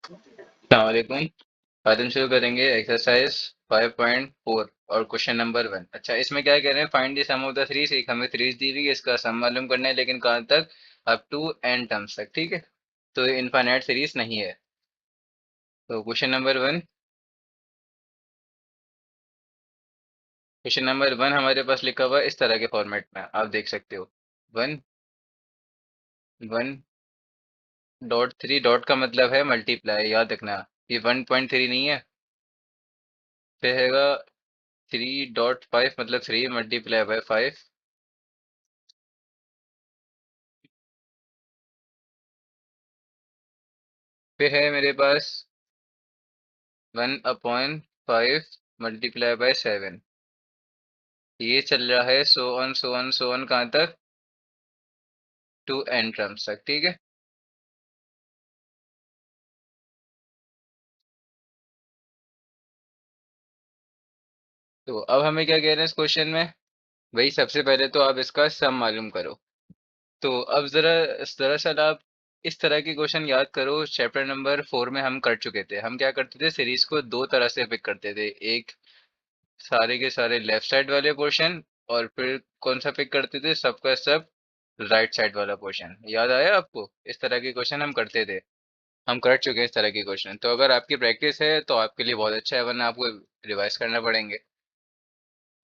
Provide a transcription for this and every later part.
अस्सलामुअलैकुम। आज हम शुरू करेंगे एक्सरसाइज 5.4 और क्वेश्चन नंबर 1। अच्छा, इसमें क्या कह रहे हैं? Find the sum of the threes. एक हमें थ्रीज दी हुई है, इसका सम मालूम करना है, लेकिन कहाँ तक? अप टू एन टर्म्स तक। ठीक है, तो इनफाइनाइट सीरीज नहीं है। तो क्वेश्चन नंबर 1 हमारे पास लिखा हुआ है इस तरह के फॉर्मेट में, आप देख सकते हो। 1 1.3 डॉट का मतलब है मल्टीप्लाई, याद रखना। ये 1.3 नहीं है। फिर हैगा 3.5 मतलब 3 × 5 फिर है मेरे पास 1/5 × 7। ये चल रहा है सो ऑन कहाँ तक? टू एन टर्म्स तक। ठीक है, तो अब हमें क्या कह रहे हैं इस क्वेश्चन में? भाई सबसे पहले तो आप इसका सम मालूम करो। तो अब जरा दरअसल आप इस तरह के क्वेश्चन याद करो, चैप्टर नंबर 4 में हम कर चुके थे। हम क्या करते थे, सीरीज को दो तरह से पिक करते थे। एक सारे के सारे लेफ्ट साइड वाले पोर्शन, और फिर कौन सा पिक करते थे? सबका सब राइट साइड वाला पोर्शन। याद आया आपको? इस तरह के क्वेश्चन हम करते थे। हम कर चुके हैं इस तरह के क्वेश्चन। तो अगर आपकी प्रैक्टिस है तो आपके लिए बहुत अच्छा है, वरना आपको रिवाइज करना पड़ेंगे।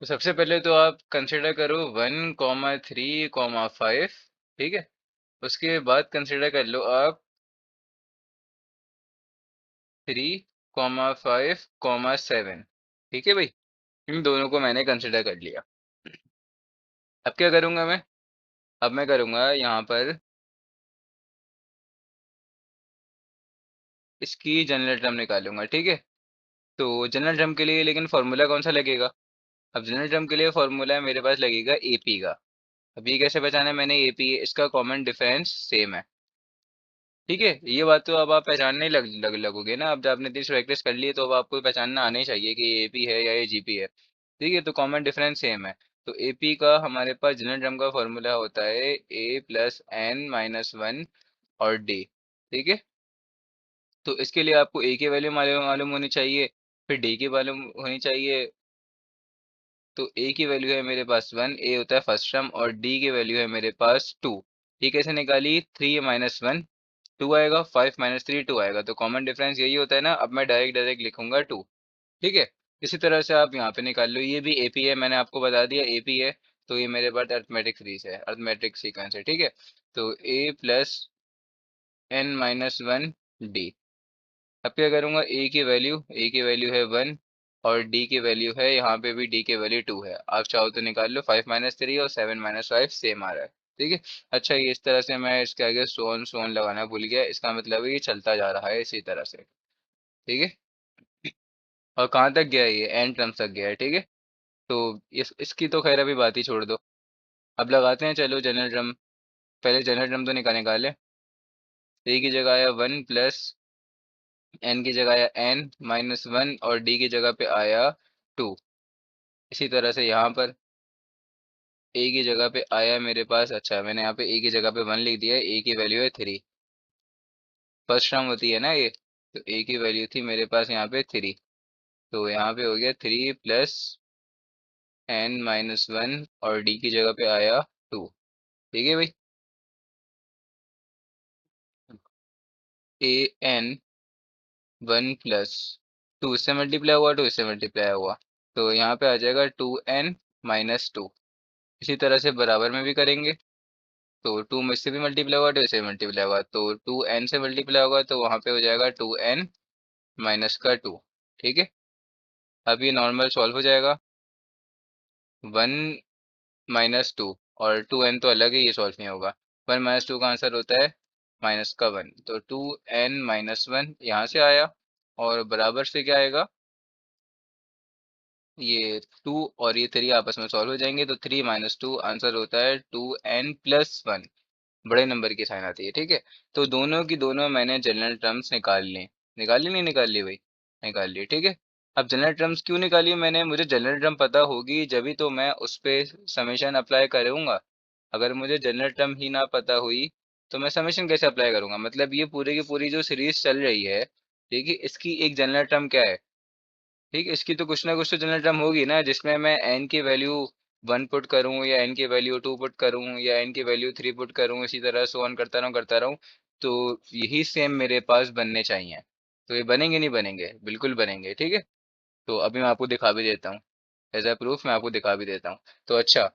तो सबसे पहले तो आप कंसिडर करो 1, 3, 5। ठीक है, उसके बाद कंसिडर कर लो आप 3, 5, 7। ठीक है भाई, इन दोनों को मैंने कंसिडर कर लिया। अब क्या करूंगा मैं? अब मैं करूंगा यहाँ पर इसकी जनरल टर्म निकालूंगा। ठीक है, तो जनरल टर्म के लिए लेकिन फॉर्मूला कौन सा लगेगा? अब जनरल टर्म के लिए फॉर्मूला मेरे पास लगेगा एपी का। अब ये कैसे पहचाना है मैंने? एपी है, इसका कॉमन डिफरेंस सेम है। ठीक है, ये बात तो अब आप पहचानने लगोगे ना। अब जब आपने इतनी प्रैक्टिस कर ली है तो अब आपको पहचानना आना ही चाहिए कि ये एपी है या ये जीपी है। ठीक है, तो कॉमन डिफरेंस सेम है। तो एपी का हमारे पास जनरल टर्म का फॉर्मूला होता है A + n - 1 और डी। ठीक है, तो इसके लिए आपको ए की वैल्यू मालूम मालूम होनी चाहिए, फिर डी की मालूम होनी चाहिए। तो ए की वैल्यू है मेरे पास 1, ए होता है फर्स्ट टर्म, और डी की वैल्यू है मेरे पास 2। ये कैसे निकाली? 3 - 1 2 आएगा, 5 - 3 2 आएगा। तो कॉमन डिफरेंस यही होता है ना। अब मैं डायरेक्ट डायरेक्ट लिखूंगा 2। ठीक है, इसी तरह से आप यहाँ पे निकाल लो। ये भी एपी है, मैंने आपको बता दिया एपी है। तो ये मेरे पास अर्थमेटिक सीरीज है, अर्थमेटिक सीक्वेंस है। ठीक है, तो A + n - 1 डी। अब क्या करूंगा? ए की वैल्यू है 1, और डी की वैल्यू है, यहाँ पे भी डी की वैल्यू 2 है। आप चाहो तो निकाल लो। 5 - 3 और 7 - 5 सेम आ रहा है। ठीक है, अच्छा, ये इस तरह से मैं इसके आगे सोन लगाना भूल गया। इसका मतलब है ये चलता जा रहा है इसी तरह से। ठीक है, और कहाँ तक गया? ये एन टर्म्स तक गया है। ठीक है, तो इसकी तो खैर अभी बात ही छोड़ दो। अब लगाते हैं, चलो जनरल टर्म। पहले जनरल टर्म तो निकाले। ए की जगह आया 1 प्लस एन की जगह आया n - 1, और डी की जगह पे आया 2। इसी तरह से यहाँ पर ए की जगह पे आया मेरे पास, अच्छा मैंने यहाँ पे ए की जगह पे 1 लिख दिया है। ए की वैल्यू है 3, फर्स्ट टर्म होती है ना ये। तो ए की वैल्यू थी मेरे पास यहाँ पे 3। तो यहाँ पे हो गया 3 + n - 1, और डी की जगह पे आया 2। ठीक है भाई, an 1 + 2 इससे मल्टीप्लाई हुआ, 2 इससे मल्टीप्लाई हुआ। तो यहाँ पे आ जाएगा 2n - 2। इसी तरह से बराबर में भी करेंगे। तो 2 में से भी मल्टीप्लाई होगा, 2 से भी मल्टीप्लाई होगा, तो 2n से मल्टीप्लाई होगा, तो वहाँ पे हो जाएगा 2n - 2। ठीक है, अब ये नॉर्मल सॉल्व हो जाएगा। 1 - 2 और 2n तो अलग है, ये सॉल्व नहीं होगा। 1 - 2 का आंसर होता है माइनस का 1। तो 2n - 1 यहाँ से आया, और बराबर से क्या आएगा? ये 2 और ये 3 आपस में सॉल्व हो जाएंगे, तो 3 - 2 आंसर होता है 2n + 1। बड़े नंबर की साइन आती है। ठीक है, तो दोनों की दोनों मैंने जनरल टर्म्स निकाल ली। निकाल ली नहीं निकाल ली भाई? निकाल ली। ठीक है, अब जनरल टर्म्स क्यों निकाली मैंने? मुझे जनरल टर्म पता होगी जभी तो मैं उस पे समेशन अप्लाई करूंगा। अगर मुझे जनरल टर्म ही ना पता हुई तो मैं समेशन कैसे अप्लाई करूंगा? मतलब ये पूरी की पूरी जो सीरीज चल रही है, ठीक है, इसकी एक जनरल टर्म क्या है? ठीक है, इसकी तो कुछ ना कुछ तो जनरल टर्म होगी ना, जिसमें मैं n की वैल्यू 1 पुट करूं या n की वैल्यू 2 पुट करूं या n की वैल्यू 3 पुट करूं, इसी तरह सो ऑन करता रहूं। तो यही सेम मेरे पास बनने चाहिए। तो ये बनेंगे नहीं बनेंगे? बिल्कुल बनेंगे। ठीक है, तो अभी मैं आपको दिखा भी देता हूँ। एज ए प्रूफ मैं आपको दिखा भी देता हूँ। तो अच्छा,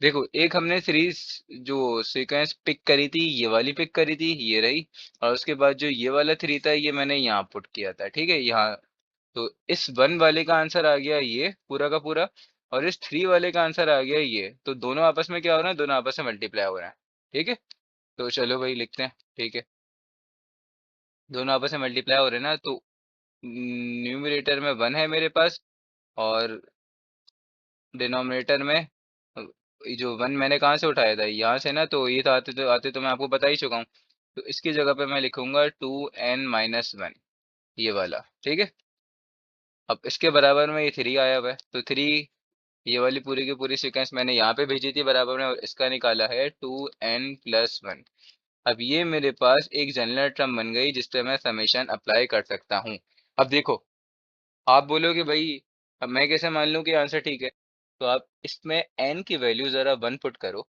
देखो, एक हमने सीरीज जो सीक्वेंस पिक करी थी, ये वाली पिक करी थी, ये रही। और उसके बाद जो ये वाला 3 था, ये मैंने यहाँ पुट किया था। ठीक है, यहाँ। तो इस 1 वाले का आंसर आ गया ये पूरा का पूरा, और इस 3 वाले का आंसर आ गया ये। तो दोनों आपस में क्या हो रहा है? दोनों आपस में मल्टीप्लाई हो रहे हैं। ठीक है, तो चलो भाई लिखते हैं। ठीक है, दोनों आपस में मल्टीप्लाई हो रहे हैं ना, तो न्यूमरेटर में 1 है मेरे पास, और डिनोमिनेटर में ये जो 1 मैंने कहाँ से उठाया था? यहाँ से ना। तो ये तो आते तो मैं आपको बता ही चुका हूँ। तो इसकी जगह पे मैं लिखूंगा 2n-1, ये वाला। ठीक है, अब इसके बराबर में ये 3 आया हुआ है, तो 3, ये वाली पूरी की पूरी सीक्वेंस मैंने यहाँ पे भेजी थी बराबर में, और इसका निकाला है 2n+1। अब ये मेरे पास एक जनरल टर्म बन गई, जिस पे मैं समेशन अप्लाई कर सकता हूँ। अब देखो, आप बोलोगे भाई, अब मैं कैसे मान लूं कि आंसर ठीक है? तो आप इसमें n की वैल्यू जरा 1 पुट करो।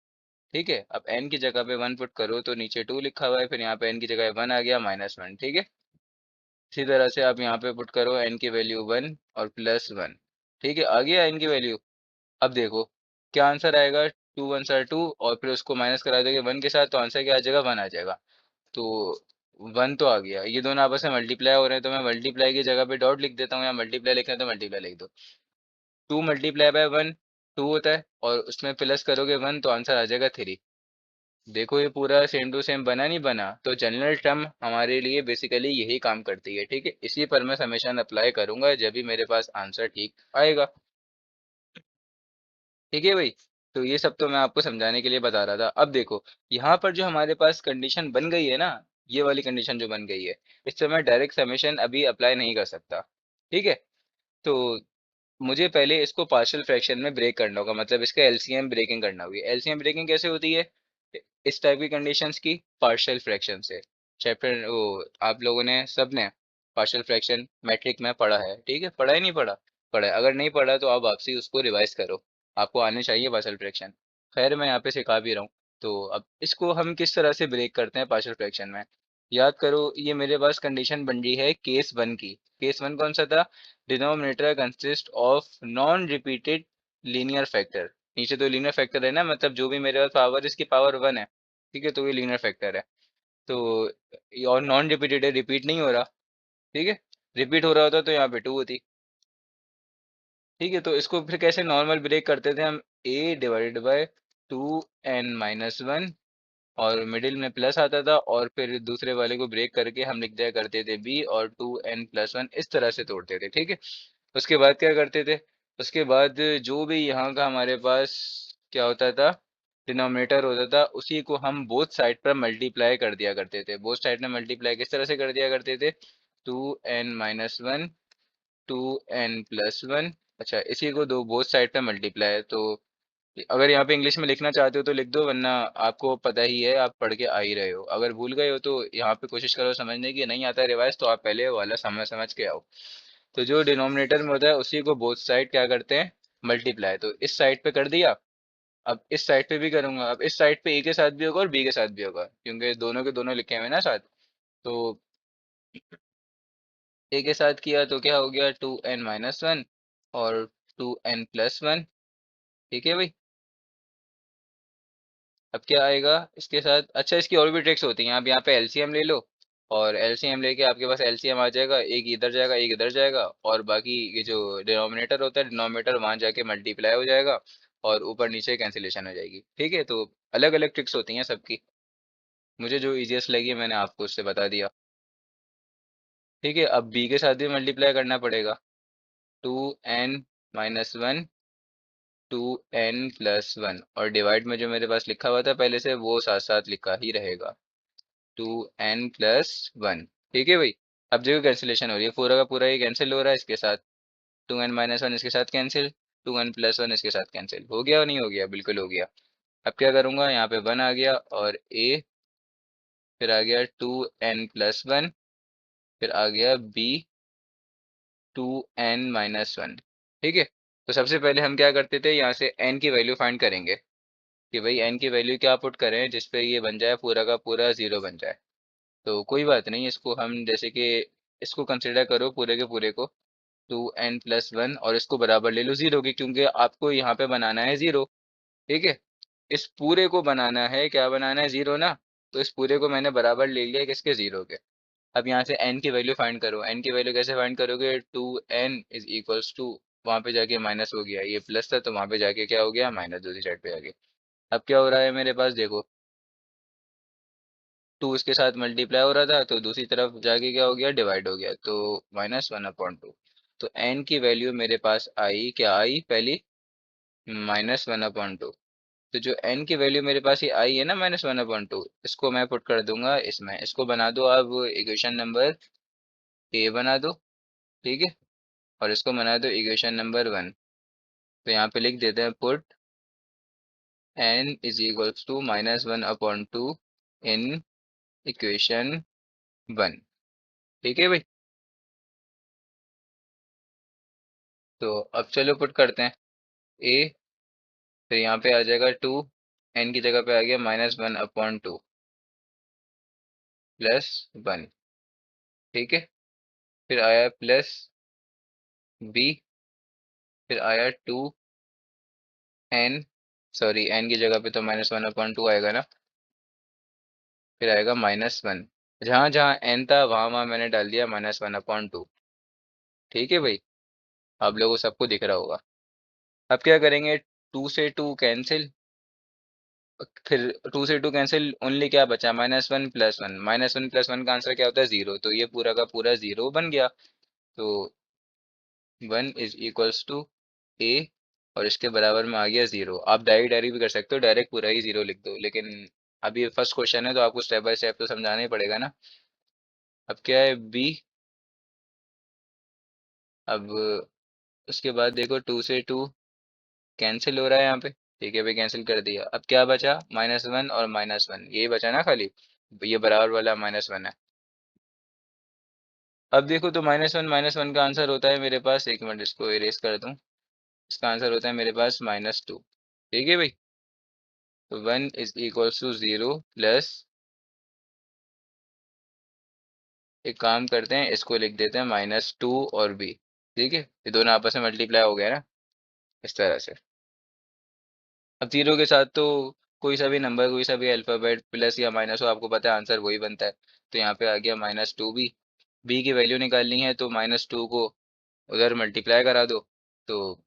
ठीक है, अब n की जगह पे 1 पुट करो, तो नीचे 2 लिखा हुआ है, फिर यहाँ पे n की जगह 1 आ गया, -1। ठीक है, इसी तरह से आप यहाँ पे पुट करो n की वैल्यू 1 और +1। ठीक है, आ गया n की वैल्यू। अब देखो क्या आंसर आएगा। 2 1 2, और फिर उसको माइनस करा दोगे 1 के साथ, तो आंसर क्या आ जाएगा? 1 आ जाएगा। तो 1 तो आ गया। ये दोनों आपस में मल्टीप्लाई हो रहे हैं, तो मैं मल्टीप्लाई की जगह पे डॉट लिख देता हूँ, या मल्टीप्लाई लिखना है तो मल्टीप्लाई लिख दो। 2 × 1 2 होता है, और उसमें प्लस करोगे 1, तो आंसर आ जाएगा 3। देखो, ये पूरा सेम टू सेम बना नहीं बना? तो जनरल टर्म हमारे लिए बेसिकली यही काम करती है। ठीक है, इसी पर मैं समेशन अप्लाई करूंगा जब भी मेरे पास आंसर ठीक आएगा। ठीक है भाई, तो ये सब तो मैं आपको समझाने के लिए बता रहा था। अब देखो, यहाँ पर जो हमारे पास कंडीशन बन गई है ना, ये वाली कंडीशन जो बन गई है, इससे मैं डायरेक्ट समेशन अभी अप्लाई नहीं कर सकता। ठीक है, तो मुझे पहले इसको पार्शियल फ्रैक्शन में ब्रेक करना होगा, मतलब इसका एलसीएम ब्रेकिंग करना होगी। एलसीएम ब्रेकिंग कैसे होती है? इस टाइप की कंडीशंस की पार्शियल फ्रैक्शन से। चैप्टर वो आप लोगों ने सब ने पार्शियल फ्रैक्शन मैट्रिक में पढ़ा है। ठीक है, पढ़ा ही नहीं पढ़ा? पढ़ा है। अगर नहीं पढ़ा तो आप वापसी उसको रिवाइज करो, आपको आने चाहिए पार्शियल फ्रैक्शन। खैर, मैं यहाँ पे सिखा भी रहा हूँ। तो अब इसको हम किस तरह से ब्रेक करते हैं पार्शियल फ्रैक्शन में? याद करो, ये मेरे पास कंडीशन बन रही है केस 1 की। केस 1 कौन सा था? Denominator consist of non repeated linear factor. नीचे तो लीनियर फैक्टर है ना, मतलब जो भी मेरे पास पावर, इसकी पावर 1 है। ठीक है, तो ये लीनियर फैक्टर है। तो और नॉन रिपीटेड है, रिपीट नहीं हो रहा। ठीक है, रिपीट हो रहा होता तो यहाँ पे 2 होती। ठीक है, तो इसको फिर कैसे नॉर्मल ब्रेक करते थे हम? a/2n-1, और मिडिल में प्लस आता था, और फिर दूसरे वाले को ब्रेक करके हम लिख दिया करते थे b, और 2n+1 इस तरह से तोड़ते थे। ठीक है, उसके बाद क्या करते थे? उसके बाद जो भी यहाँ का हमारे पास क्या होता था, डिनोमिनेटर होता था, उसी को हम बोथ साइड पर मल्टीप्लाई कर दिया करते थे। बोथ साइड में मल्टीप्लाई किस तरह से कर दिया करते थे? 2n-1, 2n+1। अच्छा, इसी को दो बोथ साइड पे मल्टीप्लाई। तो अगर यहाँ पे इंग्लिश में लिखना चाहते हो तो लिख दो, वरना आपको पता ही है, आप पढ़ के आ ही रहे हो। अगर भूल गए हो तो यहाँ पे कोशिश करो समझने की, नहीं आता है रिवाइज तो आप पहले वाला समझ समझ के आओ। तो जो डिनोमिनेटर में होता है, उसी को बोथ साइड क्या करते हैं? मल्टीप्लाई। तो इस साइड पे कर दिया, अब इस साइड पे भी करूंगा। अब इस साइड पे ए के साथ भी होगा और बी के साथ भी होगा, क्योंकि दोनों के दोनों लिखे हुए हैं ना साथ। तो ए के साथ किया तो क्या हो गया? 2n-1 और 2n+1। ठीक है भाई, अब क्या आएगा इसके साथ? अच्छा, इसकी और भी ट्रिक्स होती हैं। आप यहाँ पे एलसीएम ले लो, और एलसीएम लेके आपके पास एलसीएम आ जाएगा, एक इधर जाएगा एक इधर जाएगा, और बाकी ये जो डिनोमिनेटर होता है, डिनोमिनेटर वहां जाके मल्टीप्लाई हो जाएगा, और ऊपर नीचे कैंसिलेशन हो जाएगी। ठीक है, तो अलग अलग ट्रिक्स होती हैं सबकी। मुझे जो इजीएस्ट लगी मैंने आपको उससे बता दिया। ठीक है, अब बी के साथ भी मल्टीप्लाई करना पड़ेगा। 2n-1, 2n+1, और डिवाइड में जो मेरे पास लिखा हुआ था पहले से, वो साथ साथ लिखा ही रहेगा, 2n+1। ठीक है भाई, अब देखो कैंसिलेशन हो रही है, पूरा का पूरा ये कैंसिल हो रहा है इसके साथ। 2n-1 इसके साथ कैंसिल, 2n+1 इसके साथ कैंसिल। हो गया और नहीं हो गया? बिल्कुल हो गया। अब क्या करूंगा, यहाँ पे 1 आ गया, और a, फिर आ गया 2n+1, फिर आ गया b 2n-1। ठीक है, तो सबसे पहले हम क्या करते थे, यहाँ से n की वैल्यू फाइंड करेंगे कि भाई n की वैल्यू क्या पुट करें जिसपे ये बन जाए पूरा का पूरा जीरो बन जाए। तो कोई बात नहीं, इसको हम जैसे कि इसको कंसिडर करो पूरे के पूरे को 2n+1 और इसको बराबर ले लो जीरो की, क्योंकि आपको यहाँ पे बनाना है जीरो। ठीक है, इस पूरे को बनाना है, क्या बनाना है, जीरो ना। तो इस पूरे को मैंने बराबर ले लिया किसके, जीरो के। अब यहाँ से n की वैल्यू फाइंड करो, n की वैल्यू कैसे फाइंड करोगे, 2n=2, वहाँ पे जाके माइनस हो गया, ये प्लस था तो वहाँ पे जाके क्या हो गया, माइनस दूसरी साइड पे आ गया। अब क्या हो रहा है मेरे पास, देखो 2 इसके साथ मल्टीप्लाई हो रहा था तो दूसरी तरफ जाके क्या हो गया, डिवाइड हो गया, तो -1/2। तो n की वैल्यू मेरे पास आई, क्या आई पहली, -1/2। तो जो n की वैल्यू मेरे पास ये आई है ना, -1/2, इसको मैं पुट कर दूंगा इसमें, इसको बना दो आप इक्वेशन नंबर ए बना दो। ठीक है, और इसको बना दो इक्वेशन नंबर 1। तो यहाँ पे लिख देते हैं पुट n=, -1/2 इन इक्वेशन 1। ठीक है भाई, तो अब चलो पुट करते हैं ए, फिर यहाँ पे आ जाएगा 2, n की जगह पे आ गया -1/2 +1। ठीक है, फिर आया प्लस b, फिर आया 2n, सॉरी n की जगह पे तो -1/2 आएगा ना, फिर आएगा -1। जहाँ जहाँ n था वहाँ वहाँ मैंने डाल दिया -1/2। ठीक है भाई, आप लोगों को सबको दिख रहा होगा। अब क्या करेंगे, 2 से 2 कैंसिल, फिर 2 से 2 कैंसिल, ओनली क्या बचा, -1+1, -1+1 का आंसर क्या होता है, जीरो, तो ये पूरा का पूरा जीरो बन गया। तो 1=, ए, और इसके बराबर में आ गया जीरो। आप डायरेक्ट डायरेक्ट भी कर सकते हो, डायरेक्ट पूरा ही जीरो लिख दो, लेकिन अभी फर्स्ट क्वेश्चन है तो आपको स्टेप बाय स्टेप तो समझाना ही पड़ेगा ना। अब क्या है, बी, अब उसके बाद देखो 2 से 2 कैंसिल हो रहा है यहाँ पे। ठीक है भाई, कैंसिल कर दिया। अब क्या बचा, -1 और -1, यही बचा ना खाली, ये बराबर वाला -1 है। अब देखो तो -1 का आंसर होता है मेरे पास, एक मिनट इसको इरेज कर दूं, इसका आंसर होता है मेरे पास -2। ठीक है भाई, तो 1=0 प्लस, एक काम करते हैं इसको लिख देते हैं -2 और b। ठीक है, ये दोनों आपस में मल्टीप्लाई हो गया ना, इस तरह से। अब जीरो के साथ तो कोई सा भी नंबर, कोई सा भी अल्फ़ाबेट प्लस या माइनस हो, आपको पता है आंसर वही बनता है। तो यहाँ पे आ गया -2b, b की वैल्यू निकालनी है तो -2 को उधर मल्टीप्लाई करा दो, तो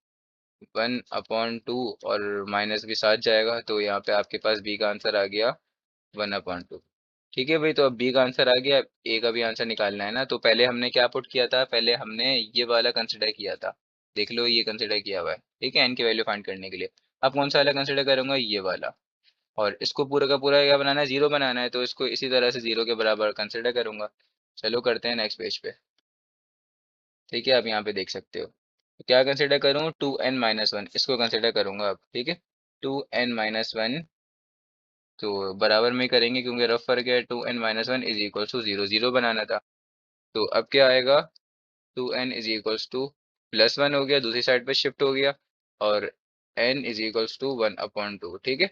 1/2 और माइनस भी साथ जाएगा, तो यहाँ पे आपके पास b का आंसर आ गया 1/2। ठीक है भाई, तो अब बी का आंसर आ गया, ए का भी आंसर निकालना है ना। तो पहले हमने क्या पुट किया था, पहले हमने ये वाला कंसिडर किया था, देख लो ये कंसिडर किया हुआ है। ठीक है, एन की वैल्यू फाइंड करने के लिए अब कौन सा वाला कंसिडर करूंगा, ये वाला। और इसको पूरा का पूरा क्या बनाना है, जीरो बनाना है, तो इसको इसी तरह से जीरो के बराबर कंसिडर करूंगा। चलो करते हैं नेक्स्ट पेज पे। ठीक है, आप यहाँ पे देख सकते हो, तो क्या कंसिडर करूँ, 2n-1, इसको कंसिडर करूंगा अब। ठीक है, 2n-1, तो बराबर में ही करेंगे क्योंकि रफ फर्क है, 2n-1 = 0, जीरो बनाना था। तो अब क्या आएगा, 2n = +1 हो गया, दूसरी साइड पे शिफ्ट हो गया, और n = 1/2। ठीक है,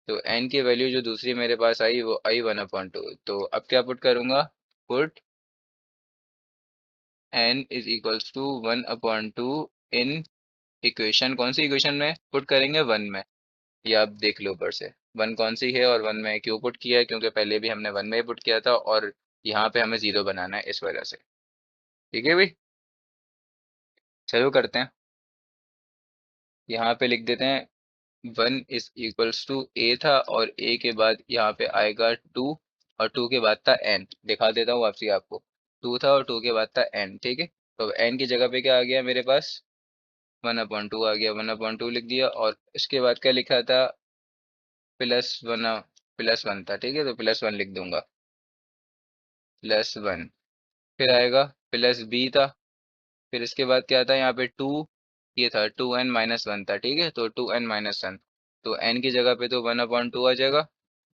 तो n की वैल्यू जो दूसरी मेरे पास आई वो आई 1/2। तो अब क्या पुट करूंगा, पुट n = 1/2 इन इक्वेशन, कौन सी इक्वेशन में पुट करेंगे, वन में। ये आप देख लो ऊपर से, वन कौन सी है और वन में क्यों पुट किया है, क्योंकि पहले भी हमने वन में ही पुट किया था और यहाँ पे हमें जीरो बनाना है इस वजह से। ठीक है भाई, चलो करते हैं, यहाँ पे लिख देते हैं 1 = ए था, और ए के बाद यहाँ पे आएगा 2, और 2 के बाद था n, दिखा देता हूँ वापसी आपको, 2 था और 2 के बाद था n। ठीक है, तो n की जगह पे क्या आ गया मेरे पास, 1/2 आ गया, 1/2 लिख दिया, और इसके बाद क्या लिखा था, +1, +1 था। ठीक है, तो +1 लिख दूंगा, +1। फिर आएगा प्लस b था, फिर इसके बाद क्या था यहाँ पे 2, ये था 2n-1 था। ठीक है, तो 2n-1, तो n की जगह पे तो 1/2 आ जाएगा,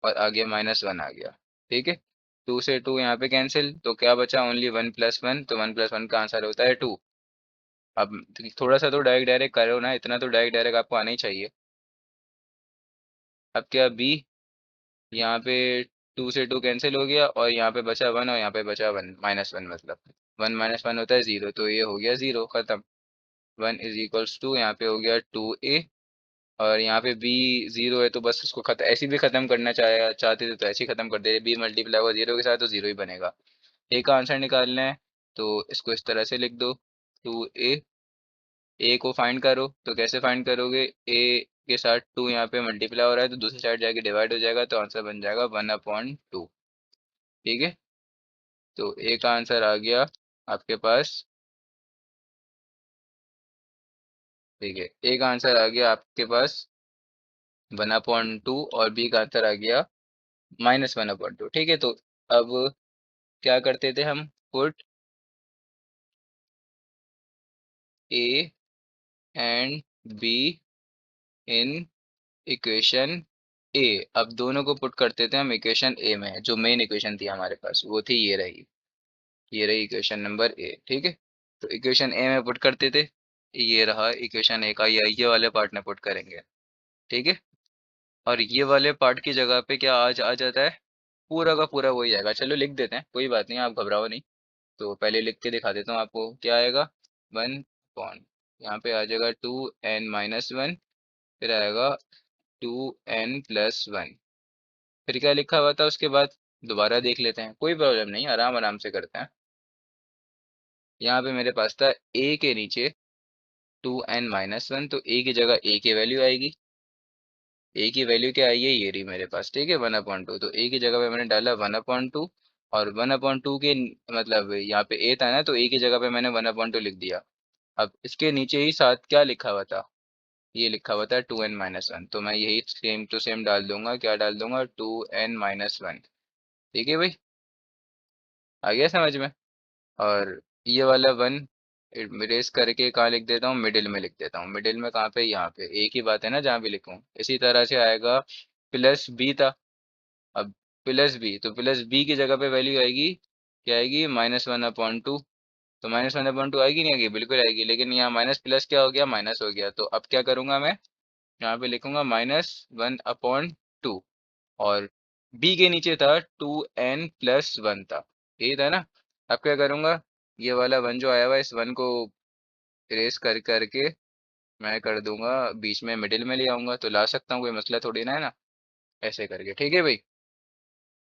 और आगे -1 आ गया। ठीक है, 2 से 2 यहाँ पे कैंसिल, तो क्या बचा, ओनली 1 + 1, तो 1 + 1 का आंसर होता है 2। अब थोड़ा सा तो डायरेक्ट डायरेक्ट करो ना, इतना तो डायरेक्ट डायरेक्ट आपको आना ही चाहिए। अब क्या बी, यहाँ पे 2 से 2 कैंसिल हो गया और यहाँ पे बचा 1 और यहाँ पे बचा 1 -1, मतलब 1 - 1 होता है 0, तो ये हो गया 0, खत्म। 1 = 2, यहाँ पे हो गया 2a, और यहाँ पे b 0 है, तो बस इसको खत्म, ऐसे भी खत्म करना चाहते थे तो ऐसे ही खत्म कर दे, b मल्टीप्लाई हुआ 0 के साथ तो 0 ही बनेगा। a का आंसर निकालना है, तो इसको इस तरह से लिख दो, 2a। ए को फाइंड करो, तो कैसे फाइंड करोगे, ए के साथ 2 यहाँ पे मल्टीप्लाई हो रहा है तो दूसरी साइड जाके डिवाइड हो जाएगा, तो आंसर बन जाएगा 1/2। ठीक है, तो ए का आंसर आ गया आपके पास। ठीक है, ए का आंसर आ गया आपके पास 1/2, और बी का आंसर आ गया -1/2। ठीक है, तो अब क्या करते थे हम, put A and B in equation A. अब दोनों को पुट करते थे हम इक्वेशन ए में, जो मेन इक्वेशन थी हमारे पास वो थी ये रही, ये रही इक्वेशन नंबर ए। ठीक है, तो इक्वेशन ए में पुट करते थे, ये रहा इक्वेशन ए का, ये वाले पार्ट में पुट करेंगे। ठीक है, और ये वाले पार्ट की जगह पे क्या आज आ जाता है, पूरा का पूरा वही आएगा। चलो लिख देते हैं, कोई बात नहीं, आप घबराओ नहीं। तो पहले लिख के दिखा देता हूँ आपको, क्या आएगा, 1 यहाँ पे आ जाएगा 2n - 1, फिर आएगा 2n + 1, फिर क्या लिखा हुआ था उसके बाद, दोबारा देख लेते हैं, कोई प्रॉब्लम नहीं, आराम आराम से करते हैं। यहाँ पे मेरे पास था a के नीचे 2n - 1, तो a की जगह a की वैल्यू आएगी। a की वैल्यू क्या आई है, ये रही मेरे पास। ठीक है, 1/2, तो a की जगह पे मैंने डाला 1/2, और 1/2 के मतलब यहाँ पे a था ना, तो a की जगह पे मैंने 1/2 लिख दिया। अब इसके नीचे ही साथ क्या लिखा हुआ था, ये लिखा हुआ था 2n - 1, तो मैं यही सेम टू सेम डाल दूंगा, क्या डाल दूंगा, 2n - 1। ठीक है भाई, आ गया समझ में। और ये वाला 1 इरेज करके कहाँ लिख देता हूँ, मिडिल में लिख देता हूँ। मिडिल में कहाँ पे, यहाँ पे, एक ही बात है ना जहाँ भी लिखूँ। इसी तरह से आएगा, प्लस बी था, अब प्लस बी, तो प्लस बी की जगह पे वैल्यू आएगी, क्या आएगी, -1/2। तो -1/2 आएगी, नहीं आएगी, बिल्कुल आएगी, लेकिन यहाँ माइनस प्लस क्या हो गया, माइनस हो गया, तो अब क्या करूँगा मैं, यहाँ पे लिखूंगा -1/2, और b के नीचे था 2n + 1 था, यही था ना। अब क्या करूँगा, ये वाला 1 जो आया हुआ है, इस 1 को इरेज कर करके मैं कर दूंगा बीच में, मिडिल में ले आऊंगा, तो ला सकता हूँ, कोई मसला थोड़ी ना है ना, ऐसे करके। ठीक है भाई,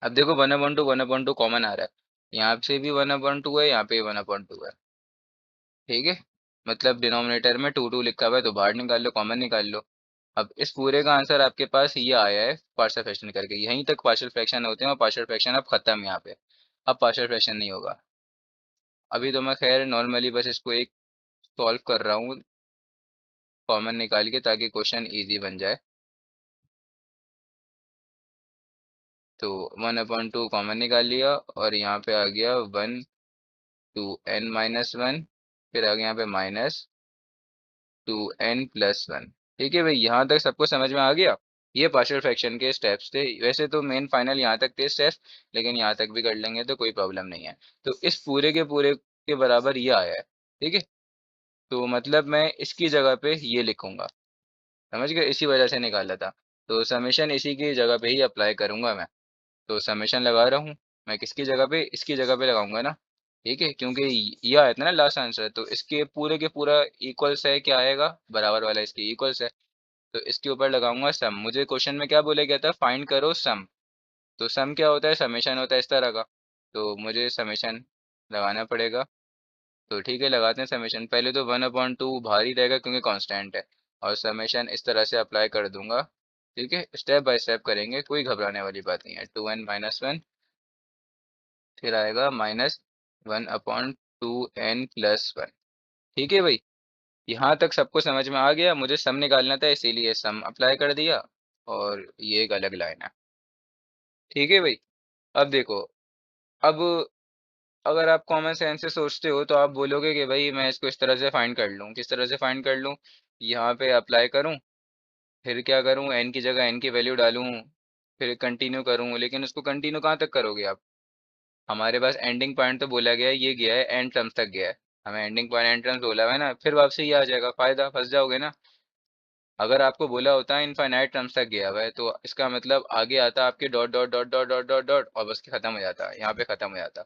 अब देखो 1/2 कॉमन आ रहा है, यहाँ से भी 1/2 है, यहाँ पे भी 1/2 है। ठीक है, मतलब डिनोमिनेटर में 2 लिखा हुआ है, तो बाहर निकाल लो, कॉमन निकाल लो। अब इस पूरे का आंसर आपके पास ये आया है पार्शियल फ्रैक्शन करके, यहीं तक पार्शियल फ्रैक्शन होते हैं, और पार्शियल फ्रैक्शन अब खत्म यहाँ पे, अब पार्शियल फ्रैक्शन नहीं होगा। अभी तो मैं खैर नॉर्मली बस इसको एक सॉल्व कर रहा हूँ कॉमन निकाल के, ताकि क्वेश्चन इजी बन जाए। तो 1/2 कॉमन निकाल लिया, और यहाँ पे आ गया 1 2n - 1, फिर आ गया यहाँ पे -2n + 1। ठीक है भाई, यहाँ तक सबको समझ में आ गया। ये पार्शियल फ्रैक्शन के स्टेप्स थे, वैसे तो मेन फाइनल यहाँ तक थे स्टेप्स, लेकिन यहाँ तक भी कर लेंगे तो कोई प्रॉब्लम नहीं है। तो इस पूरे के पूरे के बराबर ये आया है। ठीक है, तो मतलब मैं इसकी जगह पे ये लिखूंगा, समझ गए, इसी वजह से निकाला था। तो समेशन इसी की जगह पे ही अप्लाई करूंगा मैं। तो समेशन लगा रहा हूँ मैं, किसकी जगह पे, इसकी जगह पे लगाऊंगा ना। ठीक है, क्योंकि ये आया था ना लास्ट आंसर, तो इसके पूरे के पूरा इक्वल्स है, क्या आएगा, बराबर वाला इसके इक्वल्स है। तो इसके ऊपर लगाऊंगा सम। मुझे क्वेश्चन में क्या बोला गया था, फाइंड करो सम। तो सम क्या होता है, समेशन होता है इस तरह का, तो मुझे समेशन लगाना पड़ेगा। तो ठीक है, लगाते हैं समेशन। पहले तो 1/2 भारी रहेगा क्योंकि कांस्टेंट है, और समेशन इस तरह से अप्लाई कर दूंगा। ठीक है, स्टेप बाय स्टेप करेंगे, कोई घबराने वाली बात नहीं है। 2n - 1, फिर आएगा -1/2n + 1। ठीक है भाई, यहाँ तक सबको समझ में आ गया। मुझे सम निकालना था, इसीलिए सम अप्लाई कर दिया, और ये एक अलग लाइन है। ठीक है भाई, अब देखो, अब अगर आप कॉमन सेंस से सोचते हो तो आप बोलोगे कि भाई मैं इसको इस तरह से फाइंड कर लूँ, किस तरह से फाइंड कर लूँ, यहाँ पे अप्लाई करूँ, फिर क्या करूँ, n की जगह n की वैल्यू डालूँ, फिर कंटिन्यू करूँ, लेकिन उसको कंटिन्यू कहाँ तक करोगे आप, हमारे पास एंडिंग पॉइंट तो बोला गया है, ये गया है एंड टर्म्स तक गया है, हमें एंडिंग पॉइंट एंड टर्म्स बोला हुआ है ना, फिर वापसी ये आ जाएगा, फायदा, फंस जाओगे ना। अगर आपको बोला होता है इनफाइनाइट टर्म्स तक गया हुआ है तो इसका मतलब आगे आता आपके dot dot dot dot dot dot dot और बस खत्म हो जाता, यहाँ पे खत्म हो जाता।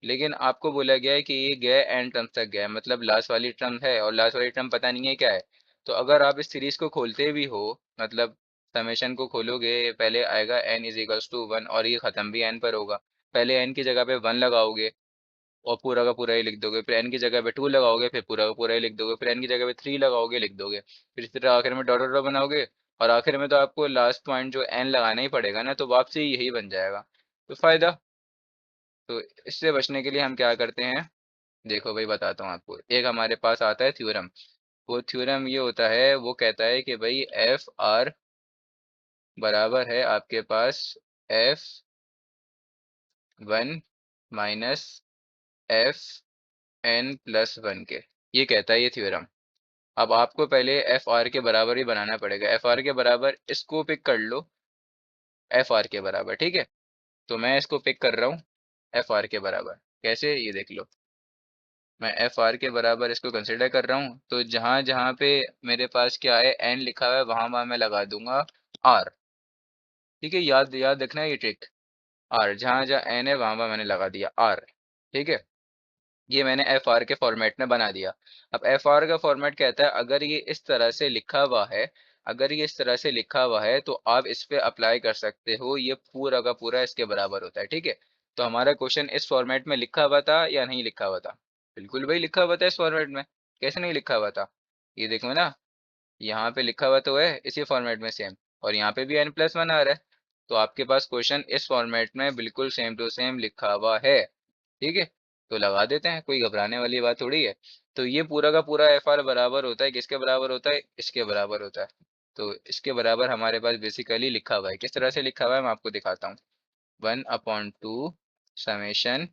लेकिन आपको बोला गया है कि ये गया एंड टर्म तक गया है, मतलब लास्ट वाली टर्म है और लास्ट वाली टर्म पता नहीं है क्या है। तो अगर आप इस सीरीज को खोलते भी हो, मतलब समेशन को खोलोगे, पहले आएगा n is equals to one और ये खत्म भी n पर होगा। पहले n की जगह पे वन लगाओगे और पूरा का पूरा ही लिख दोगे, फिर n की जगह पे टू लगाओगे, फिर पूरा का पूरा ही लिख दोगे, फिर n की जगह पे थ्री लगाओगे, लिख दोगे, फिर इस तरह आखिर में डॉट डॉट डॉट बनाओगे। और आखिर में तो आपको लास्ट पॉइंट जो n लगाना ही पड़ेगा ना, तो वापसी यही बन जाएगा। तो फायदा। तो इससे बचने के लिए हम क्या करते हैं, देखो भाई बताता हूँ आपको, एक हमारे पास आता है थ्योरम। वो थ्योरम ये होता है, वो कहता है कि भाई एफ आर बराबर है आपके पास F one minus F N plus one के। ये कहता है ये थ्योरम। अब आपको पहले एफ आर के बराबर ही बनाना पड़ेगा, एफ आर के बराबर इसको पिक कर लो, एफ आर के बराबर, ठीक है। तो मैं इसको पिक कर रहा हूँ एफ आर के बराबर, कैसे ये देख लो। मैं एफ आर के बराबर इसको कंसिडर कर रहा हूँ, तो जहां जहां पे मेरे पास क्या है एन लिखा हुआ है, वहां वहां मैं लगा दूंगा आर। ठीक है, याद याद रखना है ये ट्रिक। आर जहां जहां एन है वहां वहां मैंने लगा दिया आर। ठीक है, ये मैंने एफ आर के फॉर्मेट में बना दिया। अब एफ आर का फॉर्मेट कहता है अगर ये इस तरह से लिखा हुआ है, अगर ये इस तरह से लिखा हुआ है तो आप इस पे अप्लाई कर सकते हो, ये पूरा का पूरा इसके बराबर होता है। ठीक है, तो हमारा क्वेश्चन इस फॉर्मेट में लिखा हुआ था या नहीं लिखा हुआ था? बिल्कुल भाई लिखा हुआ था इस फॉर्मेट में, कैसे नहीं लिखा हुआ था? ये देखो ना, यहाँ पे लिखा हुआ तो है इसी फॉर्मेट में सेम, और यहाँ पे भी n प्लस वन आ रहा है। तो आपके पास क्वेश्चन इस फॉर्मेट में बिल्कुल सेम टू सेम लिखा हुआ है। ठीक है, तो लगा देते हैं, कोई घबराने वाली बात थोड़ी है। तो ये पूरा का पूरा एफ आर बराबर होता है, किसके बराबर होता है? इसके बराबर होता है। तो इसके बराबर हमारे पास बेसिकली लिखा हुआ है, किस तरह से लिखा हुआ है मैं आपको दिखाता हूँ। वन अपॉन टू समेशन,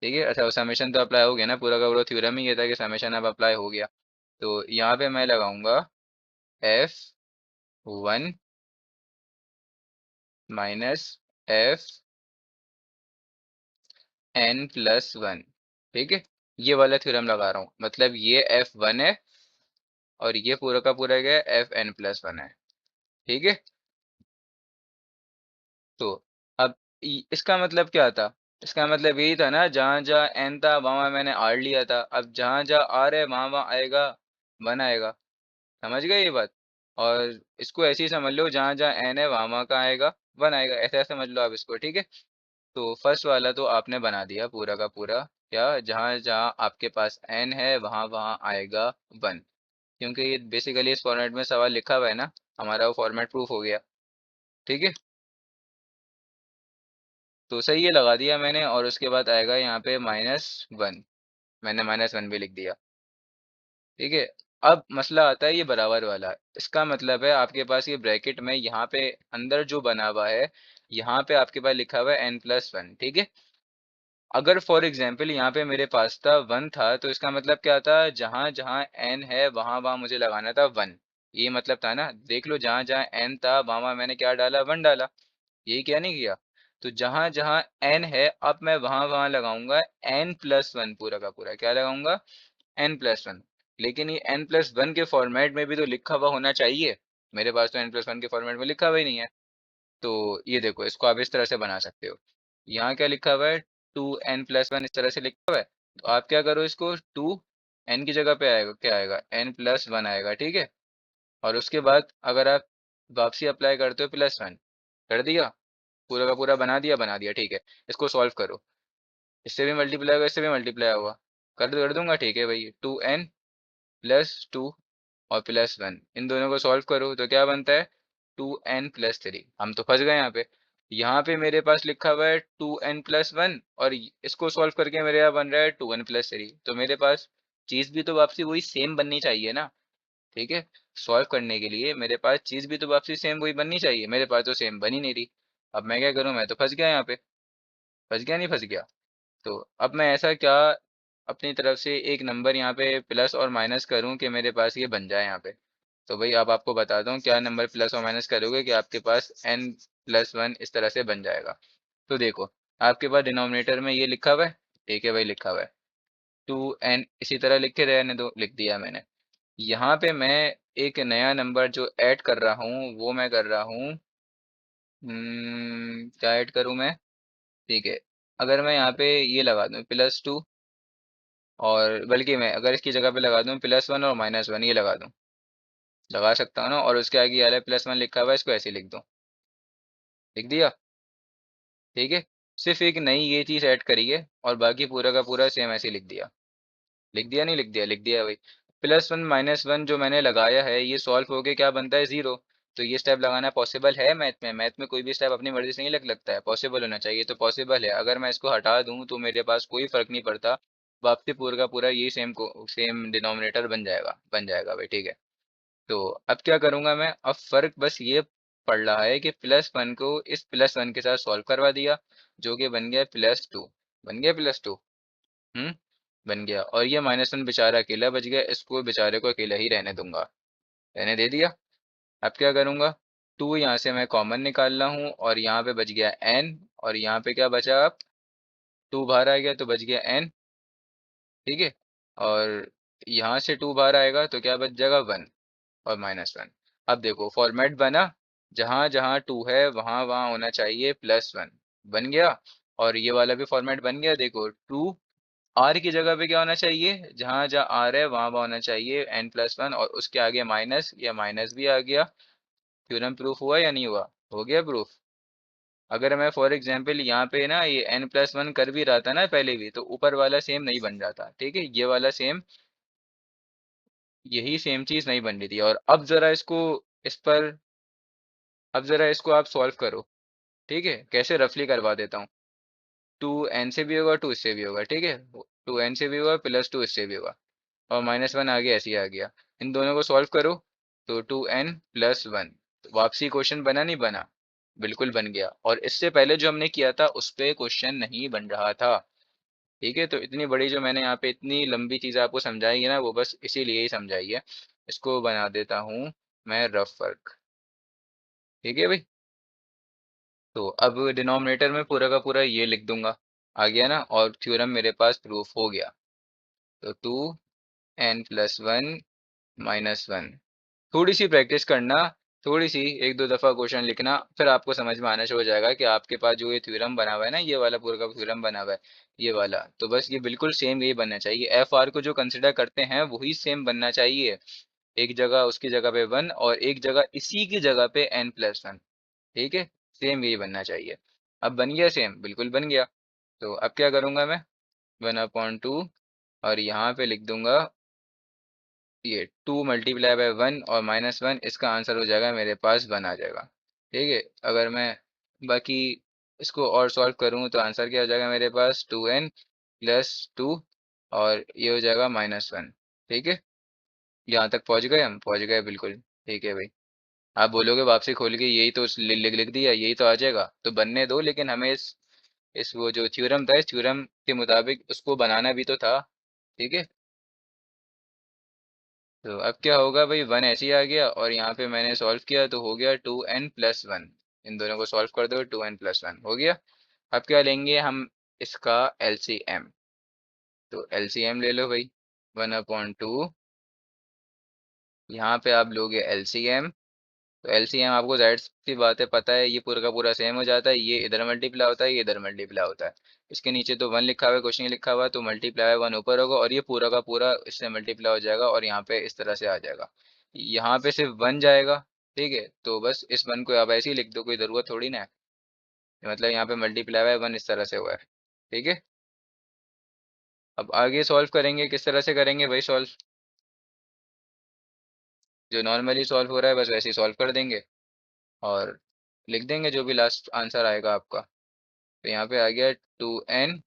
ठीक है। अच्छा, समेशन तो अप्लाई हो गया ना, पूरा का पूरा थ्योरम ही ये था कि समेशन अब अप्लाई हो गया। तो यहाँ पे मैं लगाऊंगा F one minus F N plus one. ठीक है, ये वाला थ्योरम लगा रहा हूँ, मतलब ये एफ वन है और ये पूरा का पूरा क्या है, एफ एन प्लस वन है। ठीक है, तो अब इसका मतलब क्या था? इसका मतलब यही था ना, जहां जहां एन था वहां वहां मैंने आर लिया था, अब जहां जहां आर है वहां वहां आएगा वन आएगा। समझ गए ये बात? और इसको ऐसे ही समझ लो, जहां जहां एन है वहां वहां का आएगा वन आएगा, ऐसा समझ लो आप इसको। ठीक है, तो फर्स्ट वाला तो आपने बना दिया पूरा का पूरा, क्या जहां जहां आपके पास एन है वहां वहां आएगा वन, क्योंकि ये बेसिकली इस फॉर्मेट में सवाल लिखा हुआ है ना, हमारा वो फॉर्मेट प्रूफ हो गया। ठीक है, तो सही है, लगा दिया मैंने, और उसके बाद आएगा यहाँ पे माइनस वन, मैंने माइनस वन भी लिख दिया। ठीक है, अब मसला आता है ये बराबर वाला। इसका मतलब है आपके पास ये ब्रैकेट में यहाँ पे अंदर जो बना हुआ है, यहाँ पे आपके पास लिखा हुआ है एन प्लस वन। ठीक है, अगर फॉर एग्जाम्पल यहाँ पे मेरे पास था वन था, तो इसका मतलब क्या था, जहां जहां एन है वहां वहां मुझे लगाना था वन। ये मतलब था ना, देख लो जहां जहां एन था वहां वहां मैंने क्या डाला, वन डाला। यही क्या नहीं किया? तो जहां जहां एन है अब मैं वहां वहां लगाऊंगा एन प्लस वन, पूरा का पूरा क्या लगाऊंगा, एन प्लस वन। लेकिन ये एन प्लस वन के फॉर्मेट में भी तो लिखा हुआ होना चाहिए, मेरे पास तो एन प्लस वन के फॉर्मेट में लिखा हुआ ही नहीं है। तो ये देखो, इसको आप इस तरह से बना सकते हो। यहाँ क्या लिखा हुआ है, टू एन प्लस वन, इस तरह से लिखा हुआ है। तो आप क्या करो, इसको टू एन की जगह पे आएगा क्या आएगा, एन प्लस वन आएगा। ठीक है, और उसके बाद अगर आप वापसी अप्लाई करते हो प्लस वन, कर दिया, पूरा का पूरा बना दिया। ठीक है, इसको सॉल्व करो, इससे भी मल्टीप्लाई होगा, इससे भी मल्टीप्लाई होगा, कर दूंगा। ठीक है भाई, टू एन प्लस टू और प्लस वन, इन दोनों को सॉल्व करो तो क्या बनता है, टू एन प्लस थ्री। हम तो फंस गए यहाँ पे। यहाँ पे मेरे पास लिखा हुआ है टू एन प्लस वन, और इसको सॉल्व करके मेरे यहाँ बन रहा है टू एन प्लस थ्री। तो मेरे पास चीज़ भी तो वापसी वही सेम बननी चाहिए ना। ठीक है, सॉल्व करने के लिए मेरे पास चीज़ भी तो वापसी सेम वही बननी चाहिए, मेरे पास तो सेम बनी नहीं रही। अब मैं क्या करूँ, मैं तो फंस गया यहाँ पे, फंस गया नहीं फंस गया? तो अब मैं ऐसा क्या अपनी तरफ से एक नंबर यहाँ पे प्लस और माइनस करूँ कि मेरे पास ये बन जाए यहाँ पे। तो भाई अब आपको बताता हूँ क्या नंबर प्लस और माइनस करोगे कि आपके पास n प्लस वन इस तरह से बन जाएगा। तो देखो, आपके पास डिनोमिनेटर में ये लिखा हुआ है, ठीक है भाई लिखा हुआ है। 2n इसी तरह लिख के रहने दो, लिख दिया मैंने। यहाँ पे मैं एक नया नंबर जो ऐड कर रहा हूँ वो मैं कर रहा हूँ, क्या ऐड करूँ मैं, ठीक है। अगर मैं यहाँ पे ये लगा दूँ +2, और बल्कि मैं अगर इसकी जगह पे लगा दूँ +1 और -1 ये लगा दूँ, लगा सकता हूँ ना, और उसके आगे वाला +1 लिखा हुआ है इसको ऐसे लिख दूँ, लिख दिया, ठीक है। सिर्फ एक नई ये चीज़ ऐड करी है और बाकी पूरा का पूरा सेम ऐसे लिख दिया, लिख दिया नहीं लिख दिया, लिख दिया भाई। +1 -1 जो मैंने लगाया है ये सॉल्व होके क्या बनता है, 0। तो ये स्टेप लगाना पॉसिबल है मैथ में, मैथ में कोई भी स्टेप अपनी मर्जी से नहीं लग लगता है, पॉसिबल होना चाहिए, तो पॉसिबल है। अगर मैं इसको हटा दूं तो मेरे पास कोई फर्क नहीं पड़ता, वापसी पूरा का पूरा ये सेम को सेम डिनोमिनेटर बन जाएगा भाई, ठीक है। तो अब क्या करूंगा मैं, अब फर्क बस ये पड़ रहा है कि +1 को इस +1 के साथ सॉल्व करवा दिया, जो कि बन गया +2, बन गया +2, हम्म, बन गया। और ये -1 बेचारा अकेला बच गया, इसको बेचारे को अकेला ही रहने दूंगा, रहने दे दिया। अब क्या करूंगा, 2 यहाँ से मैं कॉमन निकाल रहा हूँ और यहाँ पे बच गया n, और यहाँ पे क्या बचा, अब 2 बाहर आ गया तो बच गया n, ठीक है। और यहाँ से 2 बाहर आएगा तो क्या बच जाएगा, 1 और -1। अब देखो फॉर्मेट बना, जहाँ जहाँ 2 है वहाँ वहाँ होना चाहिए +1, बन गया। और ये वाला भी फॉर्मेट बन गया, देखो 2 आर की जगह पे क्या होना चाहिए, जहाँ जहाँ आर है वहाँ वहाँ होना चाहिए n+1, और उसके आगे माइनस, या माइनस भी आ गया। थ्योरम प्रूफ हुआ या नहीं हुआ, हो गया प्रूफ। अगर मैं फॉर एग्जांपल यहाँ पे ना ये n+1 कर भी रहा था ना पहले भी, तो ऊपर वाला सेम नहीं बन रहा था, ठीक है, ये वाला सेम, यही सेम चीज नहीं बन रही थी। और अब जरा इसको इस पर, अब जरा इसको आप सॉल्व करो, ठीक है, कैसे रफली करवा देता हूँ। 2n से भी होगा, 2 इससे भी होगा, ठीक है, 2n से भी होगा, +2 इससे भी होगा, और -1 आगे ऐसे ही आ गया। इन दोनों को सॉल्व करो, तो 2n+1, वापसी क्वेश्चन बना नहीं बना, बिल्कुल बन गया। और इससे पहले जो हमने किया था उस पे क्वेश्चन नहीं बन रहा था, ठीक है। तो इतनी बड़ी जो मैंने यहाँ पे इतनी लंबी चीज़ आपको समझाई है ना, वो बस इसीलिए ही समझाई है। इसको बना देता हूँ मैं रफ वर्क, ठीक है भाई। तो अब डिनोमिनेटर में पूरा का पूरा ये लिख दूंगा, आ गया ना, और थ्योरम मेरे पास प्रूफ हो गया। तो 2n+1 -1, थोड़ी सी प्रैक्टिस करना, थोड़ी सी एक दो दफ़ा क्वेश्चन लिखना, फिर आपको समझ में आना शुरू हो जाएगा कि आपके पास जो ये थ्योरम बना हुआ है ना, ये वाला पूरा का थ्योरम बना हुआ है, ये वाला, तो बस ये बिल्कुल सेम यही बनना चाहिए। एफ आर को जो कंसिडर करते हैं वही सेम बनना चाहिए, एक जगह उसकी जगह पे 1 और एक जगह इसी की जगह पे n+1, ठीक है, सेम यही बनना चाहिए। अब बन गया सेम, बिल्कुल बन गया। तो अब क्या करूंगा मैं, 1/2, और यहाँ पे लिख दूंगा ये 2 × 1 और -1, इसका आंसर हो जाएगा मेरे पास 1 आ जाएगा, ठीक है। अगर मैं बाकी इसको और सॉल्व करूँ तो आंसर क्या हो जाएगा मेरे पास, 2n+2, और ये हो जाएगा -1, ठीक है। यहाँ तक पहुँच गए, हम पहुँच गए बिल्कुल, ठीक है भाई। आप बोलोगे वापसी खोल के यही तो लिख लिख दिया, यही तो आ जाएगा, तो बनने दो, लेकिन हमें इस वो जो थ्योरम था, इस थ्योरम के मुताबिक उसको बनाना भी तो था, ठीक है। तो अब क्या होगा भाई, 1 ऐसे ही आ गया, और यहाँ पे मैंने सॉल्व किया तो हो गया 2n+1, इन दोनों को सॉल्व कर दो, 2n+1 हो गया। अब क्या लेंगे हम, इसका एलसीएम, तो एलसीएम ले लो भाई, 1/2, यहाँ पे आप लोगे एलसीएम। तो एलसीएम आपको जाहिर सी बात है पता है, ये पूरा का पूरा सेम हो जाता है, ये इधर मल्टीप्लाई होता है, ये इधर मल्टीप्लाई होता है। इसके नीचे तो 1 लिखा हुआ है, क्वेश्चन लिखा हुआ है, तो मल्टीप्लाई 1 ऊपर होगा, और ये पूरा का पूरा इससे मल्टीप्लाई हो जाएगा, और यहाँ पे इस तरह से आ जाएगा, यहाँ पे सिर्फ 1 जाएगा, ठीक है। तो बस इस 1 को आप ऐसे ही लिख दो, कोई ज़रूरत थोड़ी ना है, मतलब यहाँ पे मल्टीप्लाई 1 इस तरह से हुआ है, ठीक है। अब आगे सॉल्व करेंगे, किस तरह से करेंगे भाई सॉल्व, जो नॉर्मली सॉल्व हो रहा है बस वैसे ही सॉल्व कर देंगे, और लिख देंगे जो भी लास्ट आंसर आएगा आपका। तो यहाँ पे आ गया 2n,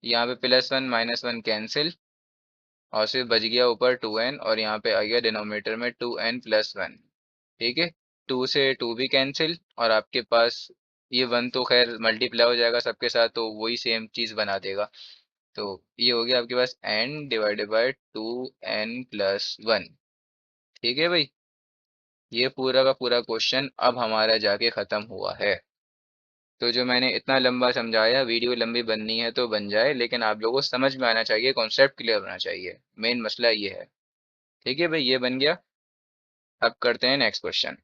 यहाँ पे +1 -1 कैंसिल, और सिर्फ बच गया ऊपर 2n, और यहाँ पे आ गया डिनोमिनेटर में 2n+1, ठीक है। 2 से 2 भी कैंसिल, और आपके पास ये 1 तो खैर मल्टीप्लाई हो जाएगा सबके साथ, तो वही सेम चीज़ बना देगा। तो ये हो गया आपके पास n/2n+1, ठीक है भाई। ये पूरा का पूरा क्वेश्चन अब हमारा जाके ख़त्म हुआ है। तो जो मैंने इतना लंबा समझाया, वीडियो लंबी बननी है तो बन जाए, लेकिन आप लोगों को समझ में आना चाहिए, कॉन्सेप्ट क्लियर होना चाहिए, मेन मसला ये है। ठीक है भाई, ये बन गया। अब करते हैं नेक्स्ट क्वेश्चन।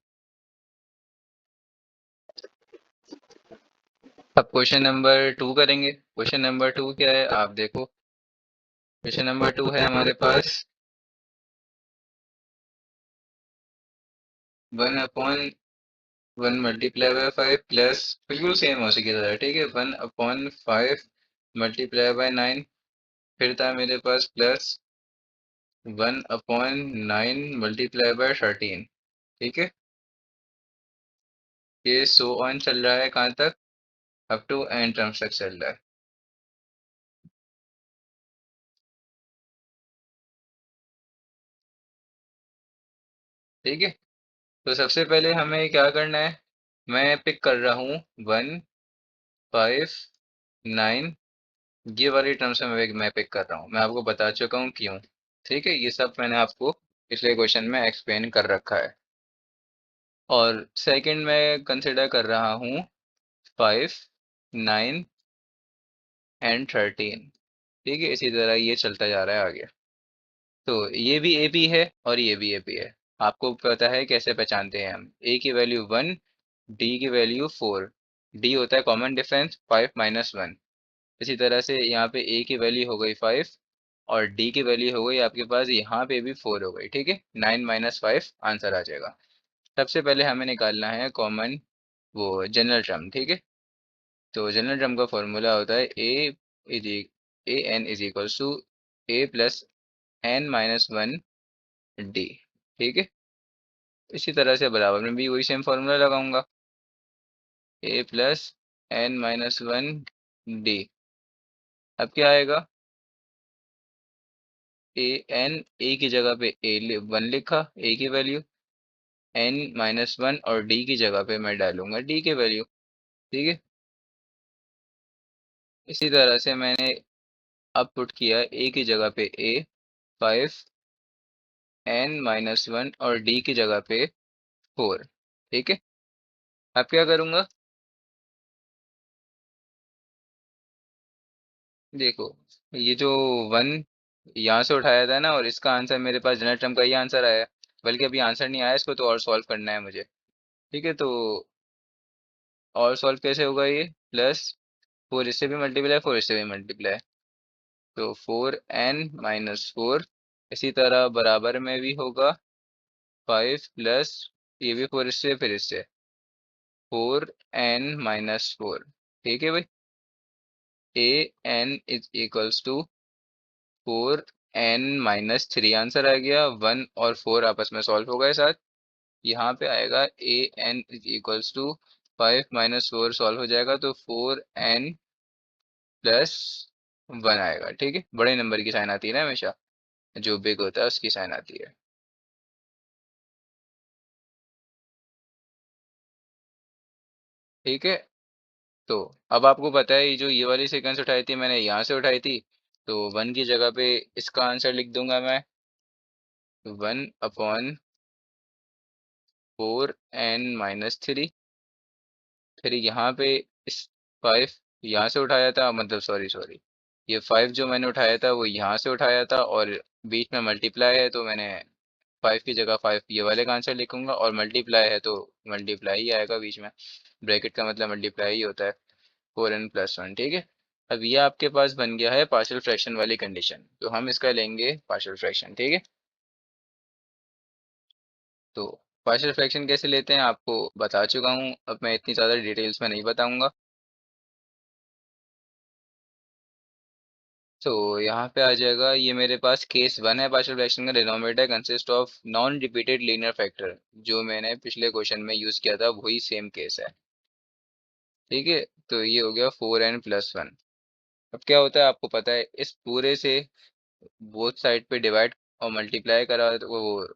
अब क्वेश्चन नंबर 2 करेंगे। क्वेश्चन नंबर 2 क्या है, आप देखो। क्वेश्चन नंबर 2 है हमारे पास 1/1 मल्टीप्लाई बाय 5 प्लस, बिल्कुल सेम उसी की तरह, ठीक है, 1/5 मल्टीप्लाई बाय 9। फिर था मेरे पास प्लस 1/9 मल्टीप्लाई बाय 13। ठीक है, ये सो ऑन चल रहा है कहाँ तक, अप टू एन टर्म्स तक चल रहा है। ठीक है, तो सबसे पहले हमें क्या करना है, मैं पिक कर रहा हूँ 1/5/9, ये वाली टर्म्स में मैं पिक कर रहा हूँ, मैं आपको बता चुका हूँ क्यों। ठीक है, ये सब मैंने आपको पिछले क्वेश्चन में एक्सप्लेन कर रखा है। और सेकंड में कंसिडर कर रहा हूँ 5, 9 एंड 13। ठीक है, इसी तरह ये चलता जा रहा है आगे। तो ये भी एपी है और ये भी एपी है। आपको पता है कैसे पहचानते हैं हम, ए की वैल्यू 1, डी की वैल्यू 4। डी होता है कॉमन डिफरेंस 5 - 1। इसी तरह से यहाँ पे ए की वैल्यू हो गई 5 और डी की वैल्यू हो गई आपके पास यहाँ पे भी 4 हो गई। ठीक है, 9 - 5 आंसर आ जाएगा। सबसे पहले हमें निकालना है कॉमन, वो जनरल टर्म। ठीक है, तो जनरल टर्म का फॉर्मूला होता है is A N is equals to A+n - 1 D. ठीक है, इसी तरह से बराबर में भी वही सेम फॉर्मूला लगाऊंगा, A+n - 1 डी। अब क्या आएगा, ए की जगह पे 1 लिखा, ए की वैल्यू, n - 1 और डी की जगह पे मैं डालूंगा डी की वैल्यू। ठीक है, इसी तरह से मैंने अब पुट किया ए की जगह पे 5, n - 1 और डी की जगह पे 4। ठीक है, अब क्या करूंगा, देखो, ये जो 1 यहाँ से उठाया था ना, और इसका आंसर मेरे पास जनरल टर्म का ये आंसर आया। बल्कि अभी आंसर नहीं आया, इसको तो और सॉल्व करना है मुझे। ठीक है, तो और सॉल्व कैसे होगा, ये प्लस 4 इससे भी मल्टीप्लाई, 4 इससे भी मल्टीप्लाई, तो 4n - 4। इसी तरह बराबर में भी होगा 5 प्लस, ये भी 4 इससे, फिर इससे 4n - 4। ठीक है भाई, an is equals to 4n - 3 answer आ गया। 1 और 4 आपस में सॉल्व हो गए साथ, यहाँ पे आएगा an is equals to 5 - 4 solve हो जाएगा, तो 4n+1 आएगा। ठीक है, बड़े नंबर की साइन आती है ना हमेशा, जो बिग होता है उसकी साइन आती है। ठीक है, तो अब आपको पता है, ये जो ये वाली सीक्वेंस उठाई थी मैंने यहाँ से उठाई थी, तो 1 की जगह पे इसका आंसर लिख दूंगा मैं, 1/4n - 3। फिर यहाँ पे इस 5 यहाँ से उठाया था, मतलब सॉरी सॉरी, ये 5 जो मैंने उठाया था वो यहाँ से उठाया था, और बीच में मल्टीप्लाई है तो मैंने 5 की जगह 5 ये वाले का आंसर लिखूंगा, और मल्टीप्लाई है तो मल्टीप्लाई ही आएगा बीच में, ब्रैकेट का मतलब मल्टीप्लाई ही होता है, 4n+1। ठीक है, अब ये आपके पास बन गया है पार्शियल फ्रैक्शन वाली कंडीशन, तो हम इसका लेंगे पार्शियल फ्रैक्शन। ठीक है, तो पार्शियल फ्रैक्शन कैसे लेते हैं आपको बता चुका हूँ, अब मैं इतनी ज़्यादा डिटेल्स में नहीं बताऊंगा। तो यहाँ पे आ जाएगा, ये मेरे पास केस 1 है पार्शियल फ्रैक्शन का, denominator consist of non repeated linear factor, जो मैंने पिछले क्वेश्चन में यूज किया था वही सेम केस है। ठीक है, तो ये हो गया 4n+1। अब क्या होता है आपको पता है, इस पूरे से बोथ साइड पे डिवाइड और मल्टीप्लाई करा तो वो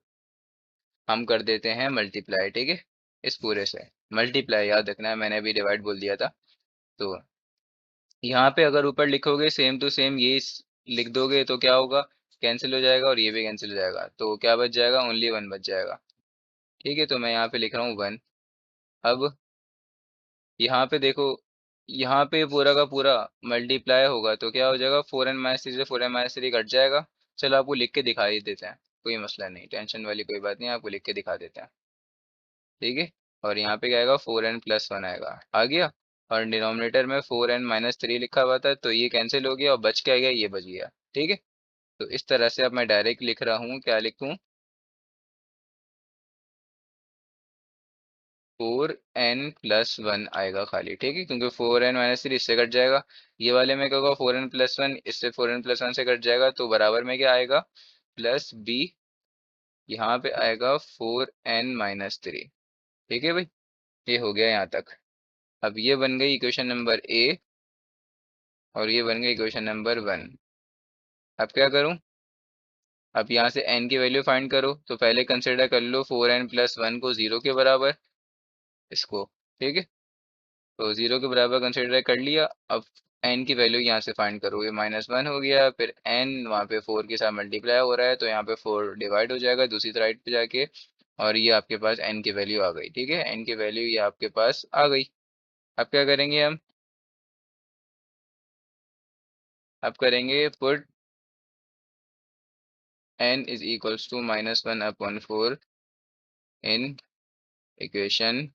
हम कर देते हैं मल्टीप्लाई। ठीक है, इस पूरे से मल्टीप्लाई, याद रखना है, मैंने अभी डिवाइड बोल दिया था। तो यहाँ पे अगर ऊपर लिखोगे सेम टू सेम ये लिख दोगे तो क्या होगा, कैंसिल हो जाएगा और ये भी कैंसिल हो जाएगा, तो क्या बच जाएगा, ओनली 1 बच जाएगा। ठीक है, तो मैं यहाँ पे लिख रहा हूँ 1। अब यहाँ पे देखो, यहाँ पे पूरा का पूरा मल्टीप्लाई होगा तो क्या हो जाएगा, 4n-3 से 4n-3 कट जाएगा। चलो आपको लिख के दिखा ही देते हैं, कोई मसला नहीं, टेंशन वाली कोई बात नहीं, आपको लिख के दिखा देते हैं। ठीक है। और यहाँ पे क्या आएगा, 4n+1 आएगा, आ गया। और डिनोमिनेटर में 4n-3 लिखा हुआ था तो ये कैंसिल हो गया और बच क्या गया, ये बच गया। ठीक है। तो इस तरह से अब मैं डायरेक्ट लिख रहा हूँ, क्या लिखूँ, 4n+1 आएगा खाली। ठीक है, क्योंकि 4n-3 इससे कट जाएगा। ये वाले में क्या होगा, 4n+1 इससे 4n+1 से कट जाएगा तो बराबर में क्या आएगा, प्लस बी, यहाँ पे आएगा 4n-3। ठीक है भाई, ये हो गया यहाँ तक। अब ये बन गई इक्वेशन नंबर ए और ये बन गई इक्वेशन नंबर 1। अब क्या करूँ, अब यहाँ से n की वैल्यू फाइंड करो तो पहले कंसिडर कर लो 4n+1 को 0 के बराबर, इसको। ठीक है, तो 0 के बराबर कंसिडर कर लिया। अब n की वैल्यू यहाँ से फाइंड करो, ये -1 हो गया, फिर n वहाँ पे 4 के साथ मल्टीप्लाई हो रहा है तो यहाँ पे 4 डिवाइड हो जाएगा दूसरी साइड पे जाके, और ये आपके पास n की वैल्यू आ गई। ठीक है, n की वैल्यू ये आपके पास आ गई। अब क्या करेंगे हम, अब करेंगे put n is equals to -1/4 in equation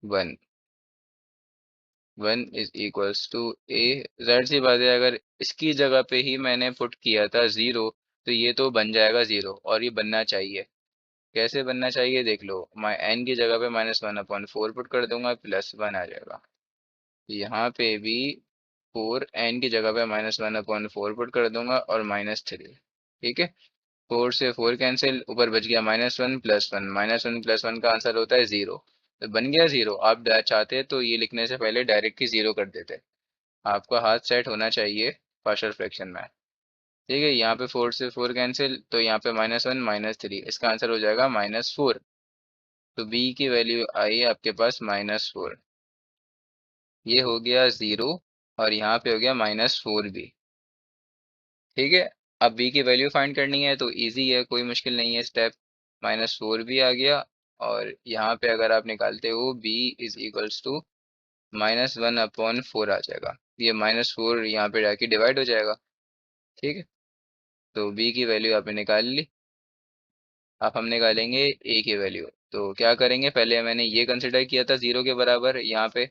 1। 1 is equals to A. जाहिर सी बात है, अगर इसकी जगह पे ही मैंने पुट किया था 0 तो ये तो बन जाएगा 0, और ये बनना चाहिए। कैसे बनना चाहिए देख लो, मैं n की जगह पे -1/4 पुट कर दूंगा, +1 आ जाएगा। यहाँ पे भी 4 n की जगह पे -1/4 पुट कर दूंगा और -3। ठीक है, 4 से 4 कैंसिल, ऊपर बच गया -1 +1, -1 + 1 का आंसर होता है 0। तो बन गया 0। आप चाहते तो ये लिखने से पहले डायरेक्ट ही 0 कर देते, आपका हाथ सेट होना चाहिए पार्शियल फ्रैक्शन में। ठीक है, यहाँ पे 4 से 4 कैंसिल, तो यहाँ पे -1 -3, इसका आंसर हो जाएगा -4। तो b की वैल्यू आई आपके पास -4, ये हो गया 0, और यहाँ पे हो गया -4 भी। ठीक है, अब b की वैल्यू फाइंड करनी है तो इजी है, कोई मुश्किल नहीं है स्टेप। -4 भी आ गया, और यहाँ पे अगर आप निकालते हो b इज इक्वल्स टू -1/4 आ जाएगा। ये -4 यहाँ पे जाके डिवाइड हो जाएगा। ठीक है, तो b की वैल्यू आपने निकाल ली। अब हम निकालेंगे a की वैल्यू। तो क्या करेंगे, पहले मैंने ये कंसिडर किया था 0 के बराबर यहाँ पे।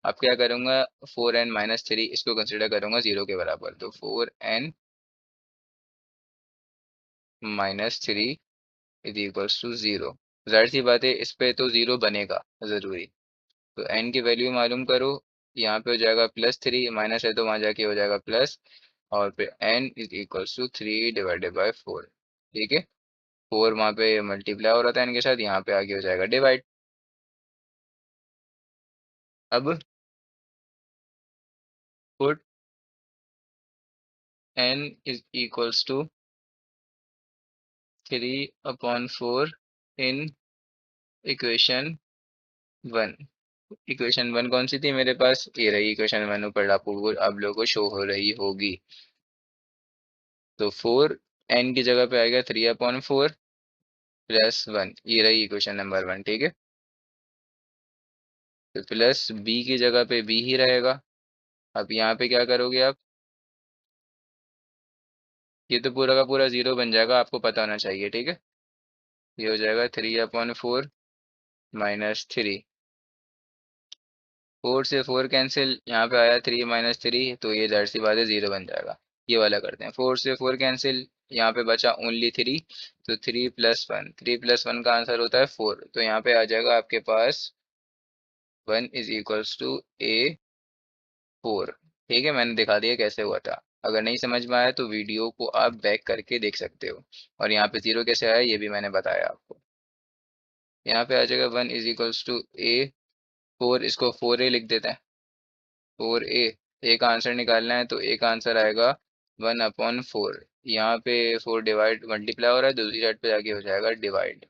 अब क्या करूँगा, 4n-3 इसको कंसिडर करूँगा 0 के बराबर, तो 4n-3 इज इक्वल्स टू 0। जाहिर सी बात है, इस पे तो 0 बनेगा ज़रूरी। तो n की वैल्यू मालूम करो, यहाँ पे हो जाएगा +3, माइनस है तो वहाँ जाके हो जाएगा प्लस, और फिर n इज इक्वल्स टू 3/4। ठीक है, 4 वहाँ पे मल्टीप्लाई हो रहा था n के साथ, यहाँ पे आगे हो जाएगा डिवाइड। अब put n is equals to 3/4 in equation 1। Equation 1 कौन सी थी मेरे पास, ये रही इक्वेशन 1, ऊपर आपको आप लोगों को शो हो रही होगी। तो 4 n की जगह पे आएगा 3/4 +1, ये रही इक्वेशन नंबर 1। ठीक है, तो प्लस b की जगह पे b ही रहेगा। अब यहाँ पे क्या करोगे आप, ये तो पूरा का पूरा 0 बन जाएगा, आपको पता होना चाहिए। ठीक है, ये हो जाएगा 3/4 -3। 4 से 4 कैंसिल, यहाँ पे आया 3 - 3, तो ये जाहिर सी बात है 0 बन जाएगा। ये वाला करते हैं, 4 से 4 कैंसिल, यहाँ पे बचा ओनली 3, तो 3+1, 3+1 का आंसर होता है 4। तो यहाँ पे आ जाएगा आपके पास 1 इज इक्वल्स टू A4। ठीक है, मैंने दिखा दिया कैसे हुआ था। अगर नहीं समझ में आया तो वीडियो को आप बैक करके देख सकते हो, और यहाँ पे 0 कैसे आया ये भी मैंने बताया आपको। यहाँ पे आ जाएगा 1 इज इक्वल्स टू A4, इसको 4A लिख देते हैं। 4A, ए का आंसर निकालना है तो ए का आंसर आएगा 1/4। यहाँ पे 4 डिवाइड मल्टीप्लाई हो रहा है, दूसरी साइड पे जाके हो जाएगा डिवाइड।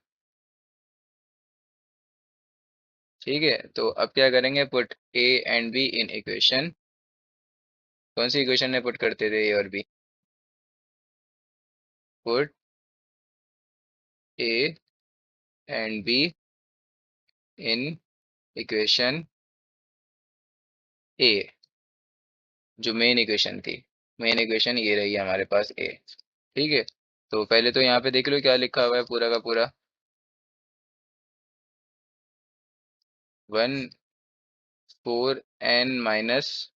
ठीक है, तो अब क्या करेंगे, put A and B in equation. कौन सी इक्वेशन में पुट करते थे ए और B, put A and B in equation A, जो मेन इक्वेशन थी, मेन इक्वेशन ये रही है हमारे पास ए। ठीक है, तो पहले तो यहाँ पे देख लो क्या लिखा हुआ है पूरा का पूरा। 1 4 n-3,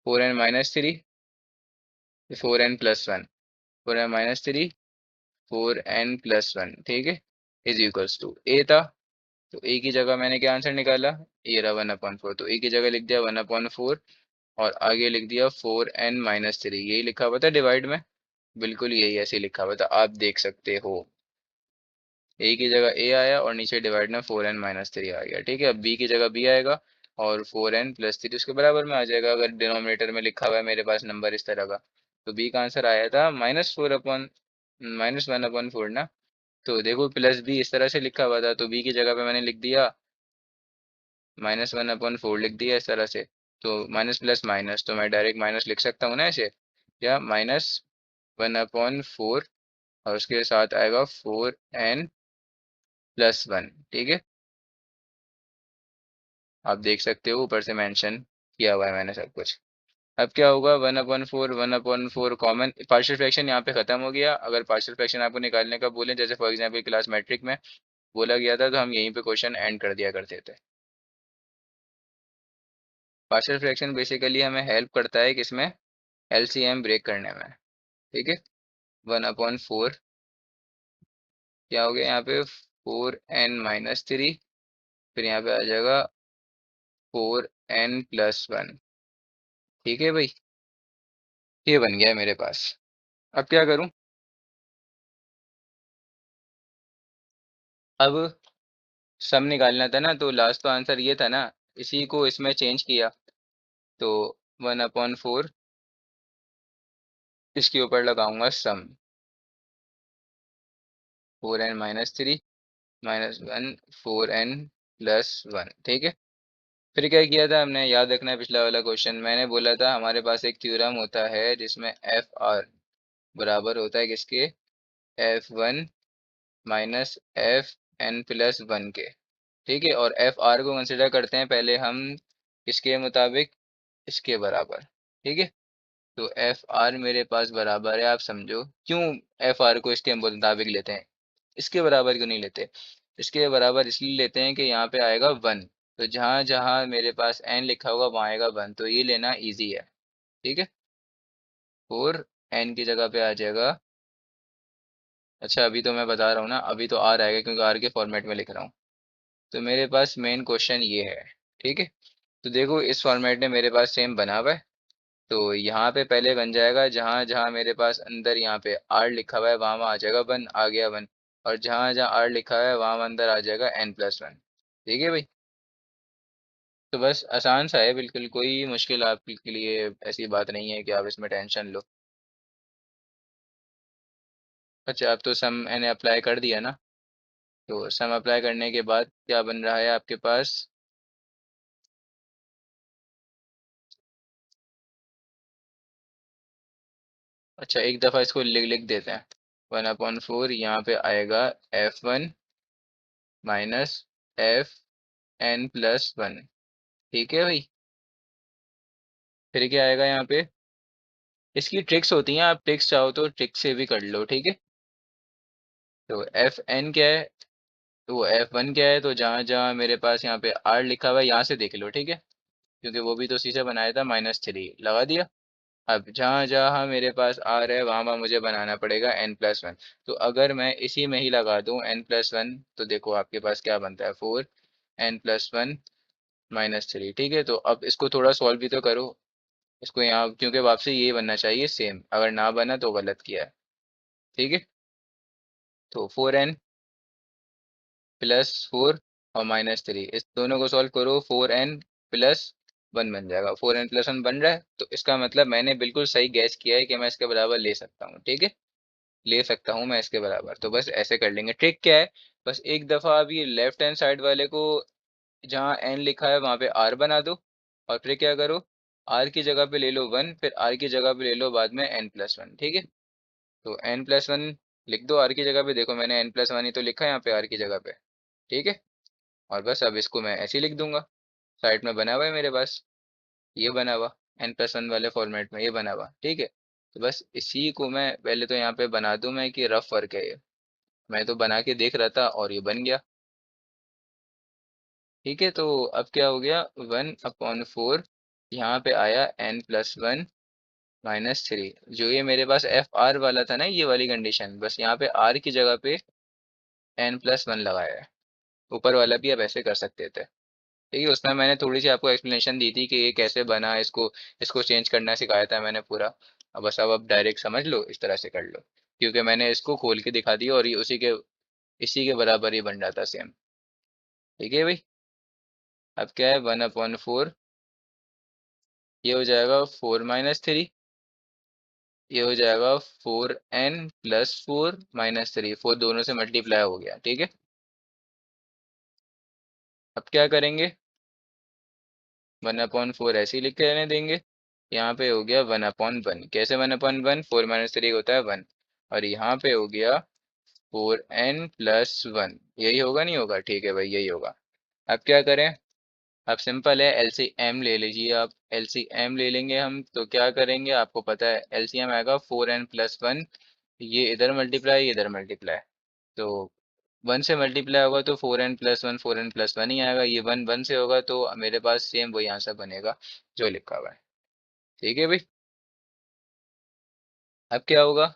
4n+1, 4n-3, 4n+1, ठीक है, इज इक्वल्स टू ए था। तो ए की जगह मैंने क्या आंसर निकाला, ये रहा 1/4। तो ए की जगह लिख दिया 1/4 और आगे लिख दिया 4n-3, यही लिखा हुआ था डिवाइड में, बिल्कुल यही ऐसे लिखा हुआ था, आप देख सकते हो। ए की जगह ए आया और नीचे डिवाइड में 4n-3 आ गया। ठीक है, अब बी की जगह बी आएगा और 4n+3 उसके बराबर में आ जाएगा, अगर डिनोमिनेटर में लिखा हुआ है मेरे पास नंबर इस तरह का। तो बी का आंसर आया था -1/4 ना। तो देखो प्लस बी इस तरह से लिखा हुआ था, तो बी की जगह पे मैंने लिख दिया -1/4 लिख दिया इस तरह से। तो माइनस प्लस माइनस, तो मैं डायरेक्ट माइनस लिख सकता हूँ ना ऐसे, या -1/4 और उसके साथ आएगा 4n+1। ठीक है, आप देख सकते हो ऊपर से मेंशन किया हुआ है मैंने सब कुछ। अब क्या होगा, 1/4 कॉमन, पार्शियल फ्रैक्शन यहाँ पे खत्म हो गया। अगर पार्शियल फ्रैक्शन आपको निकालने का बोले, जैसे फॉर एग्जांपल क्लास मैट्रिक में बोला गया था, तो हम यहीं पे क्वेश्चन एंड कर दिया करते थे। पार्शियल फ्रैक्शन बेसिकली हमें हेल्प करता है किसमें, एलसीएम ब्रेक करने में। ठीक है, 1/4 क्या हो गया यहाँ पे, 4n-3, फिर यहाँ पे आ जाएगा 4n+1। ठीक है भाई, ये बन गया है मेरे पास। अब क्या करूँ, अब सम निकालना था ना, तो लास्ट तो आंसर ये था ना, इसी को इसमें चेंज किया। तो 1/4 इसके ऊपर लगाऊंगा सम, 4n-3 -1 4n+1। ठीक है, फिर क्या किया था हमने, याद रखना है पिछला वाला क्वेश्चन, मैंने बोला था हमारे पास एक थ्योरम होता है जिसमें एफ आर बराबर होता है किसके, F1 -Fn+1 के। ठीक है, और एफ आर को कंसिडर करते हैं पहले हम किसके मुताबिक, इसके बराबर। ठीक है, तो एफ आर मेरे पास बराबर है, आप समझो क्यों एफ आर को इसके मुताबिक लेते हैं, इसके बराबर क्यों नहीं लेते। इसके बराबर इसलिए लेते हैं कि यहाँ पे आएगा 1, तो जहाँ जहाँ मेरे पास n लिखा होगा वहाँ आएगा 1, तो ये लेना इजी है। ठीक है, 4n की जगह पे आ जाएगा, अच्छा अभी तो मैं बता रहा हूँ ना, अभी तो आर आएगा क्योंकि आर के फॉर्मेट में लिख रहा हूँ। तो मेरे पास मेन क्वेश्चन ये है। ठीक है, तो देखो इस फॉर्मेट में मेरे पास सेम बना हुआ है। तो यहाँ पे पहले बन जाएगा, जहाँ जहाँ मेरे पास अंदर यहाँ पे आर लिखा हुआ है वहाँ वहाँ आ जाएगा 1, आ गया 1। और जहाँ जहाँ आर लिखा है वहाँ वहाँ अंदर आ जाएगा n+1। ठीक है भाई, तो बस आसान सा है बिल्कुल, कोई मुश्किल आपके लिए ऐसी बात नहीं है कि आप इसमें टेंशन लो। अच्छा, अब तो सम मैंने अप्लाई कर दिया ना, तो सम अप्लाई करने के बाद क्या बन रहा है आपके पास, अच्छा एक दफ़ा इसको लिख लिख देते हैं। 1/4 यहाँ पे आएगा F1 -Fn+1। ठीक है भाई, फिर क्या आएगा यहाँ पे, इसकी ट्रिक्स होती हैं, आप ट्रिक्स चाहो तो ट्रिक से भी कर लो। ठीक है, तो एफ एन क्या है, तो वो F1 क्या है, तो जहाँ जहाँ मेरे पास यहाँ पे R लिखा हुआ है यहाँ से देख लो। ठीक है, क्योंकि वो भी तो उसी से बनाया था, -3 लगा दिया। अब जहाँ जहाँ मेरे पास R है वहाँ वहाँ मुझे बनाना पड़ेगा n+1। तो अगर मैं इसी में ही लगा दूँ n+1, तो देखो आपके पास क्या बनता है, 4n+1 -3। ठीक है, तो अब इसको थोड़ा सॉल्व भी तो करो इसको यहाँ, क्योंकि वापसी यही बनना चाहिए सेम, अगर ना बना तो गलत किया है। ठीक है, तो 4n+4 और -3 इस दोनों को सॉल्व करो, 4n+1 बन जाएगा, 4n+1 बन रहा है, तो इसका मतलब मैंने बिल्कुल सही गैस किया है कि मैं इसके बराबर ले सकता हूँ। ठीक है, ले सकता हूँ मैं इसके बराबर, तो बस ऐसे कर लेंगे। ट्रिक क्या है, बस एक दफ़ा आप ये लेफ्ट हैंड साइड वाले को, जहाँ n लिखा है वहाँ पे r बना दो, और फिर क्या करो, r की जगह पे ले लो 1, फिर r की जगह पे ले लो बाद में n+1। ठीक है, तो n+1 लिख दो r की जगह पे, देखो मैंने n+1 ही तो लिखा है यहाँ पे r की जगह पे। ठीक है, और बस अब इसको मैं ऐसे ही लिख दूंगा। साइड में बना हुआ है मेरे पास, ये बना हुआ n+1 वाले फॉर्मेट में ये बना हुआ, ठीक है। तो बस इसी को मैं पहले तो यहाँ पे बना दूं मैं कि रफ वर्क है ये। मैं तो बना के देख रहा था और ये बन गया, ठीक है। तो अब क्या हो गया, 1/4 यहाँ पे आया n+1 -3, जो ये मेरे पास एफ आर वाला था ना, ये वाली कंडीशन, बस यहाँ पे आर की जगह पे n+1 लगाया है। ऊपर वाला भी आप ऐसे कर सकते थे, ठीक है। उसमें मैंने थोड़ी सी आपको एक्सप्लेनेशन दी थी कि ये कैसे बना, इसको इसको चेंज करना सिखाया था मैंने पूरा। अब बस अब डायरेक्ट समझ लो, इस तरह से कर लो, क्योंकि मैंने इसको खोल के दिखा दिया और ये उसी के इसी के बराबर ही बन जाता सेम, ठीक है भाई। अब क्या है, 1/4, ये हो जाएगा 4 - 3, ये हो जाएगा 4n+4 - 3, 4 दोनों से मल्टीप्लाई हो गया, ठीक है। अब क्या करेंगे, 1/4 ऐसे ही लिख के रहने देंगे। यहाँ पे हो गया 1/1, कैसे 1/1, 4 - 3 होता है 1, और यहाँ पे हो गया 4n+1, यही होगा नहीं होगा, ठीक है भाई, यही होगा। अब क्या करें, अब सिंपल है, एलसीएम ले लीजिए आप। एलसीएम ले लेंगे हम तो क्या करेंगे, आपको पता है एलसीएम आएगा 4n+1, ये इधर मल्टीप्लाई ये इधर मल्टीप्लाई, तो 1 से मल्टीप्लाई होगा तो 4n+1 4n+1 ही आएगा, ये 1 1 से होगा तो मेरे पास सेम वही आंसर बनेगा जो लिखा हुआ है, ठीक है भाई। अब क्या होगा,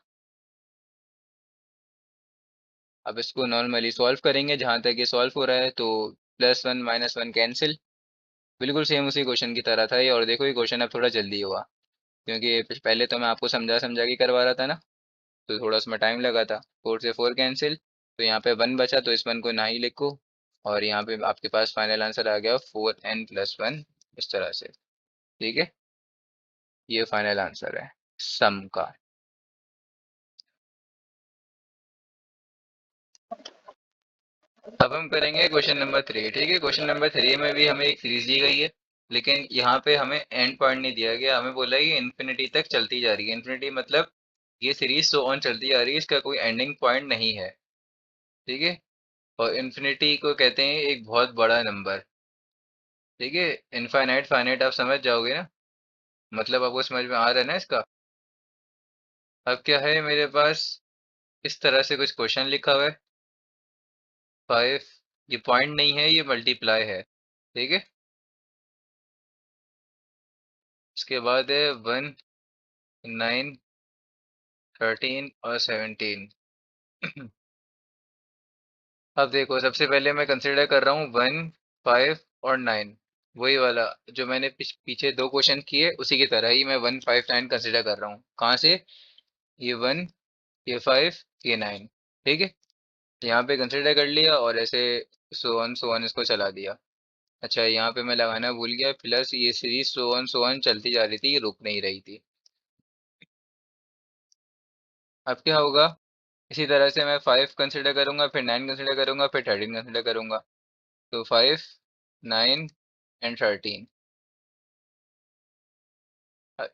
अब इसको नॉर्मली सॉल्व करेंगे, जहां तक ये सॉल्व हो रहा है तो +1 -1 कैंसिल, बिल्कुल सेम उसी क्वेश्चन की तरह था ये। और देखो ये क्वेश्चन अब थोड़ा जल्दी हुआ, क्योंकि पहले तो मैं आपको समझा समझा के करवा रहा था ना, तो थोड़ा उसमें टाइम लगा था। 4 से 4 कैंसिल, तो यहाँ पे 1 बचा, तो इस 1 को ना ही लिखो, और यहाँ पे आपके पास फाइनल आंसर आ गया 4n+1, इस तरह से, ठीक है। ये फाइनल आंसर है सम का। अब हम करेंगे क्वेश्चन नंबर 3, ठीक है। क्वेश्चन नंबर 3 में भी हमें एक सीरीज दी गई है, लेकिन यहाँ पे हमें एंड पॉइंट नहीं दिया गया, हमें बोला है कि इन्फिनिटी तक चलती जा रही है। इन्फिनिटी मतलब ये सीरीज सो ऑन चलती जा रही है, इसका कोई एंडिंग पॉइंट नहीं है, ठीक है। और इन्फिनिटी को कहते हैं एक बहुत बड़ा नंबर, ठीक है। इनफाइनाइट फाइनाइट आप समझ जाओगे ना, मतलब आपको समझ में आ रहा है ना इसका। अब क्या है मेरे पास, इस तरह से कुछ क्वेश्चन लिखा हुआ है, 5, ये पॉइंट नहीं है, ये मल्टीप्लाई है, ठीक है। इसके बाद है 1 9 13 और 17। अब देखो, सबसे पहले मैं कंसिडर कर रहा हूँ 1 5 और 9, वही वाला जो मैंने पीछे दो क्वेश्चन किए उसी की तरह ही मैं 1 5 9 कंसिडर कर रहा हूँ। कहाँ से, ये 1 ये 5 ये 9, ठीक है। यहाँ पे कंसिडर कर लिया और ऐसे सो वन इसको चला दिया। अच्छा, यहाँ पे मैं लगाना भूल गया, प्लस ये सीरीज सो वन चलती जा रही थी, ये रुक नहीं रही थी। अब क्या होगा, इसी तरह से मैं 5 कंसिडर करूंगा, फिर 9 कंसिडर करूंगा, फिर 13 कंसिडर करूंगा, तो 5 9 एंड 13।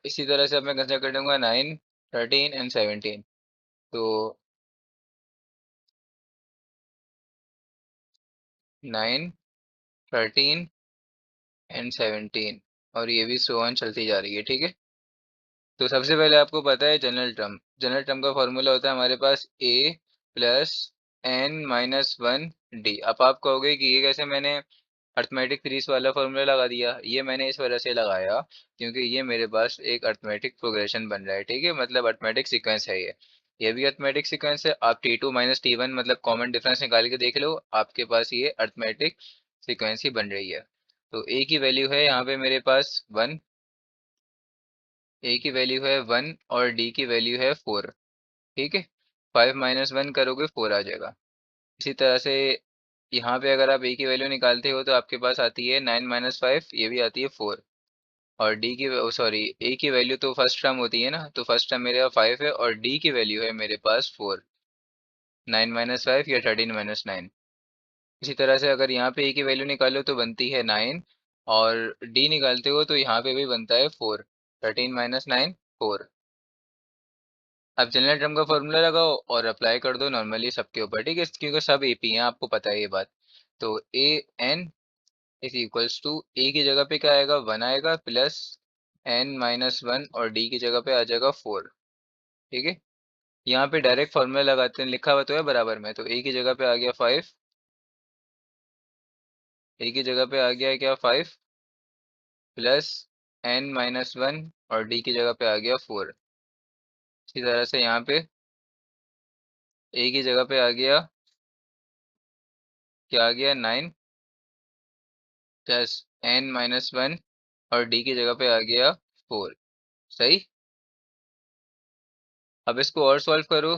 इसी तरह से अब मैं कंसिडर करूंगा 9 13 एंड 17, तो 9 13 एंड 17, और ये भी सो ऑन चलती जा रही है, ठीक है। तो सबसे पहले आपको पता है जनरल टर्म, जनरल टर्म का फॉर्मूला होता है हमारे पास a प्लस n-1 d। अब आप कहोगे कि ये कैसे मैंने अर्थमेटिक सीरीज वाला फॉर्मूला लगा दिया, ये मैंने इस वजह से लगाया क्योंकि ये मेरे पास एक अर्थमेटिक प्रोग्रेशन बन रहा है, ठीक है, मतलब अर्थमेटिक सीक्वेंस है ये भी अर्थमेटिक सीक्वेंस है। आप T2 - T1 मतलब कॉमन डिफरेंस निकाल के देख लो, आपके पास ये अर्थमेटिक सीक्वेंस ही बन रही है। तो a की वैल्यू है यहाँ पे मेरे पास 1, a की वैल्यू है 1 और d की वैल्यू है 4, ठीक है। 5 - 1 करोगे 4 आ जाएगा। इसी तरह से यहाँ पे अगर आप a की वैल्यू निकालते हो तो आपके पास आती है 9 - 5, ये भी आती है 4। और d की, सॉरी, a की वैल्यू तो फर्स्ट टर्म होती है ना, तो फर्स्ट टर्म मेरे पास 5 है और d की वैल्यू है मेरे पास 4। 9 - 5 या 13 - 9। इसी तरह से अगर यहाँ पे a की वैल्यू निकालो तो बनती है 9, और d निकालते हो तो यहाँ पे भी बनता है 4। 13 - 9 4। अब जनरल टर्म का फॉर्मूला लगाओ और अप्लाई कर दो नॉर्मली सबके ऊपर, ठीक है, क्योंकि सब एपी हैं, आपको पता है ये बात। तो ए एन इज इक्वल्स टू ए की जगह पे क्या आएगा, 1 आएगा प्लस n-1 और डी की जगह पे आ जाएगा 4। ठीक है, यहाँ पे डायरेक्ट फॉर्मूला लगाते हैं, लिखा हुआ तो है बराबर में, तो ए की जगह पे आ गया 5, ए की जगह पे आ गया क्या 5 प्लस n-1 और डी की जगह पे आ गया 4। इसी तरह से यहाँ पे ए की जगह पे आ गया, क्या आ गया 9 प्लस n-1 और डी की जगह पे आ गया 4। सही। अब इसको और सॉल्व करो।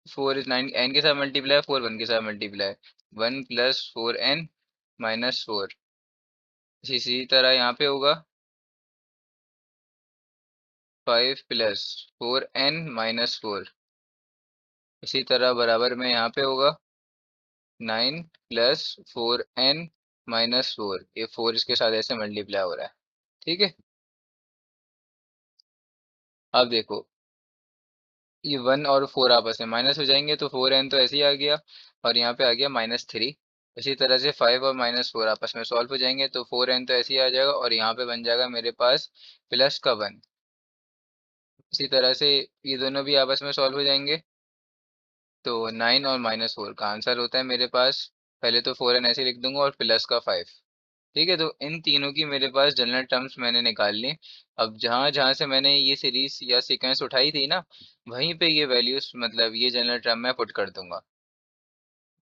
4 इज 9, n के साथ मल्टीप्लाई, 4 1 के साथ मल्टीप्लाई, 1 प्लस 4n-4। इसी तरह यहाँ पे होगा 5 प्लस 4n-4। इसी तरह बराबर में यहाँ पे होगा 9 प्लस 4n-4। ये 4 इसके साथ ऐसे मल्टीप्लाई हो रहा है। ठीक है, अब देखो ये 1 और 4 आपस में माइनस हो जाएंगे, तो 4n तो ऐसे ही आ गया, और यहाँ पे आ गया -3। इसी तरह से 5 और -4 आपस में सॉल्व हो जाएंगे, तो 4n तो ऐसे ही आ जाएगा, और यहाँ पे बन जाएगा मेरे पास प्लस का 1। इसी तरह से ये दोनों भी आपस में सॉल्व हो जाएंगे, तो 9 और -4 का आंसर होता है मेरे पास, पहले तो 4n ऐसे लिख दूंगा और प्लस का 5। ठीक है, तो इन तीनों की मेरे पास जनरल टर्म्स मैंने निकाल ली। अब जहाँ जहाँ से मैंने ये सीरीज या सीक्वेंस उठाई थी ना, वहीं पे ये वैल्यूज मतलब ये जनरल टर्म मैं पुट कर दूंगा।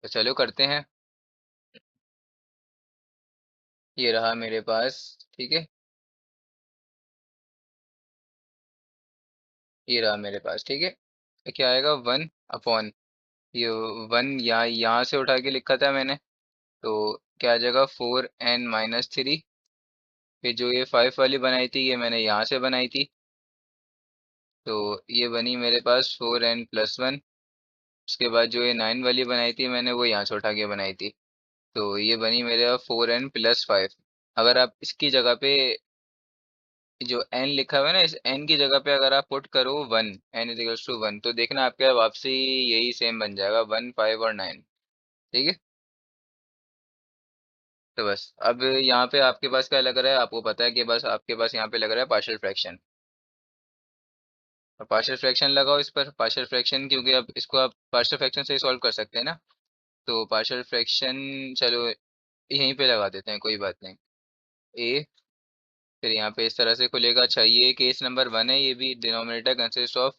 तो चलो करते हैं। ये रहा मेरे पास। ठीक है, ये रहा मेरे पास। ठीक है, तो क्या आएगा 1 अपॉन ये 1 यहाँ से उठा के लिखा था मैंने, तो क्या आ जाएगा 4n-3। फिर जो ये 5 वाली बनाई थी ये मैंने यहाँ से बनाई थी, तो ये बनी मेरे पास 4n+1। उसके बाद जो ये 9 वाली बनाई थी मैंने वो यहाँ से उठा के बनाई थी, तो ये बनी मेरे 4n+5। अगर आप इसकी जगह पे जो n लिखा हुआ है ना, इस n की जगह पे अगर आप पुट करो 1, n=1, तो देखना आपके वापसी यही सेम बन जाएगा, 1 5 और 9। ठीक है, तो बस अब यहाँ पे आपके पास क्या लग रहा है, आपको पता है कि बस आपके पास यहाँ पे लग रहा है पार्शियल फ्रैक्शन। और पार्शियल फ्रैक्शन लगाओ इस पर, पार्शियल फ्रैक्शन, क्योंकि अब इसको आप पार्शियल फ्रैक्शन से ही सॉल्व कर सकते हैं ना। तो पार्शियल फ्रैक्शन चलो यहीं पे लगा देते हैं, कोई बात नहीं। ए, फिर यहाँ पे इस तरह से खुलेगा। अच्छा, ये केस नंबर 1 है, ये भी denominator consist of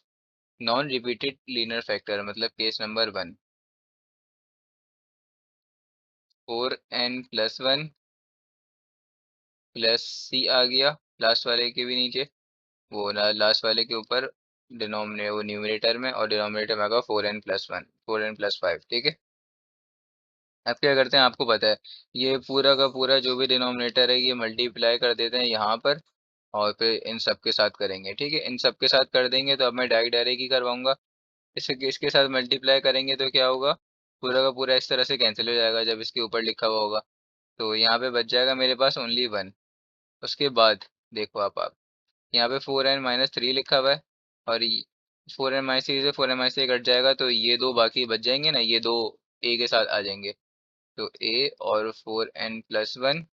non repeated linear factor, मतलब केस नंबर 1। 4n+1 प्लस सी आ गया लास्ट वाले के भी नीचे, वो लास्ट वाले के ऊपर डिनोमिनेटर वो न्यूमरेटर में, और डिनोमिनेटर में आएगा 4n+1 4n+5। ठीक है, अब क्या करते हैं आपको पता है, ये पूरा का पूरा जो भी डिनोमिनेटर है ये मल्टीप्लाई कर देते हैं यहाँ पर, और फिर इन सब के साथ करेंगे। ठीक है, इन सब के साथ कर देंगे, तो अब मैं डायरेक्ट डायरेक्ट ही करवाऊंगा। इसके साथ मल्टीप्लाई करेंगे तो क्या होगा, पूरा का पूरा इस तरह से कैंसिल हो जाएगा जब इसके ऊपर लिखा हुआ होगा, तो यहाँ पे बच जाएगा मेरे पास ओनली 1। उसके बाद देखो आप यहाँ पे 4n-3 लिखा हुआ है, और 4n-3 से 4n-3 कट जाएगा, तो ये दो बाकी बच जाएंगे ना, ये दो ए के साथ आ जाएंगे, तो ए और 4n+1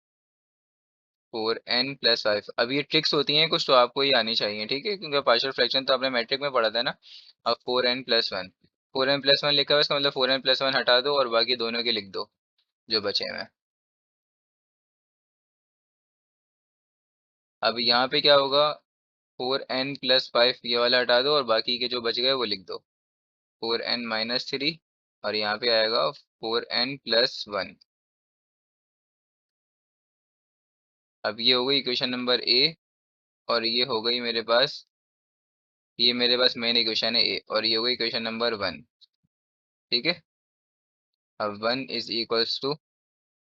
4n+5। अब ये ट्रिक्स होती हैं कुछ, तो आपको ये आनी चाहिए। ठीक है, क्योंकि पार्शियल फ्रैक्शन तो आपने मैट्रिक में पढ़ा था ना। अब 4n+1 लिखा हुआ है, इसका मतलब 4n+1 हटा दो और बाकी दोनों के लिख दो जो बचे हैं। अब यहाँ पे क्या होगा, 4n+5 ये वाला हटा दो और बाकी के जो बच गए वो लिख दो, 4n-3, और यहाँ पे आएगा 4n+1। अब ये हो गई इक्वेशन नंबर ए, और ये हो गई मेरे पास, ये मेरे पास मेन इक्वेशन है ए, और ये हो गई इक्वेशन नंबर 1। ठीक है, अब 1 =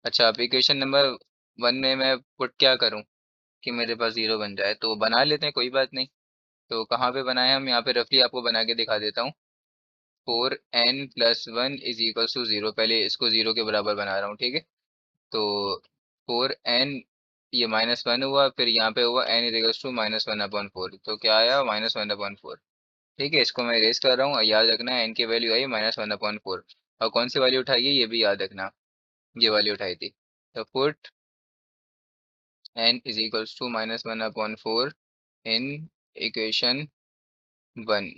अच्छा, अब इक्वेशन नंबर 1 में मैं पुट क्या करूँ कि मेरे पास 0 बन जाए, तो बना लेते हैं, कोई बात नहीं। तो कहाँ पे बनाए हम, यहाँ पे रफली आपको बना के दिखा देता हूँ। 4n+1 = 0, पहले इसको 0 के बराबर बना रहा हूँ। ठीक है, तो 4n, ये -1 हुआ, फिर यहाँ पे हुआ n=-1/4, तो क्या आया -1/4। ठीक है, इसको मैं इरेज कर रहा हूँ, याद रखना है n की वैल्यू आई -1/4। और कौन सी वाली उठाई है ये भी याद रखना, ये वाली उठाई थी। तो put n is equals to -1/4 in equation 1,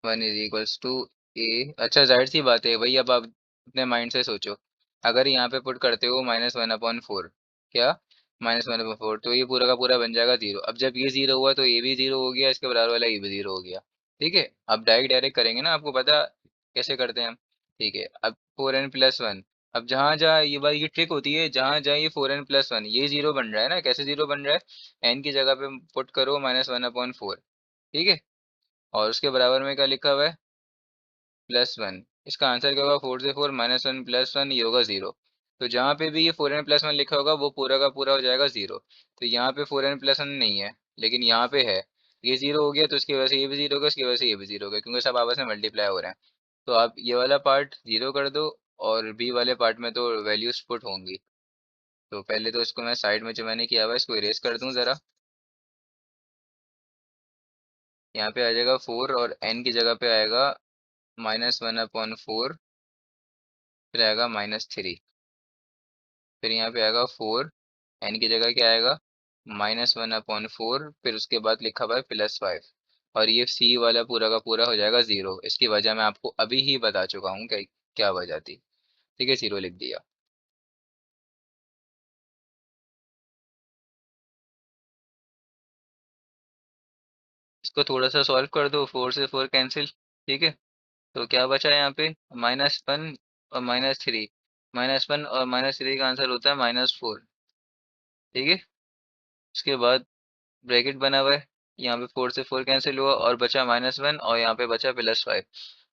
1 is equals to A. अच्छा, जाहिर सी बात है भाई, अब आप अपने माइंड से सोचो, अगर यहाँ पे पुट करते हो -1/4, क्या -1/4, तो ये पूरा का पूरा बन जाएगा जीरो। अब जब ये जीरो हुआ तो ये भी जीरो हो गया, इसके बराबर वाला ये भी जीरो हो गया। ठीक है, अब डायरेक्ट डायरेक्ट करेंगे ना, आपको पता कैसे करते हैं हम। ठीक है, अब 4n+1, अब जहाँ जहाँ ये बात, ये ट्रिक होती है, जहाँ जहाँ ये 4n+1 ये जीरो बन रहा है ना, कैसे जीरो बन रहा है, n की जगह पे पुट करो -1/4। ठीक है, और उसके बराबर में क्या लिखा हुआ है, +1। इसका आंसर क्या होगा, 4 से 4 -1+1, ये होगा जीरो। तो जहाँ पे भी ये 4n+1 लिखा होगा वो पूरा का पूरा हो जाएगा जीरो। तो यहाँ पे 4n+1 नहीं है, लेकिन यहाँ पे है, ये जीरो हो गया, तो इसकी वजह से ये भी जीरो होगा, इसकी वजह से ये भी जीरो होगा, क्योंकि सब आपस में मल्टीप्लाई हो रहे हैं। तो आप ये वाला पार्ट जीरो कर दो, और बी वाले पार्ट में तो वैल्यूज पुट होंगी। तो पहले तो इसको मैं साइड में जो मैंने किया हुआ है इसको इरेज कर दूं ज़रा। यहाँ पे आ जाएगा 4, और n की जगह पे आएगा -1/4, फिर आएगा -3, फिर यहाँ पे आएगा 4, n की जगह क्या आएगा, -1/4, फिर उसके बाद लिखा हुआ है +5, और ये c वाला पूरा का पूरा हो जाएगा जीरो। इसकी वजह मैं आपको अभी ही बता चुका हूँ कि क्या वजह थी। ठीक है, जीरो लिख दिया। इसको थोड़ा सा सॉल्व कर दो, 4 से 4 कैंसिल। ठीक है, तो क्या बचा यहाँ पे, -1 और -3, -1 और -3 का आंसर होता है -4। ठीक है, उसके बाद ब्रैकेट बना हुआ है, यहाँ पे 4 से 4 कैंसिल हुआ और बचा -1, और यहाँ पे बचा +5।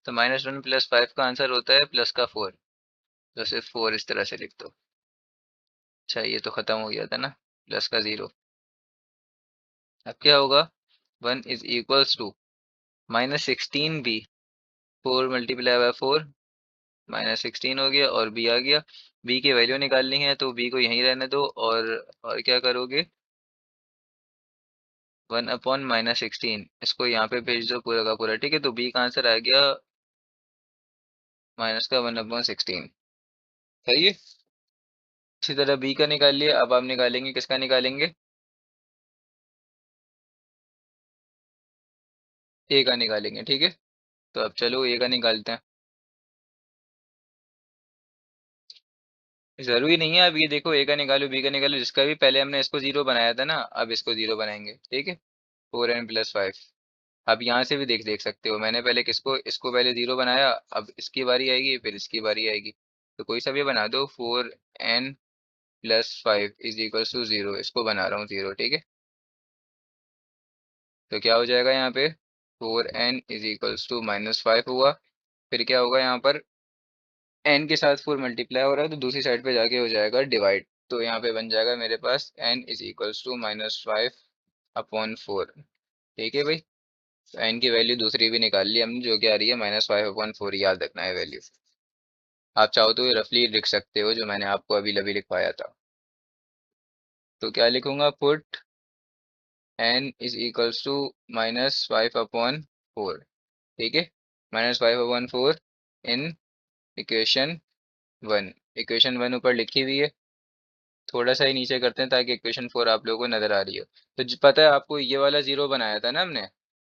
तो -1 + 5 का आंसर होता है प्लस का 4। तो सिर्फ 4 इस तरह से लिख दो। अच्छा, ये तो खत्म हो गया था ना, प्लस का जीरो। अब क्या होगा, 1 = -16b, 4 मल्टीप्लाई बाय 4, -16 हो गया, और b आ गया। b की वैल्यू निकालनी है, तो b को यहीं रहने दो, और क्या करोगे, 1/-16, इसको यहाँ पे भेज दो पूरा का पूरा। ठीक है, तो b का आंसर आ गया माइनस का 1/16। सही है। इसी तरह बी का निकाल लिया, अब आप निकालेंगे, किसका निकालेंगे, ए का निकालेंगे। ठीक है, तो अब चलो ए का निकालते हैं। जरूरी नहीं है, अब ये देखो, ए का निकालो बी का निकालो, जिसका भी पहले हमने इसको जीरो बनाया था ना, अब इसको जीरो बनाएंगे। ठीक है, 4n+5। अब यहाँ से भी देख देख सकते हो, मैंने पहले किसको, इसको पहले जीरो बनाया, अब इसकी बारी आएगी, फिर इसकी बारी आएगी। तो कोई सा भी बना दो, 4n+5 is equals to zero, इसको बना रहा हूँ जीरो। ठीक है, तो क्या हो जाएगा यहाँ पे, 4n इज इक्वल्स टू -5 हुआ, फिर क्या होगा यहाँ पर, n के साथ 4 मल्टीप्लाई हो रहा है, तो दूसरी साइड पे जाके हो जाएगा डिवाइड। तो यहाँ पे बन जाएगा मेरे पास n इज इक्वल्स टू -5/4। ठीक है भाई, तो n की वैल्यू दूसरी भी निकाल ली हमने, जो कि आ रही है -5/4, याद रखना है वैल्यू। आप चाहो तो रफली लिख सकते हो, जो मैंने आपको अभी अभी लिखवाया था। तो क्या लिखूंगा, put n is equals to -5/4। ठीक है, -5/4 इन इक्वेशन 1। इक्वेशन 1 ऊपर लिखी हुई है, थोड़ा सा ही नीचे करते हैं ताकि इक्वेशन 4 आप लोगों को नजर आ रही हो। तो पता है आपको, ये वाला जीरो बनाया था ना हमने।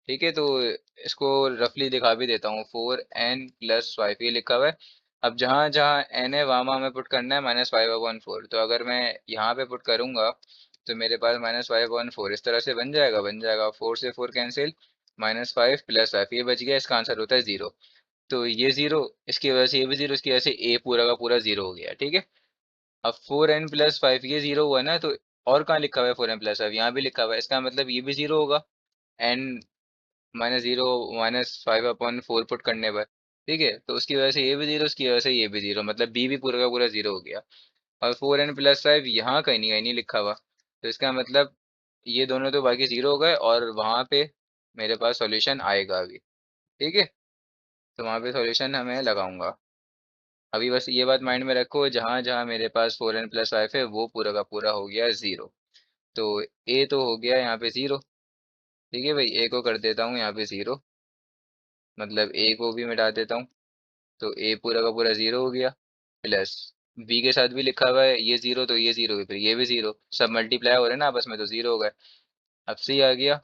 ठीक है, तो इसको रफली दिखा भी देता हूँ, 4n+5 ये लिखा हुआ है। अब जहाँ जहाँ n है वहाँ वहाँ में पुट करना है -5/4। तो अगर मैं यहाँ पे पुट करूँगा, तो मेरे पास -5/4 इस तरह से बन जाएगा 4 से 4 कैंसिल, -5 + 5 ये बच गया, इसका आंसर होता है जीरो। तो ये जीरो, इसकी वजह से ये भी जीरो, इसकी वजह से ए पूरा का पूरा जीरो हो गया। ठीक है, अब 4n+5 ये जीरो हुआ ना, तो और कहाँ लिखा हुआ है 4n+5, यहाँ भी लिखा हुआ है, इसका मतलब ये भी जीरो होगा, n-0 -5/4 पुट करने पर। ठीक है, तो उसकी वजह से ये भी जीरो, उसकी वजह से ये भी जीरो, मतलब बी भी पूरा का पूरा जीरो हो गया। और 4n+5 यहाँ कहीं नहीं लिखा हुआ, तो इसका मतलब ये दोनों तो बाकी जीरो हो गए, और वहाँ पे मेरे पास सॉल्यूशन आएगा अभी। ठीक है, तो वहाँ पे सॉल्यूशन हमें लगाऊंगा। अभी बस ये बात माइंड में रखो, जहाँ जहाँ मेरे पास 4n+5 है वो पूरा का पूरा हो गया जीरो। तो ए तो हो गया यहाँ पे जीरो। ठीक है भाई, ए को कर देता हूँ यहाँ पे जीरो, मतलब ए को भी मिटा देता हूँ। तो ए पूरा का पूरा जीरो हो गया, प्लस बी के साथ भी लिखा हुआ है ये जीरो, तो ये जीरो, फिर ये भी जीरो, सब मल्टीप्लाई हो रहे हैं ना आपस में, तो जीरो हो गए। अब सी आ गया,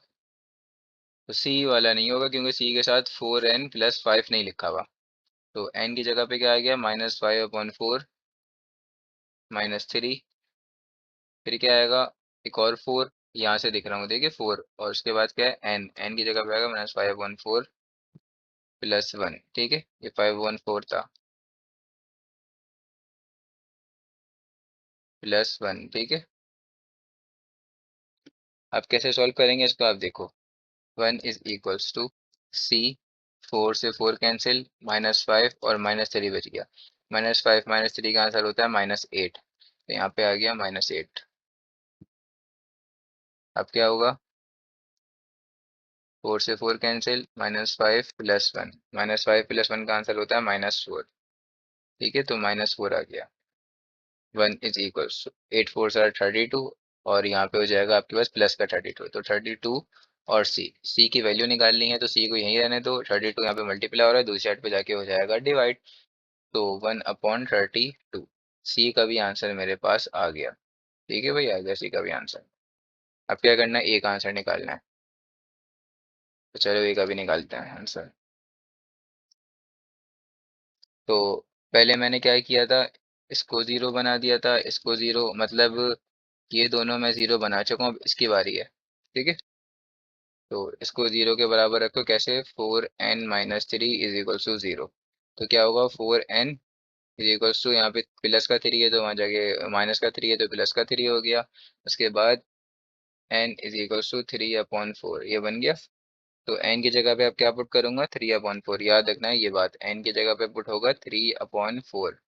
तो सी वाला नहीं होगा क्योंकि सी के साथ 4n+5 नहीं लिखा हुआ। तो n की जगह पे क्या आ गया, -5/4 -3। फिर क्या आएगा, एक और 4, यहाँ से दिख रहा हूँ देखिए 4, और उसके बाद क्या है n की जगह पे आएगा -5/4 +1। ठीक है, ये 5/4 था, +1। ठीक है, अब कैसे सॉल्व करेंगे इसको, आप देखो। 1 = सी, 4 से 4 कैंसिल, -5 और -3 बच गया। -5 -3 का आंसर होता है -8, तो यहाँ पे आ गया -8। अब क्या होगा, 4 से 4 कैंसिल, -5 +1, -5 + 1 का आंसर होता है -4। ठीक है, तो -4 आ गया। 1 = 8 4 = 32, और यहाँ पे हो जाएगा आपके पास प्लस का 32, तो 32। और सी की वैल्यू निकालनी है, तो सी को यहीं रहने दो, 32 यहाँ पे मल्टीप्लाई हो रहा है, दूसरी साइड पे जाके हो जाएगा डिवाइड। तो 1/32, सी का भी आंसर मेरे पास आ गया। ठीक है भाई, आ गया सी का भी आंसर। अब क्या करना है, एक आंसर निकालना है, तो चलो एक अभी निकालते हैं आंसर। तो पहले मैंने क्या किया था, इसको जीरो बना दिया था, इसको जीरो, मतलब ये दोनों मैं जीरो बना चुका हूँ, अब इसकी बारी है। ठीक है, तो इसको जीरो के बराबर रखो, कैसे, 4n-3 = 0। तो क्या होगा, 4n = यहाँ पे प्लस का 3 है तो वहाँ जाके माइनस का 3 है तो प्लस का 3 हो गया। उसके बाद n = 3/4, ये बन गया। तो n की जगह पे अब क्या पुट करूंगा, 3/4। याद रखना है ये बात, n की जगह पे पुट होगा 3/4।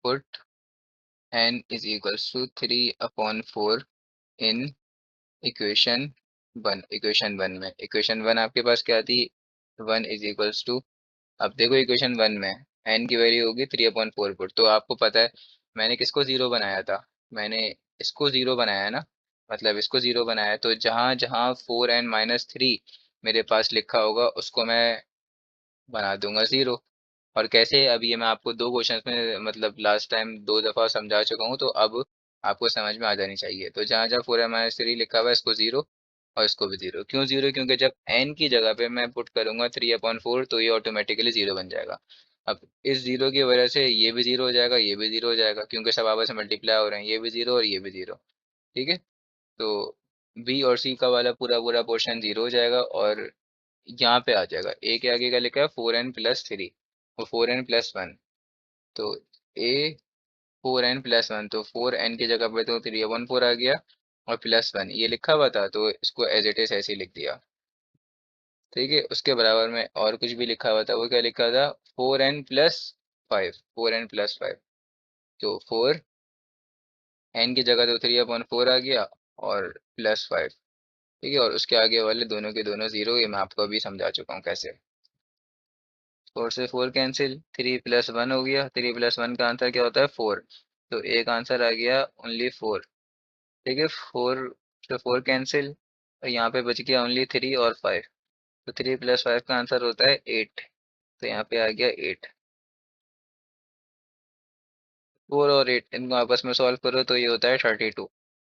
Put n = 3/4 in equation one में। इक्वेशन वन आपके पास क्या थी, 1 = अब देखो इक्वेशन वन में n की वैल्यू होगी 3/4 पुट, तो आपको पता है मैंने किसको जीरो बनाया था, मैंने इसको जीरो बनाया है ना, मतलब इसको जीरो बनाया है, तो जहां जहां 4n-3 मेरे पास लिखा होगा उसको मैं बना दूंगा जीरो। और कैसे, अब ये मैं आपको दो क्वेश्चंस में, मतलब लास्ट टाइम दो दफा समझा चुका हूँ, तो अब आपको समझ में आ जानी चाहिए। तो जहाँ जहाँ 4n-3 लिखा हुआ है इसको जीरो, और इसको भी जीरो। क्यों जीरो, क्योंकि जब n की जगह पे मैं पुट करूंगा 3/4, तो ये ऑटोमेटिकली जीरो बन जाएगा। अब इस जीरो की वजह से ये भी जीरो हो जाएगा, ये भी जीरो हो जाएगा, क्योंकि सब आपस में मल्टीप्लाई हो रहे हैं, ये भी जीरो और ये भी जीरो। ठीक है, तो बी और सी का वाला पूरा पूरा पोर्शन जीरो हो जाएगा, और यहाँ पे आ जाएगा ए के आगे का लिखा है 4n+3, और 4n+1, तो ए 4n+1, तो 4n की जगह पे तो 3/4 आ गया, और +1 ये लिखा हुआ था तो इसको एज इट इज ऐसे ही लिख दिया। ठीक है, उसके बराबर में और कुछ भी लिखा हुआ था, वो क्या लिखा था, 4n+5, 4n+5, तो 4n की जगह तो 3/4 आ गया, और +5। ठीक है, और उसके आगे वाले दोनों के दोनों जीरो, ये मैं आपको अभी समझा चुका हूँ कैसे। 4 से 4 कैंसिल, 3+1 हो गया, 3+1 का आंसर क्या होता है, 4। तो एक आंसर आ गया ओनली 4। ठीक है, 4 से 4 कैंसिल, और यहाँ पे बच गया ओनली 3 और 5। तो 3+5 का आंसर होता है 8, तो यहाँ पे आ गया 8। 4 और 8 इनको आपस में सॉल्व करो तो ये होता है 32।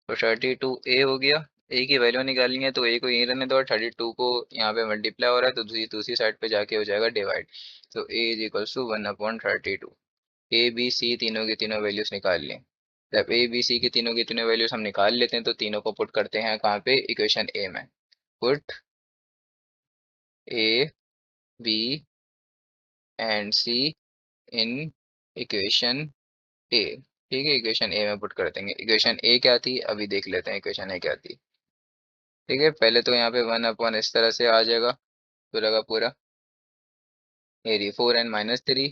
तो 32 ए हो गया। ए की वैल्यू निकालनी है, तो ए को यहीं रहने दो, और 32 को यहाँ पे मल्टीप्लाई हो रहा है तो दूसरी दूसरी साइड पे जाके हो जाएगा डिवाइड। तो A = 1/32। ए बी सी तीनों की तीनों वैल्यूज निकाल लें। जब ए बी सी की तीनों वैल्यूज हम निकाल लेते हैं, तो तीनों को पुट करते हैं कहाँ पे, इक्वेशन ए में। Put A B and C in equation A. ठीक है, इक्वेशन ए में पुट कर देंगे। इक्वेशन ए क्या थी, अभी देख लेते हैं इक्वेशन ए क्या थी। ठीक है, पहले तो यहाँ पे 1/, इस तरह से आ जाएगा पूरा का पूरा। मेरी 4n-3,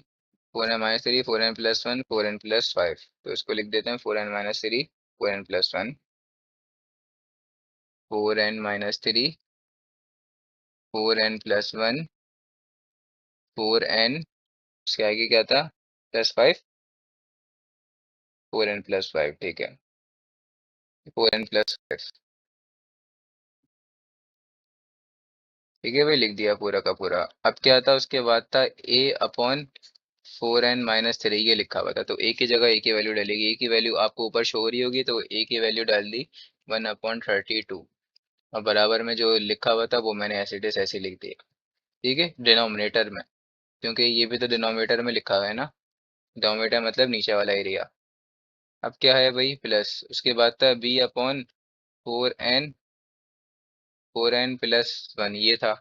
4n-3, 4n+1, 4n+5, तो इसको लिख देते हैं 4n-3, 4n+1, 4n-3, 4n+1, 4n, उसके आगे क्या था, +5, 4n+5। ठीक है, 4n+5। ठीक है भाई, लिख दिया पूरा का पूरा। अब क्या था उसके बाद था a अपॉन 4n-3, ये लिखा हुआ था, तो a की जगह a की वैल्यू डालेगी। a की वैल्यू आपको ऊपर शो हो रही होगी, तो a की वैल्यू डाल दी 1/32। और बराबर में जो लिखा हुआ था वो मैंने ऐसे इट इज ऐसे लिख दिया। ठीक है, डिनोमिनेटर में, क्योंकि ये भी तो डिनोमिनेटर में लिखा हुआ है ना, डिनोमिनेटर मतलब नीचे वाला एरिया। अब क्या है भाई, प्लस उसके बाद था b अपॉन 4n प्लस 1, ये था।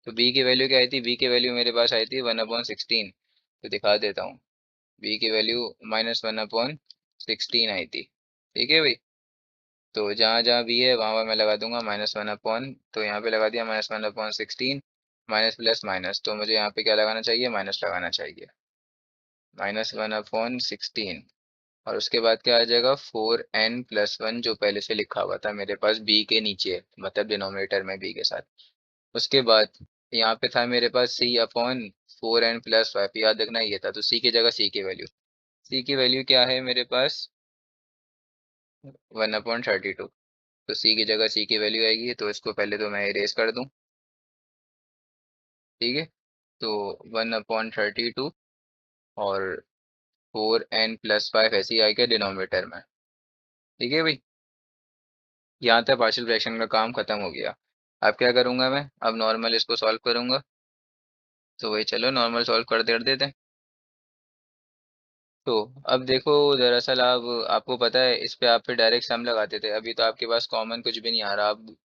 तो b की वैल्यू क्या आई थी, b की वैल्यू मेरे पास आई थी 1/16। तो दिखा देता हूँ, b की वैल्यू -1/16 आई थी। ठीक है भाई, तो जहाँ जहाँ b है वहाँ वहाँ मैं लगा दूंगा -1 तो यहाँ पे लगा दिया -1/16। माइनस प्लस माइनस, तो मुझे यहाँ पे क्या लगाना चाहिए, माइनस लगाना चाहिए। -1/16। और उसके बाद क्या आ जाएगा, 4n+1, जो पहले से लिखा हुआ था मेरे पास b के नीचे, मतलब डिनोमिनेटर में b के साथ। उसके बाद यहाँ पे था मेरे पास c/4n+5, याद रखना ये था, तो c की जगह c की वैल्यू, c की वैल्यू क्या है मेरे पास 1/32। तो c की जगह c की वैल्यू आएगी, तो इसको पहले तो मैं इरेज कर दूं। ठीक है, तो 1/32 और 4n+5 ऐसे ही आएगा डिनोमिनेटर में। ठीक है भाई, यहाँ तक पार्शियल फ्रैक्शन का काम खत्म हो गया। अब क्या करूँगा मैं, अब नॉर्मल इसको सॉल्व करूँगा। तो वही चलो नॉर्मल सॉल्व कर देते हैं। तो अब देखो, दरअसल आप, आपको पता है इस पे आप पे डायरेक्ट सम लगाते थे, अभी तो आपके पास कॉमन कुछ भी नहीं आ रहा। आप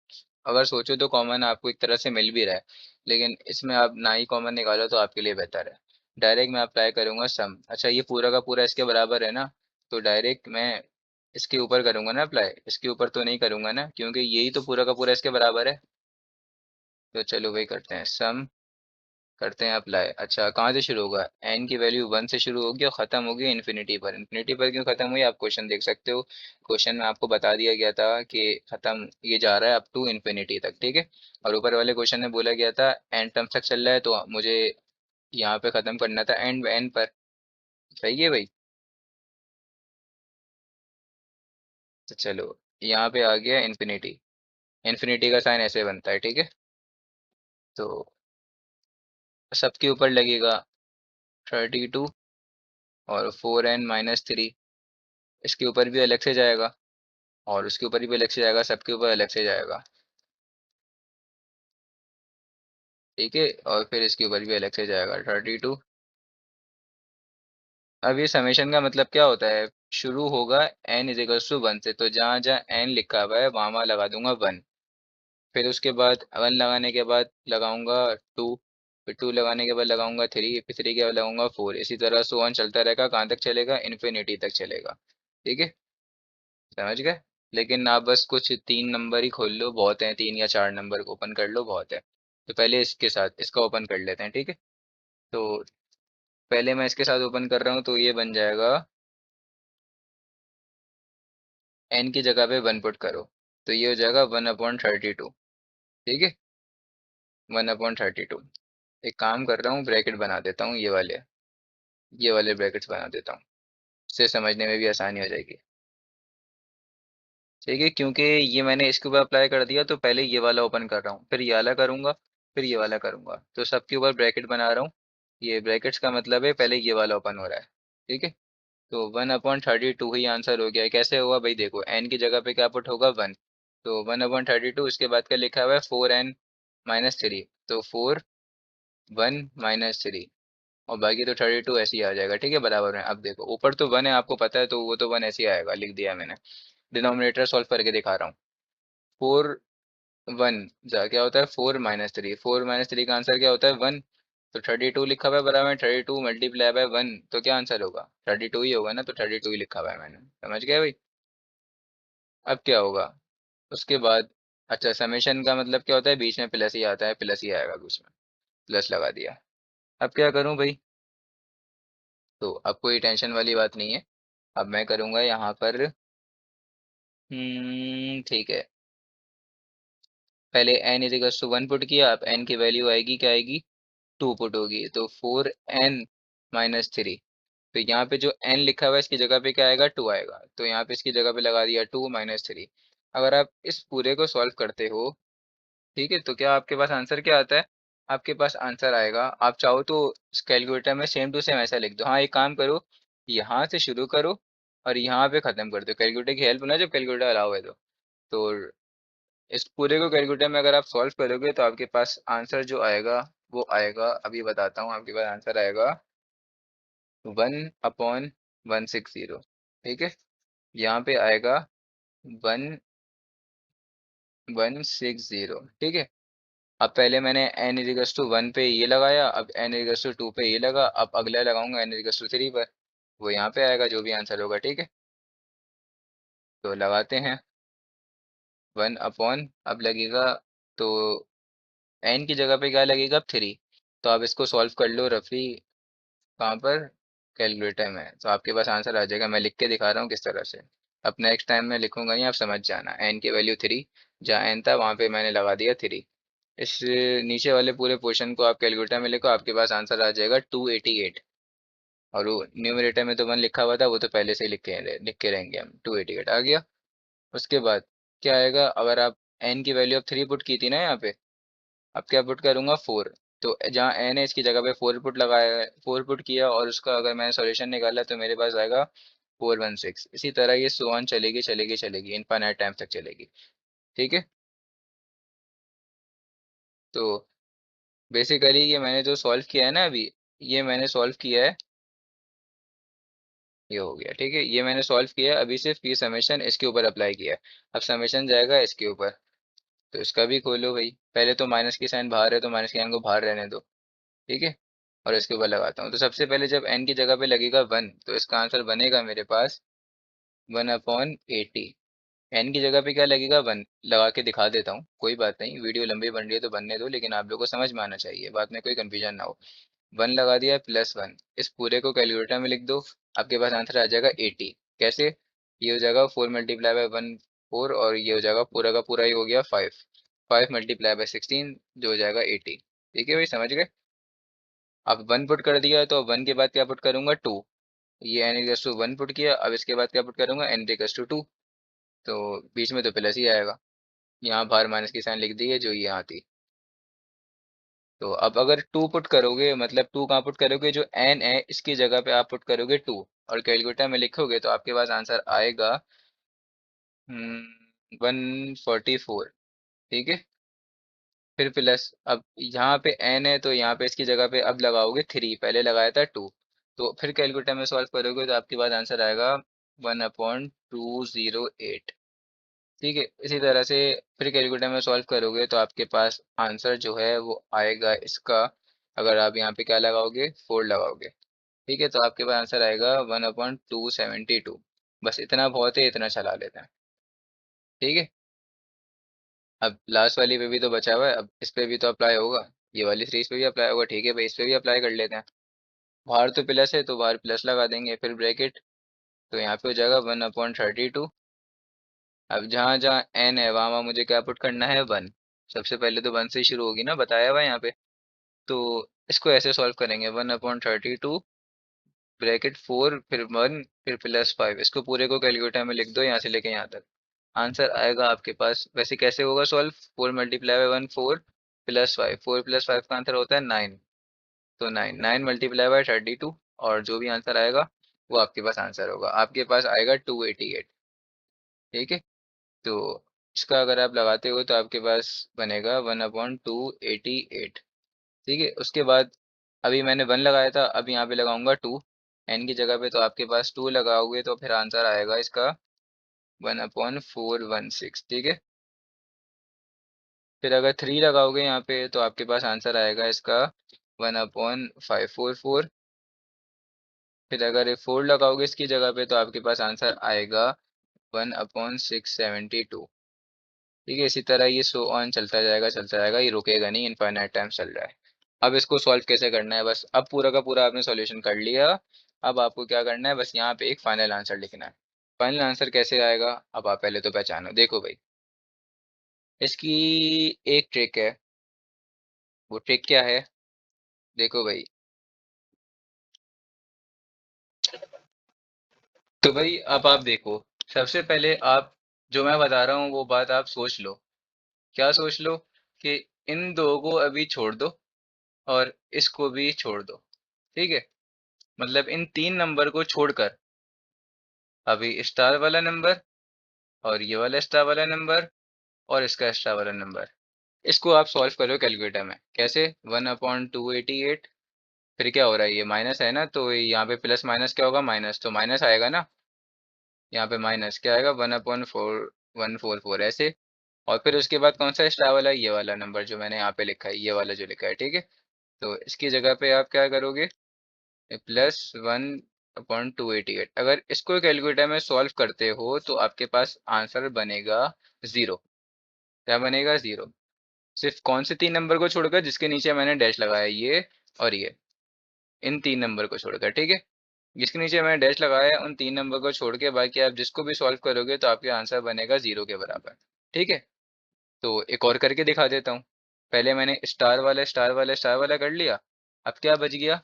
अगर सोचो तो कॉमन आपको एक तरह से मिल भी रहा है, लेकिन इसमें आप ना ही कॉमन निकालो तो आपके लिए बेहतर है। डायरेक्ट मैं अप्लाई करूंगा सम। अच्छा, ये पूरा का पूरा इसके बराबर है ना, तो डायरेक्ट मैं इसके ऊपर करूंगा ना अप्लाई, इसके ऊपर तो नहीं करूंगा ना, क्योंकि यही तो पूरा का पूरा इसके बराबर है। तो चलो वही करते हैं, सम करते हैं अप्लाई। अच्छा, कहाँ से शुरू होगा, एन की वैल्यू 1 से शुरू होगी और खत्म होगी इन्फिनिटी पर। इन्फिनिटी पर क्यों खत्म हुई, आप क्वेश्चन देख सकते हो। क्वेश्चन में आपको बता दिया गया था कि खत्म ये जा रहा है अप टू इन्फिनिटी तक। ठीक है, और ऊपर वाले क्वेश्चन में बोला गया था एन टर्म्स तक चल रहा है, तो मुझे यहाँ पे खत्म करना था एंड एन पर। सही है भाई, तो चलो यहाँ पे आ गया इन्फिनिटी। इन्फिनिटी का साइन ऐसे बनता है, ठीक है। तो सबके ऊपर लगेगा 32 और 4n-3, इसके ऊपर भी अलग से जाएगा और उसके ऊपर भी अलग से जाएगा, सबके ऊपर अलग से जाएगा। ठीक है, और फिर इसके ऊपर भी अलग से जाएगा 32। अब ये समेशन का मतलब क्या होता है, शुरू होगा n=1 से, तो जहाँ जहाँ n लिखा हुआ है वहाँ वहाँ लगा दूंगा 1। फिर उसके बाद 1 लगाने के बाद लगाऊंगा 2, फिर 2 लगाने के बाद लगाऊंगा 3, फिर 3 के बाद लगाऊंगा 4, इसी तरह सो ऑन चलता रहेगा। कहाँ तक चलेगा, इन्फिनिटी तक चलेगा। ठीक है, समझ गए। लेकिन आप बस कुछ 3 नंबर ही खोल लो, बहुत है, 3 या 4 नंबर ओपन कर लो, बहुत है। तो पहले इसके साथ इसका ओपन कर लेते हैं, ठीक है। तो पहले मैं इसके साथ ओपन कर रहा हूँ, तो ये बन जाएगा, एन की जगह पे 1 पुट करो, तो ये हो जाएगा 1/32। ठीक है, 1/32। एक काम कर रहा हूँ, ब्रैकेट बना देता हूँ, ये वाले ब्रैकेट्स बना देता हूँ, इससे समझने में भी आसानी हो जाएगी। ठीक है, क्योंकि ये मैंने इसके ऊपर अप्लाई कर दिया, तो पहले ये वाला ओपन कर रहा हूँ, फिर ये वाला करूंगा, फिर ये वाला करूंगा, तो सबके ऊपर ब्रैकेट बना रहा हूँ। ये ब्रैकेट्स का मतलब है पहले ये वाला ओपन हो रहा है। ठीक है, तो 1/32 ही आंसर हो गया है। कैसे हुआ भाई, देखो एन की जगह पे क्या पुट होगा, 1, तो 1/32, उसके बाद क्या लिखा हुआ है, 4n-3, तो 4 1-3, और बाकी तो 32 ऐसे ही आ जाएगा। ठीक है, बराबर है। अब देखो ऊपर तो 1 है, आपको पता है, तो वो तो 1 ऐसे ही आएगा, लिख दिया मैंने। डिनोमिनेटर सॉल्व करके दिखा रहा हूँ। 4 1 क्या होता है, 4-3, 4-3 का आंसर क्या होता है, 1। तो 32 लिखा हुआ है बराबर में, 32 मल्टीप्लाई बाय 1, तो क्या आंसर होगा, 32 ही होगा ना, तो 32 ही लिखा हुआ है मैंने। समझ गए भाई। अब क्या होगा उसके बाद, अच्छा समेशन का मतलब क्या होता है, बीच में प्लस ही आता है, प्लस ही आएगा बीच में, प्लस लगा दिया। अब क्या करूं भाई, तो अब कोई टेंशन वाली बात नहीं है। अब मैं करूंगा यहाँ पर, ठीक है, पहले n=1 पुट किया, अब n की वैल्यू आएगी, क्या आएगी, 2 पुट होगी, तो 4n-3। तो यहाँ पे जो n लिखा हुआ है इसकी जगह पे क्या आएगा, 2 आएगा, तो यहाँ पे इसकी जगह पे लगा दिया 2-3। अगर आप इस पूरे को सॉल्व करते हो, ठीक है, तो क्या आपके पास आंसर क्या आता है? आपके पास आंसर आएगा, आप चाहो तो कैलकुलेटर में सेम टू सेम ऐसा लिख दो। हाँ, एक काम करो, यहाँ से शुरू करो और यहाँ पे खत्म कर दो, कैलकुलेटर की हेल्प ना, जब कैलकुलेटर अलाउ है तो इस पूरे को कैलकुलेटर में अगर आप सॉल्व करोगे तो आपके पास आंसर जो आएगा वो आएगा, अभी बताता हूँ, आपके पास आंसर आएगा 1/160। ठीक है, यहाँ पे आएगा 1160। ठीक है, अब पहले मैंने n इजिकल्स टू 1 पे ये लगाया, अब n इजिकल्स टू 2 पे ये लगा, अब अगला लगाऊंगा n इजिकल्स टू 3 पर, वो यहाँ पे आएगा जो भी आंसर होगा। ठीक है, तो लगाते हैं 1 अपॉन, अब लगेगा तो n की जगह पे क्या लगेगा, अब 3। तो आप इसको सॉल्व कर लो रफली, कहाँ पर, कैलकुलेटर में, तो आपके पास आंसर आ जाएगा। मैं लिख के दिखा रहा हूँ किस तरह से, अब नेक्स्ट टाइम मैं लिखूंगा नहीं, आप समझ जाना। n की वैल्यू 3, जहाँ n था वहाँ पे मैंने लगा दिया 3। इस नीचे वाले पूरे पोर्शन को आप कैलकुलेटर में लिखो, आपके पास आंसर आ जाएगा 288। और वो न्यूमरेटर में तो 1 लिखा हुआ था, वो तो पहले से ही लिख के रहेंगे हम, 288 आ गया। उसके बाद क्या आएगा, अगर आप n की वैल्यू अब 3 पुट की थी ना यहाँ पे, अब क्या पुट करूंगा, 4। तो जहाँ n है इसकी जगह पे 4 पुट लगाया, 4 पुट किया, और उसका अगर मैंने सॉल्यूशन निकाला तो मेरे पास आएगा 416। इसी तरह ये सो ऑन चलेगी चलेगी चलेगी, इनफाइनाइट टाइम तक चलेगी। ठीक है, तो बेसिकली ये मैंने जो सॉल्व किया है ना अभी, ये मैंने सॉल्व किया है, ये हो गया। ठीक है, ये मैंने सॉल्व किया है, अभी सिर्फ ये समेशन इसके ऊपर अप्लाई किया है। अब समेशन जाएगा इसके ऊपर, तो इसका भी खोलो भाई, पहले तो माइनस की साइन बाहर है तो माइनस के साइन को बाहर रहने दो। ठीक है, और इसके ऊपर लगाता हूँ, तो सबसे पहले जब n की जगह पे लगेगा 1, तो इसका आंसर बनेगा मेरे पास 1/80। n की जगह पे क्या लगेगा, 1 लगा के दिखा देता हूँ, कोई बात नहीं, वीडियो लंबी बन रही है तो बनने दो, लेकिन आप लोग को समझ में आना चाहिए, बात में कोई कंफ्यूजन ना हो। 1 लगा दिया, +1, इस पूरे को कैलकुलेटर में लिख दो, आपके पास आंसर आ जाएगा 80। कैसे, ये हो जाएगा 4 मल्टीप्लाई बाय 1, 4, और ये हो जाएगा पूरा का पूरा, ही हो गया 5, 5 मल्टीप्लाई बाय 16 जो हो जाएगा 80। ठीक है भाई, समझ गए? अब 1 पुट कर दिया, तो 1 के बाद क्या पुट करूंगा, 2। ये n इक्वल्स टू 1 पुट किया, अब इसके बाद क्या पुट करूंगा, n इक्वल्स टू 2। तो बीच में तो प्लस ही आएगा, यहाँ बाहर माइनस की साइन लिख दी है जो ये यहाँ थी। तो अब अगर 2 पुट करोगे, मतलब 2 कहाँ पुट करोगे, जो n है इसकी जगह पे आप पुट करोगे 2, और कैलकुलेटर में लिखोगे तो आपके पास आंसर आएगा 144। ठीक है, फिर प्लस, अब यहाँ पे n है तो यहाँ पे इसकी जगह पे अब लगाओगे 3, पहले लगाया था 2। तो फिर कैलकुलेटर में सॉल्व करोगे तो आपके पास आंसर आएगा 1/208। ठीक है, इसी तरह से फिर कैलकुलेटर में सॉल्व करोगे तो आपके पास आंसर जो है वो आएगा इसका, अगर आप यहाँ पे क्या लगाओगे, 4 लगाओगे। ठीक है, तो आपके पास आंसर आएगा 1/272। बस इतना बहुत है, इतना चला लेते हैं। ठीक है, अब लास्ट वाली पे भी तो बचा हुआ है, अब इस पे भी तो अप्लाई होगा, ये वाली 3 इस पे भी अप्लाई होगा। ठीक है भाई, इस पे भी अप्लाई कर लेते हैं। बाहर तो प्लस है तो बाहर प्लस लगा देंगे, फिर ब्रैकेट, तो यहाँ पे हो जाएगा 1/32। अब जहाँ जहाँ n है वहाँ वहाँ मुझे क्या पुट करना है, 1। सबसे पहले तो 1 से ही शुरू होगी ना, बताया हुआ है यहाँ पे। तो इसको ऐसे सॉल्व करेंगे, 1/32 ब्रैकेट 4, फिर 1, फिर +5, इसको पूरे को कैलकुलेटर में लिख दो यहाँ से लेके यहाँ तक। आंसर आएगा आपके पास, वैसे कैसे होगा सॉल्व, 4 मल्टीप्लाई बाय 1, 4, +5, 4 +5 का आंसर होता है 9। तो 9, 9 मल्टीप्लाई बाय 32, और जो भी आंसर आएगा वो आपके पास आंसर होगा, आपके पास आएगा 288। ठीक है, तो इसका अगर आप लगाते हो तो आपके पास बनेगा 1/288। ठीक है, उसके बाद अभी मैंने 1 लगाया था, अब यहाँ पे लगाऊंगा 2 n की जगह पे, तो आपके पास 2 लगाओगे तो फिर आंसर आएगा इसका 1/416। ठीक है, फिर अगर 3 लगाओगे यहाँ पे तो आपके पास आंसर आएगा इसका 1/544। फिर अगर 4 लगाओगे इसकी जगह पे तो आपके पास आंसर आएगा 1/672। ठीक है, इसी तरह ये सो ऑन चलता जाएगा, ये रुकेगा नहीं, इनफाइनाइट टाइम चल रहा है। अब इसको सॉल्व कैसे करना है, बस अब पूरा का पूरा आपने सॉल्यूशन कर लिया। अब आपको क्या करना है, बस यहाँ पे एक फाइनल आंसर लिखना है। फाइनल आंसर कैसे आएगा, अब आप पहले तो पहचानो, देखो भाई, इसकी एक ट्रिक है। वो ट्रिक क्या है, देखो भाई, तो भाई अब आप देखो, सबसे पहले आप, जो मैं बता रहा हूँ वो बात आप सोच लो। क्या सोच लो, कि इन दो को अभी छोड़ दो और इसको भी छोड़ दो। ठीक है, मतलब इन तीन नंबर को छोड़कर अभी स्टार वाला नंबर और ये वाला स्टार वाला नंबर और इसका स्टार वाला नंबर, इसको आप सॉल्व करो कैलकुलेटर में। कैसे? 1/288। फिर क्या हो रहा है, ये माइनस है ना, तो यहाँ पे प्लस माइनस क्या होगा, माइनस, तो माइनस आएगा ना। यहाँ पे माइनस क्या आएगा, 1/4144 ऐसे। और फिर उसके बाद कौन सा एक्स्ट्रा वाला, ये वाला नंबर जो मैंने यहाँ पे लिखा है, ये वाला जो लिखा है। ठीक है, तो इसकी जगह पे आप क्या करोगे, +1/288। अगर इसको कैलकुलेटर में सॉल्व करते हो तो आपके पास आंसर बनेगा 0। क्या बनेगा, 0। सिर्फ कौन से तीन नंबर को छोड़कर, जिसके नीचे मैंने डैश लगाया, ये और ये, इन तीन नंबर को छोड़कर। ठीक है, जिसके नीचे मैंने डैश लगाया है, उन तीन नंबर को छोड़ के बाकी आप जिसको भी सॉल्व करोगे तो आपके आंसर बनेगा 0 के बराबर। ठीक है, तो एक और करके दिखा देता हूँ। पहले मैंने स्टार वाला स्टार वाला स्टार वाला कर लिया। अब क्या बच गया,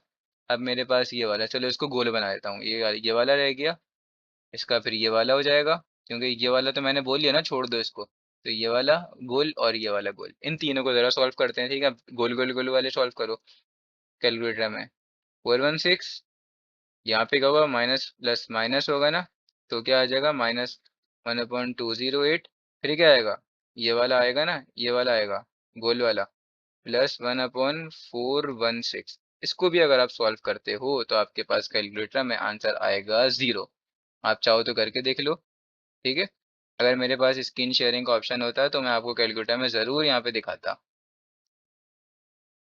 अब मेरे पास ये वाला, चलो इसको गोल बना देता हूँ, ये वाला रह गया। इसका फिर ये वाला हो जाएगा, क्योंकि ये वाला तो मैंने बोल लिया ना छोड़ दो इसको। तो ये वाला गोल और ये वाला गोल, इन तीनों को जरा सॉल्व करते हैं। ठीक है, गोल गोल गोल वाले सॉल्व करो कैलकुलेटर में। 416, यहाँ पे क्या होगा, माइनस प्लस माइनस होगा ना, तो क्या आ जाएगा, -1/208। फिर क्या आएगा, ये वाला आएगा ना, ये वाला आएगा गोल वाला, +1/416। इसको भी अगर आप सॉल्व करते हो तो आपके पास कैलकुलेटर में आंसर आएगा 0। आप चाहो तो करके देख लो। ठीक है, अगर मेरे पास स्क्रीन शेयरिंग का ऑप्शन होता तो मैं आपको कैलकुलेटर में ज़रूर यहाँ पे दिखाता।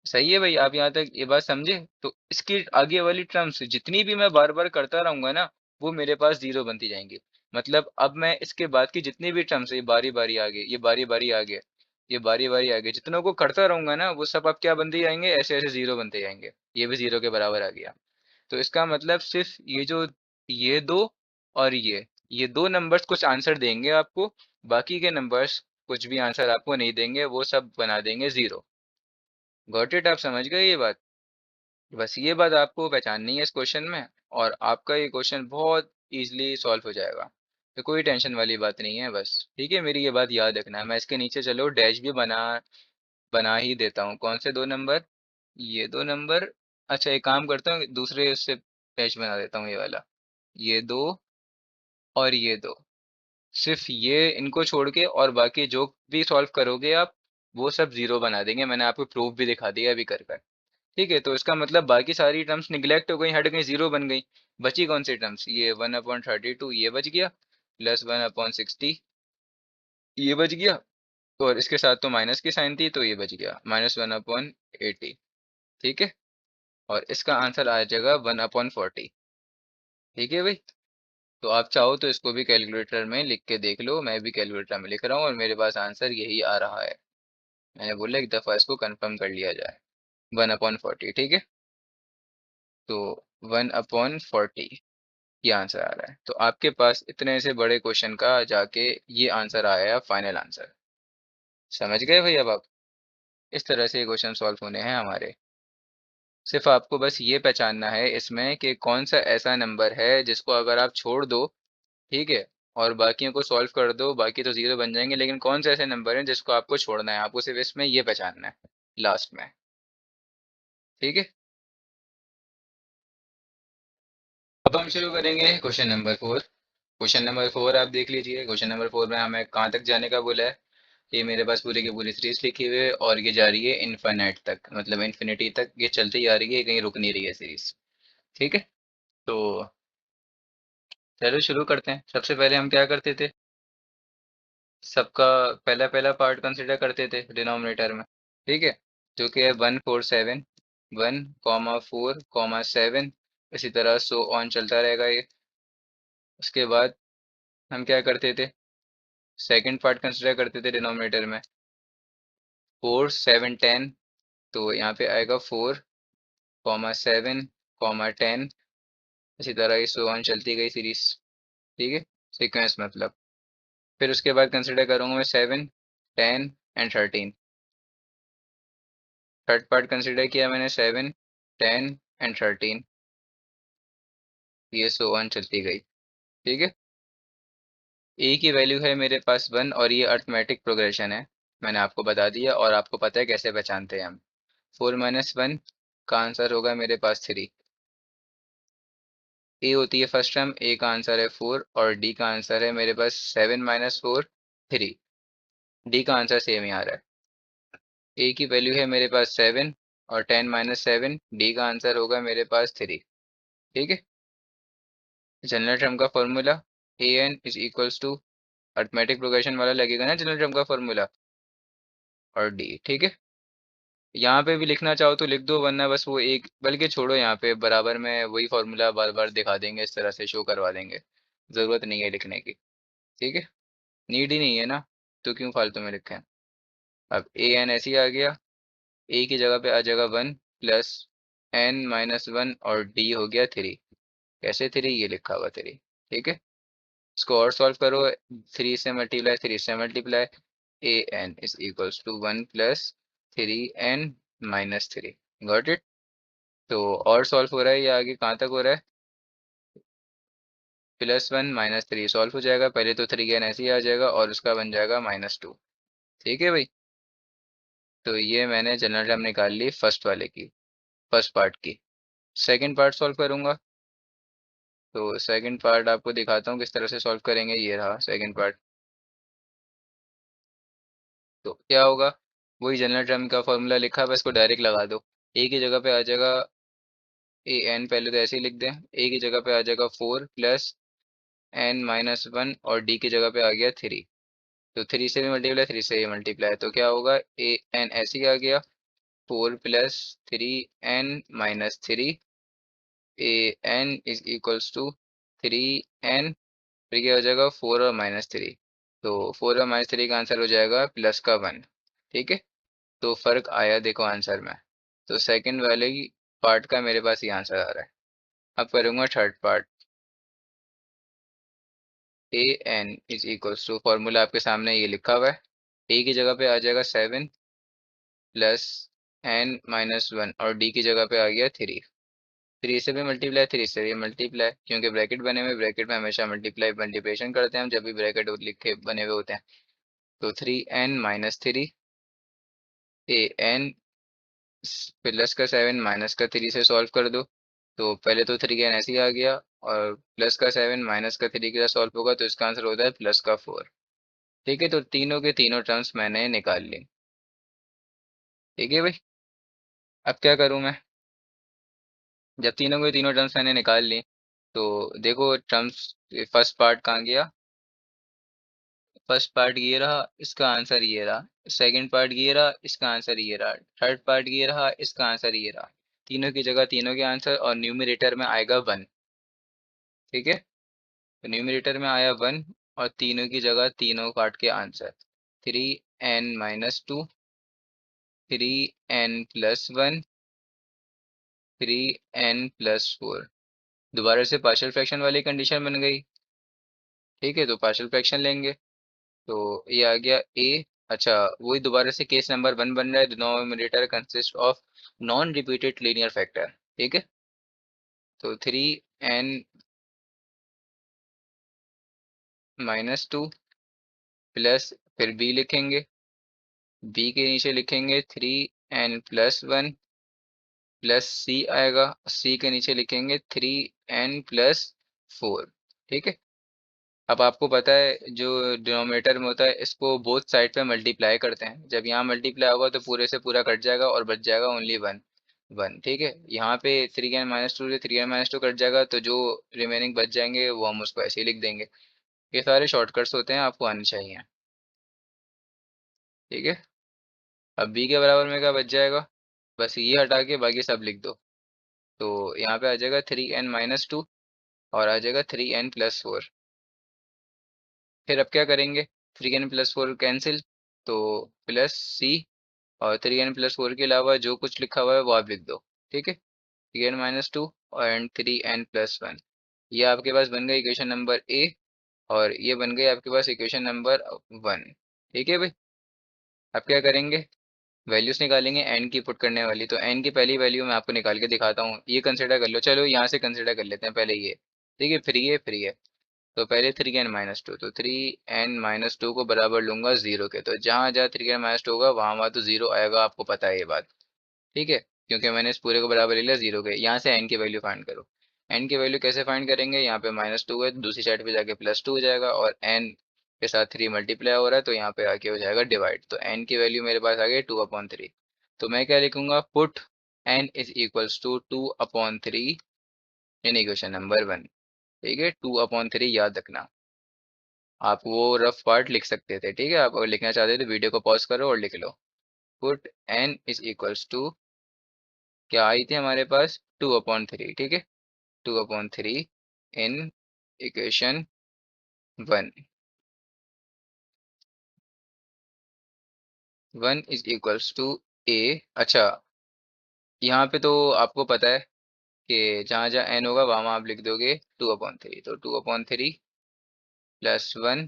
सही है भाई, आप यहाँ तक ये बात समझे? तो इसकी आगे वाली टर्म्स जितनी भी मैं बार बार करता रहूंगा ना, वो मेरे पास 0 बनती जाएंगी। मतलब अब मैं इसके बाद की जितनी भी टर्म्स, ये बारी बारी आगे, ये बारी बारी आगे, ये बारी बारी आगे, जितनों को करता रहूंगा ना, वो सब अब क्या बनते जाएंगे, ऐसे ऐसे 0 बनते जाएंगे। ये भी 0 के बराबर आ गया। तो इसका मतलब सिर्फ ये जो, ये दो और ये दो नंबर्स कुछ आंसर देंगे आपको। बाकी के नंबर्स कुछ भी आंसर आपको नहीं देंगे, वो सब बना देंगे 0। Got it? आप समझ गए ये बात? बस ये बात आपको पहचाननी है इस क्वेश्चन में, और आपका ये क्वेश्चन बहुत इजीली सॉल्व हो जाएगा। तो कोई टेंशन वाली बात नहीं है बस। ठीक है, मेरी ये बात याद रखना है। मैं इसके नीचे चलो डैश भी बना बना ही देता हूँ। कौन से दो नंबर, ये दो नंबर। अच्छा, एक काम करता हूँ, दूसरे उससे डैश बना देता हूँ, ये वाला, ये दो और ये दो। सिर्फ ये इनको छोड़ के और बाकी जो भी सॉल्व करोगे आप, वो सब 0 बना देंगे। मैंने आपको प्रूफ भी दिखा दिया अभी कर कर। ठीक है, तो इसका मतलब बाकी सारी टर्म्स निगलेक्ट हो गई, हट गई, 0 बन गई। बची कौन सी टर्म्स, ये 1/32 ये बच गया, +1/60 ये बच गया, और इसके साथ तो माइनस की साइन थी तो ये बच गया, -1/80। ठीक है, और इसका आंसर आ जाएगा 1/40। ठीक है भाई, तो आप चाहो तो इसको भी कैलकुलेटर में लिख के देख लो। मैं भी कैलकुलेटर में लिख रहा हूँ और मेरे पास आंसर यही आ रहा है। मैंने बोला एक दफ़ा इसको कंफर्म कर लिया जाए। 1/40। ठीक है, तो 1/40 ये आंसर आ रहा है। तो आपके पास इतने से बड़े क्वेश्चन का जाके ये आंसर आया है, फाइनल आंसर। समझ गए भाई? अब आप इस तरह से ये क्वेश्चन सॉल्व होने हैं हमारे। सिर्फ आपको बस ये पहचानना है इसमें कि कौन सा ऐसा नंबर है जिसको अगर आप छोड़ दो, ठीक है, और बाकियों को सॉल्व कर दो, बाकी तो 0 बन जाएंगे, लेकिन कौन से ऐसे नंबर हैं जिसको आपको छोड़ना है, आपको सिर्फ इसमें ये पहचानना है लास्ट में। ठीक है, अब हम शुरू करेंगे क्वेश्चन नंबर 4। क्वेश्चन नंबर 4 आप देख लीजिए। क्वेश्चन नंबर 4 में हमें कहाँ तक जाने का बोला है। ये मेरे पास पूरी की पूरी सीरीज लिखी हुई है और ये जा रही है इन्फिनिट तक, मतलब इन्फिनिटी तक ये चलती आ रही है, कहीं रुक नहीं रही है सीरीज। ठीक है, तो चलो शुरू करते हैं। सबसे पहले हम क्या करते थे, सबका पहला पहला पार्ट कंसिडर करते थे डिनोमिनेटर में। ठीक है, जो कि है 147, 1,4,7। इसी तरह सो ऑन चलता रहेगा ये। उसके बाद हम क्या करते थे, सेकंड पार्ट कंसिडर करते थे डिनोमिनेटर में, 4, 7, 10। तो यहाँ पे आएगा 4,7,10। इसी तरह ये सो ऑन चलती गई सीरीज। ठीक है, सीक्वेंस मतलब। फिर उसके बाद कंसिडर करूँगा मैं 7, 10 एंड 13। थर्ड पार्ट कंसिडर किया मैंने, 7, 10 एंड 13। ये सो ऑन चलती गई। ठीक है, ए की वैल्यू है मेरे पास 1 और ये अर्थमेटिक प्रोग्रेशन है। मैंने आपको बता दिया और आपको पता है कैसे पहचानते हैं हम। 4 - 1 का आंसर होगा मेरे पास 3। ए होती है फर्स्ट टर्म, ए का आंसर है 4 और डी का आंसर है मेरे पास 7 - 4 3। डी का आंसर सेम ही आ रहा है। ए की वैल्यू है मेरे पास 7 और 10 - 7, डी का आंसर होगा मेरे पास 3। ठीक है। जनरल टर्म का formula A N is equals to arithmetic progression वाला लगेगा ना जनरल टर्म का फॉर्मूला, और डी। ठीक है। यहाँ पे भी लिखना चाहो तो लिख दो, वरना बस वो एक, बल्कि छोड़ो, यहाँ पे बराबर में वही फॉर्मूला बार बार दिखा देंगे, इस तरह से शो करवा देंगे। ज़रूरत नहीं है लिखने की। ठीक है। नीड ही नहीं है ना, तो क्यों फालतू में लिखें। अब ए एन ऐसे ही आ गया, ए की जगह पे आ जाएगा 1 + n - 1 और डी हो गया 3। कैसे 3, ये लिखा हुआ 3। ठीक है। इसको और सॉल्व करो, 3 से multiply A N is equals to 1 + 3n - 3। Got it. तो और सॉल्व हो रहा है, ये आगे कहाँ तक हो रहा है, +1 - 3 सॉल्व हो जाएगा। पहले तो 3n ऐसे ही आ जाएगा और उसका बन जाएगा -2। ठीक है भाई। तो ये मैंने जनरल टर्म निकाल ली फर्स्ट वाले की, फर्स्ट पार्ट की। सेकंड पार्ट सॉल्व करूंगा। तो सेकंड पार्ट आपको दिखाता हूँ किस तरह से सॉल्व करेंगे। ये रहा सेकंड पार्ट। तो क्या होगा, वही जनरल टर्म का फॉर्मूला लिखा है, इसको डायरेक्ट लगा दो। ए की जगह पे आ जाएगा ए एन, पहले तो ऐसे ही लिख दें। ए की जगह पे आ जाएगा 4 + n - 1 और डी की जगह पे आ गया 3। तो 3 से भी मल्टीप्लाई, 3 से ये मल्टीप्लाई, तो क्या होगा, ए एन ऐसे ही आ गया, 4 + 3n - 3 A N is equals to 3n। फिर क्या हो जाएगा, 4 और -3। तो 4 और -3 का आंसर हो जाएगा +1। ठीक है। तो फर्क आया देखो आंसर में। तो सेकंड वाले की पार्ट का मेरे पास ये आंसर आ रहा है। अब करूँगा third part. A N is equals to, formula आपके सामने ये लिखा हुआ है। ए की जगह पे आ जाएगा 7 + n - 1 और डी की जगह पे आ गया 3। 3 से भी मल्टीप्लाई, 3 से भी मल्टीप्लाई, क्योंकि ब्रैकेट बने हुए, ब्रैकेट में हमेशा मल्टीप्लाई मल्टीप्लिकेशन करते हैं हम जब भी ब्रैकेट लिखे बने हुए होते हैं। तो 3n - 3 ए एन प्लस का 7 माइनस का 3 से सॉल्व कर दो। तो पहले तो 3n ऐसे ही आ गया, और प्लस का 7 माइनस का 3 के साथ सॉल्व होगा तो इसका आंसर होता है +4। ठीक है। तो तीनों के तीनों टर्म्स मैंने निकाल ली। ठीक है भाई। अब क्या करूँ मैं, जब तीनों के तीनों टर्म्स मैंने निकाल ली, तो देखो टर्म्स, फर्स्ट पार्ट कहाँ गया, फर्स्ट पार्ट ये रहा, इसका आंसर ये रहा। सेकंड पार्ट ये रहा, इसका आंसर ये रहा। थर्ड पार्ट ये रहा, इसका आंसर ये रहा। तीनों की जगह तीनों के आंसर, और न्यूमरेटर में आएगा 1। ठीक है। तो न्यूमरेटर में आया 1 और तीनों की जगह तीनों काट के आंसर 3n - 2, 3n + 1, 3n + 4। दोबारा से पार्शियल फ्रैक्शन वाली कंडीशन बन गई। ठीक है। तो पार्शियल फ्रैक्शन लेंगे, तो ये आ गया ए। अच्छा, वही दोबारा से केस नंबर 1 बन रहा है, denominator consist of non repeated linear factor. ठीक है। तो 3n - 2 प्लस, फिर बी लिखेंगे, बी के नीचे लिखेंगे 3n + 1 प्लस सी आएगा, सी के नीचे लिखेंगे 3n + 4। ठीक है। अब आपको पता है जो डिनोमिनेटर में होता है, इसको बोथ साइड पे मल्टीप्लाई करते हैं। जब यहाँ मल्टीप्लाई होगा तो पूरे से पूरा कट जाएगा और बच जाएगा ओनली 1 1। ठीक है। यहाँ पे 3n - 2 से 3n - 2 कट जाएगा, तो जो रिमेनिंग बच जाएंगे वो हम उसको ऐसे ही लिख देंगे। ये सारे शॉर्टकट्स होते हैं, आपको आने चाहिए। ठीक है। अब बी के बराबर में क्या बच जाएगा, बस ये हटा के बाकी सब लिख दो। तो यहाँ पे आ जाएगा 3n - 2 और आ जाएगा 3n + 4। फिर अब क्या करेंगे, 3n + 4 कैंसिल, तो प्लस सी, और 3n + 4 के अलावा जो कुछ लिखा हुआ है वो आप लिख दो। ठीक है। 3n - 2 एंड 3n + 1, ये आपके पास बन गई इक्वेशन नंबर ए, और ये बन गई आपके पास इक्वेशन नंबर 1। ठीक है भाई। अब क्या करेंगे, वैल्यूज निकालेंगे एन की पुट करने वाली। तो एन की पहली वैल्यू मैं आपको निकाल के दिखाता हूँ, ये कंसिडर कर लो। चलो यहाँ से कंसिडर कर लेते हैं पहले ये। ठीक है। फ्री है, फ्री है। तो पहले 3n-2, तो 3n-2 को बराबर लूंगा जीरो के, तो जहां जहां 3n-2 होगा वहां वहां तो जीरो आएगा, आपको पता है ये बात। ठीक है, क्योंकि मैंने इस पूरे को बराबर ले लिया जीरो के। यहाँ से एन की वैल्यू फाइंड करो। एन की वैल्यू कैसे फाइंड करेंगे, यहाँ पे -2 है, दूसरी साइड पे जाके +2 हो जाएगा, और एन के साथ 3 मल्टीप्लाई हो रहा है तो यहाँ पे आके हो जाएगा डिवाइड। तो एन की वैल्यू मेरे पास आ गई 2/3। तो मैं क्या लिखूंगा, put N is equals to 2/3 in equation number 1। ठीक है, 2/3 याद रखना। आप वो रफ पार्ट लिख सकते थे, ठीक है, आप अगर लिखना चाहते थे वीडियो को पॉज करो और लिख लो। Put N is equals to, क्या आई थी हमारे पास, 2/3। ठीक है, 2/3 in equation 1। 1 is equals to A. अच्छा, यहाँ पे तो आपको पता है कि जहाँ जहाँ एन होगा वहाँ वहाँ आप लिख दोगे 2/3, तो 2/3 +1,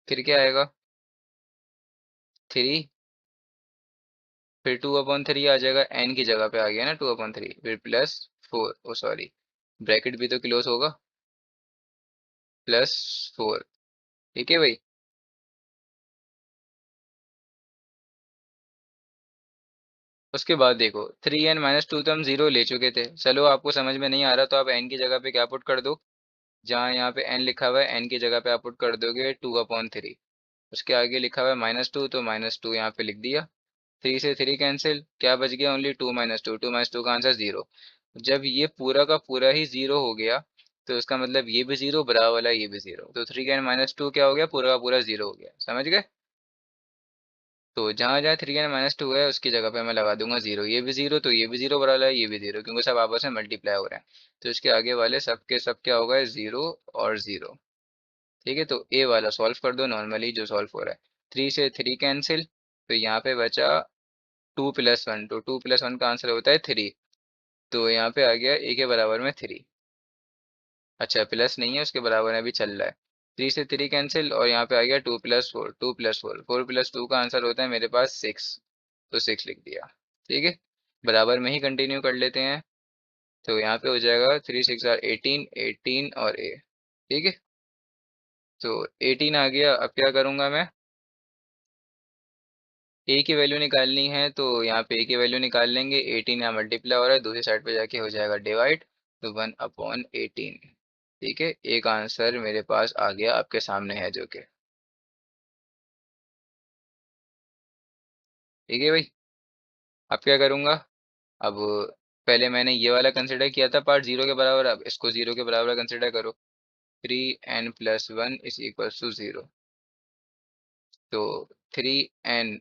फिर क्या आएगा 3, फिर 2/3 आ जाएगा, एन की जगह पे आ गया ना 2/3, फिर +4, ओ सॉरी, ब्रैकेट भी तो क्लोज होगा, +4। ठीक है भाई। उसके बाद देखो 3n-2 तो हम जीरो ले चुके थे, चलो आपको समझ में नहीं आ रहा तो आप एन की जगह पे क्या पुट कर दो, जहाँ यहाँ पे एन लिखा हुआ है एन की जगह पे आप पुट कर दोगे 2/3। उसके आगे लिखा हुआ है -2, तो -2 यहाँ पे लिख दिया। 3 से 3 कैंसिल, क्या बच गया, ओनली 2-2, 2-2 का आंसर जीरो। जब ये पूरा का पूरा ही जीरो हो गया तो इसका मतलब ये भी जीरो, बराबर वाला ये भी जीरो, तो 3n-2 क्या हो गया, पूरा का पूरा जीरो हो गया, समझ गए। तो जहाँ जहाँ 3n-2 है उसकी जगह पे मैं लगा दूंगा जीरो, ये भी जीरो तो ये भी जीरो, बराबर है ये भी जीरो, क्योंकि सब आपस में मल्टीप्लाई हो रहे हैं। तो इसके आगे वाले सब के सब क्या होगा, जीरो और जीरो। ठीक है, तो ए वाला सॉल्व कर दो नॉर्मली जो सॉल्व हो रहा है। 3 से 3 कैंसिल, तो यहाँ पे बचा 2+1, तो 2+1 का आंसर होता है 3। तो यहाँ पे आ गया ए के बराबर में 3। अच्छा, प्लस नहीं है, उसके बराबर में अभी चल रहा है। 3 से 3 कैंसिल, और यहाँ पे आ गया 2+4, 2+4, 4+2 का आंसर होता है मेरे पास 6, तो 6 लिख दिया। ठीक है, बराबर में ही कंटिन्यू कर लेते हैं। तो यहाँ पे हो जाएगा 3 6 18, 18 और ए। ठीक है, तो 18 आ गया, अब क्या करूँगा मैं, ए की वैल्यू निकालनी है, तो यहाँ पे ए की वैल्यू निकाल लेंगे। 18 यहाँ मल्टीप्लाई हो रहा है, दूसरी साइड पे जाके हो जाएगा डिवाइड, तो 1/18। ठीक है, एक आंसर मेरे पास आ गया, आपके सामने है जो कि। ठीक है भाई, अब क्या करूँगा, अब पहले मैंने ये वाला कंसिडर किया था पार्ट जीरो के बराबर, अब इसको जीरो के बराबर कंसिडर करो। 3n+1 is equal to zero, तो 3n,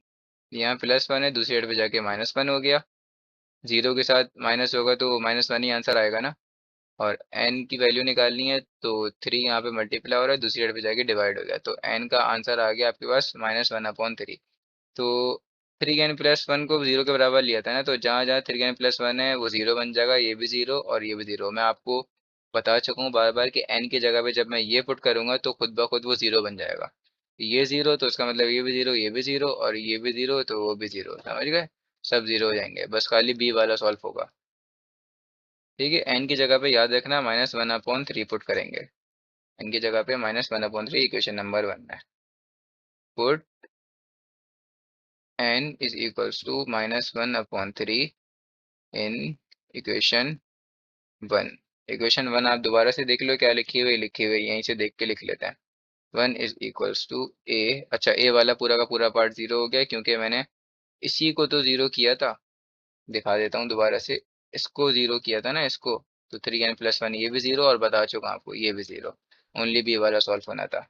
यहाँ +1 है, दूसरी साइड पे जाके -1 हो गया, जीरो के साथ माइनस होगा तो -1 ही आंसर आएगा ना। और n की वैल्यू निकालनी है, तो 3 यहाँ पे मल्टीप्लाई हो रहा है, दूसरी साइड पे जाके डिवाइड हो गया, तो n का आंसर आ गया आपके पास -1/3। तो 3n+1 को जीरो के बराबर लिया था ना, तो जहाँ जहाँ 3n+1 है वो जीरो बन जाएगा, ये भी जीरो और ये भी जीरो। मैं आपको बता चुका हूँ बार बार कि n की जगह पे जब मैं ये पुट करूंगा तो खुद ब खुद वो जीरो बन जाएगा। ये जीरो तो इसका मतलब ये भी जीरो, ये भी जीरो और ये भी जीरो, तो वो भी जीरो, समझ गए। सब जीरो हो जाएंगे, बस खाली बी वाला सॉल्व होगा। ठीक है, एन की जगह पे याद रखना -1/3 पुट करेंगे। एन की जगह पे -1/3 इक्वेशन नंबर 1 में put n is equals to -1/3 in equation 1। Equation 1 आप दोबारा से देख लो, क्या लिखी हुई यहीं से देख के लिख लेते हैं। 1 इज इक्वल्स टू ए। अच्छा, ए वाला पूरा का पूरा पार्ट जीरो हो गया, क्योंकि मैंने इसी को तो जीरो किया था। दिखा देता हूँ दोबारा से, इसको जीरो किया था ना इसको, तो 3n+1 ये भी जीरो, और बता चुका हूँ आपको ये भी जीरो, ओनली बी वाला सॉल्व होना था।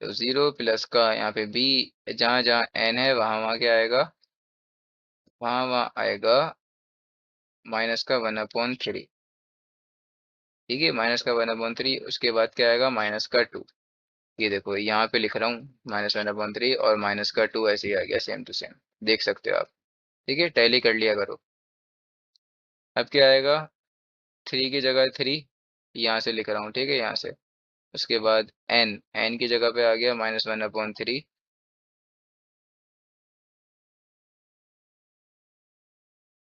तो जीरो प्लस का यहाँ पे बी, जहाँ जहाँ एन है वहाँ वहाँ क्या आएगा, वहाँ वहाँ आएगा -1/3। ठीक है, -1/3, उसके बाद क्या आएगा, -2। ये देखो यहाँ पे लिख रहा हूँ -1/3 और -2, ऐसे ही आ गया सेम टू सेम, देख सकते हो आप। ठीक है, टैली कर लिया करो। अब क्या आएगा, 3 की जगह 3 यहाँ से लिख रहा हूँ, ठीक है, यहाँ से। उसके बाद एन, एन की जगह पे आ गया -1/3,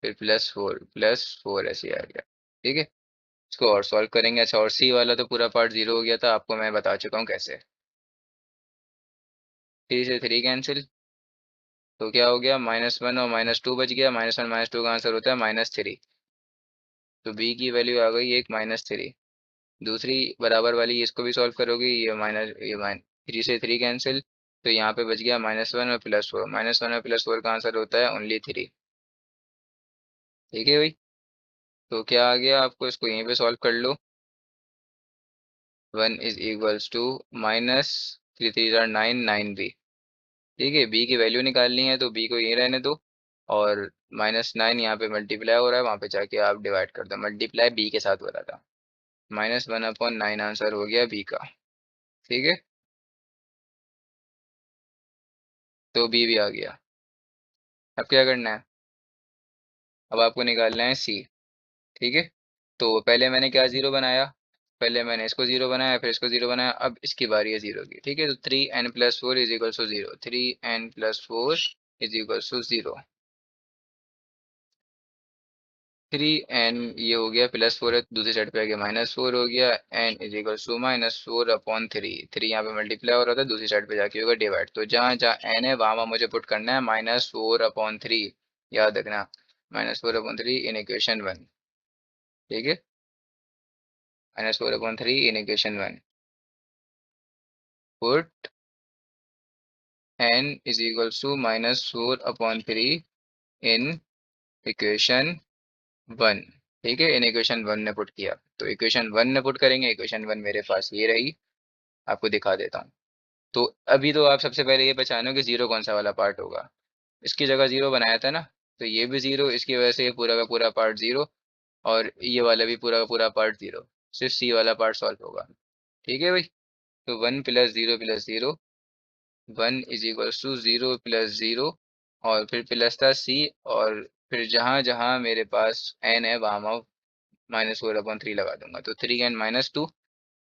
फिर +4, +4 ऐसे ही आ गया। ठीक है, इसको और सॉल्व करेंगे। अच्छा, और सी वाला तो पूरा पार्ट जीरो हो गया था, आपको मैं बता चुका हूँ कैसे। 3 से 3 कैंसिल, तो क्या हो गया, -1 और -2 बच गया। -1 -2 का आंसर होता है -3। तो बी की वैल्यू आ गई एक -3। दूसरी बराबर वाली इसको भी सॉल्व करोगे, ये 3 से 3 कैंसिल, तो यहाँ पे बच गया -1 और +4। -1 और +4 का आंसर होता है ओनली 3। ठीक है भाई। तो क्या आ गया, आपको इसको यहीं पे सॉल्व कर लो। 1 इज इक्वल्स टू -3 3 9 9b। ठीक है, बी की वैल्यू निकालनी है तो बी को यहीं रहने दो। और -9 यहाँ पे मल्टीप्लाई हो रहा है, वहाँ पे जाके आप डिवाइड कर दो। मल्टीप्लाई बी के साथ हो रहा था। -1/9 आंसर हो गया बी का। ठीक है, तो बी भी आ गया। अब क्या करना है, अब आपको निकालना है सी। ठीक है, तो पहले मैंने क्या ज़ीरो बनाया, पहले मैंने इसको ज़ीरो बनाया, फिर इसको ज़ीरो बनाया, अब इसकी बारी है ज़ीरो की। ठीक है, तो 3n+4 is equal to 0। 3n+4 is equal to 0। 3n ये हो गया +4 है, दूसरी साइड पे आ गया -4 हो गया। n is equal to -4/3। 3 यहाँ पे मल्टीप्लाई हो रहा था, दूसरी साइड पे जाके होगा डिवाइड। तो जहाँ जहाँ n है वहाँ वहाँ मुझे पुट करना है -4/3। याद रखना, -4/3 इन इक्वेशन 1। ठीक है, -4/3 in equation 1। Put n is equal to -4/3 in equation 1। ठीक है, इन इक्वेशन 1 ने पुट किया, तो इक्वेशन 1 ने पुट करेंगे। इक्वेशन 1 मेरे पास ये रही, आपको दिखा देता हूँ। तो अभी तो आप सबसे पहले ये पहचानो कि जीरो कौन सा वाला पार्ट होगा। इसकी जगह जीरो बनाया था ना, तो ये भी जीरो, इसकी वजह से ये पूरा का पूरा पार्ट जीरो। और ये वाला भी पूरा का पूरा पार्ट जीरो। सिर्फ सी वाला पार्ट सॉल्व होगा। ठीक है भाई। तो 1 + 0 + 0, 1 = 0 + 0, और फिर प्लस था सी। और फिर जहाँ जहाँ मेरे पास n है वहाँ वहाँ -4/3 लगा दूंगा। तो 3n - 2,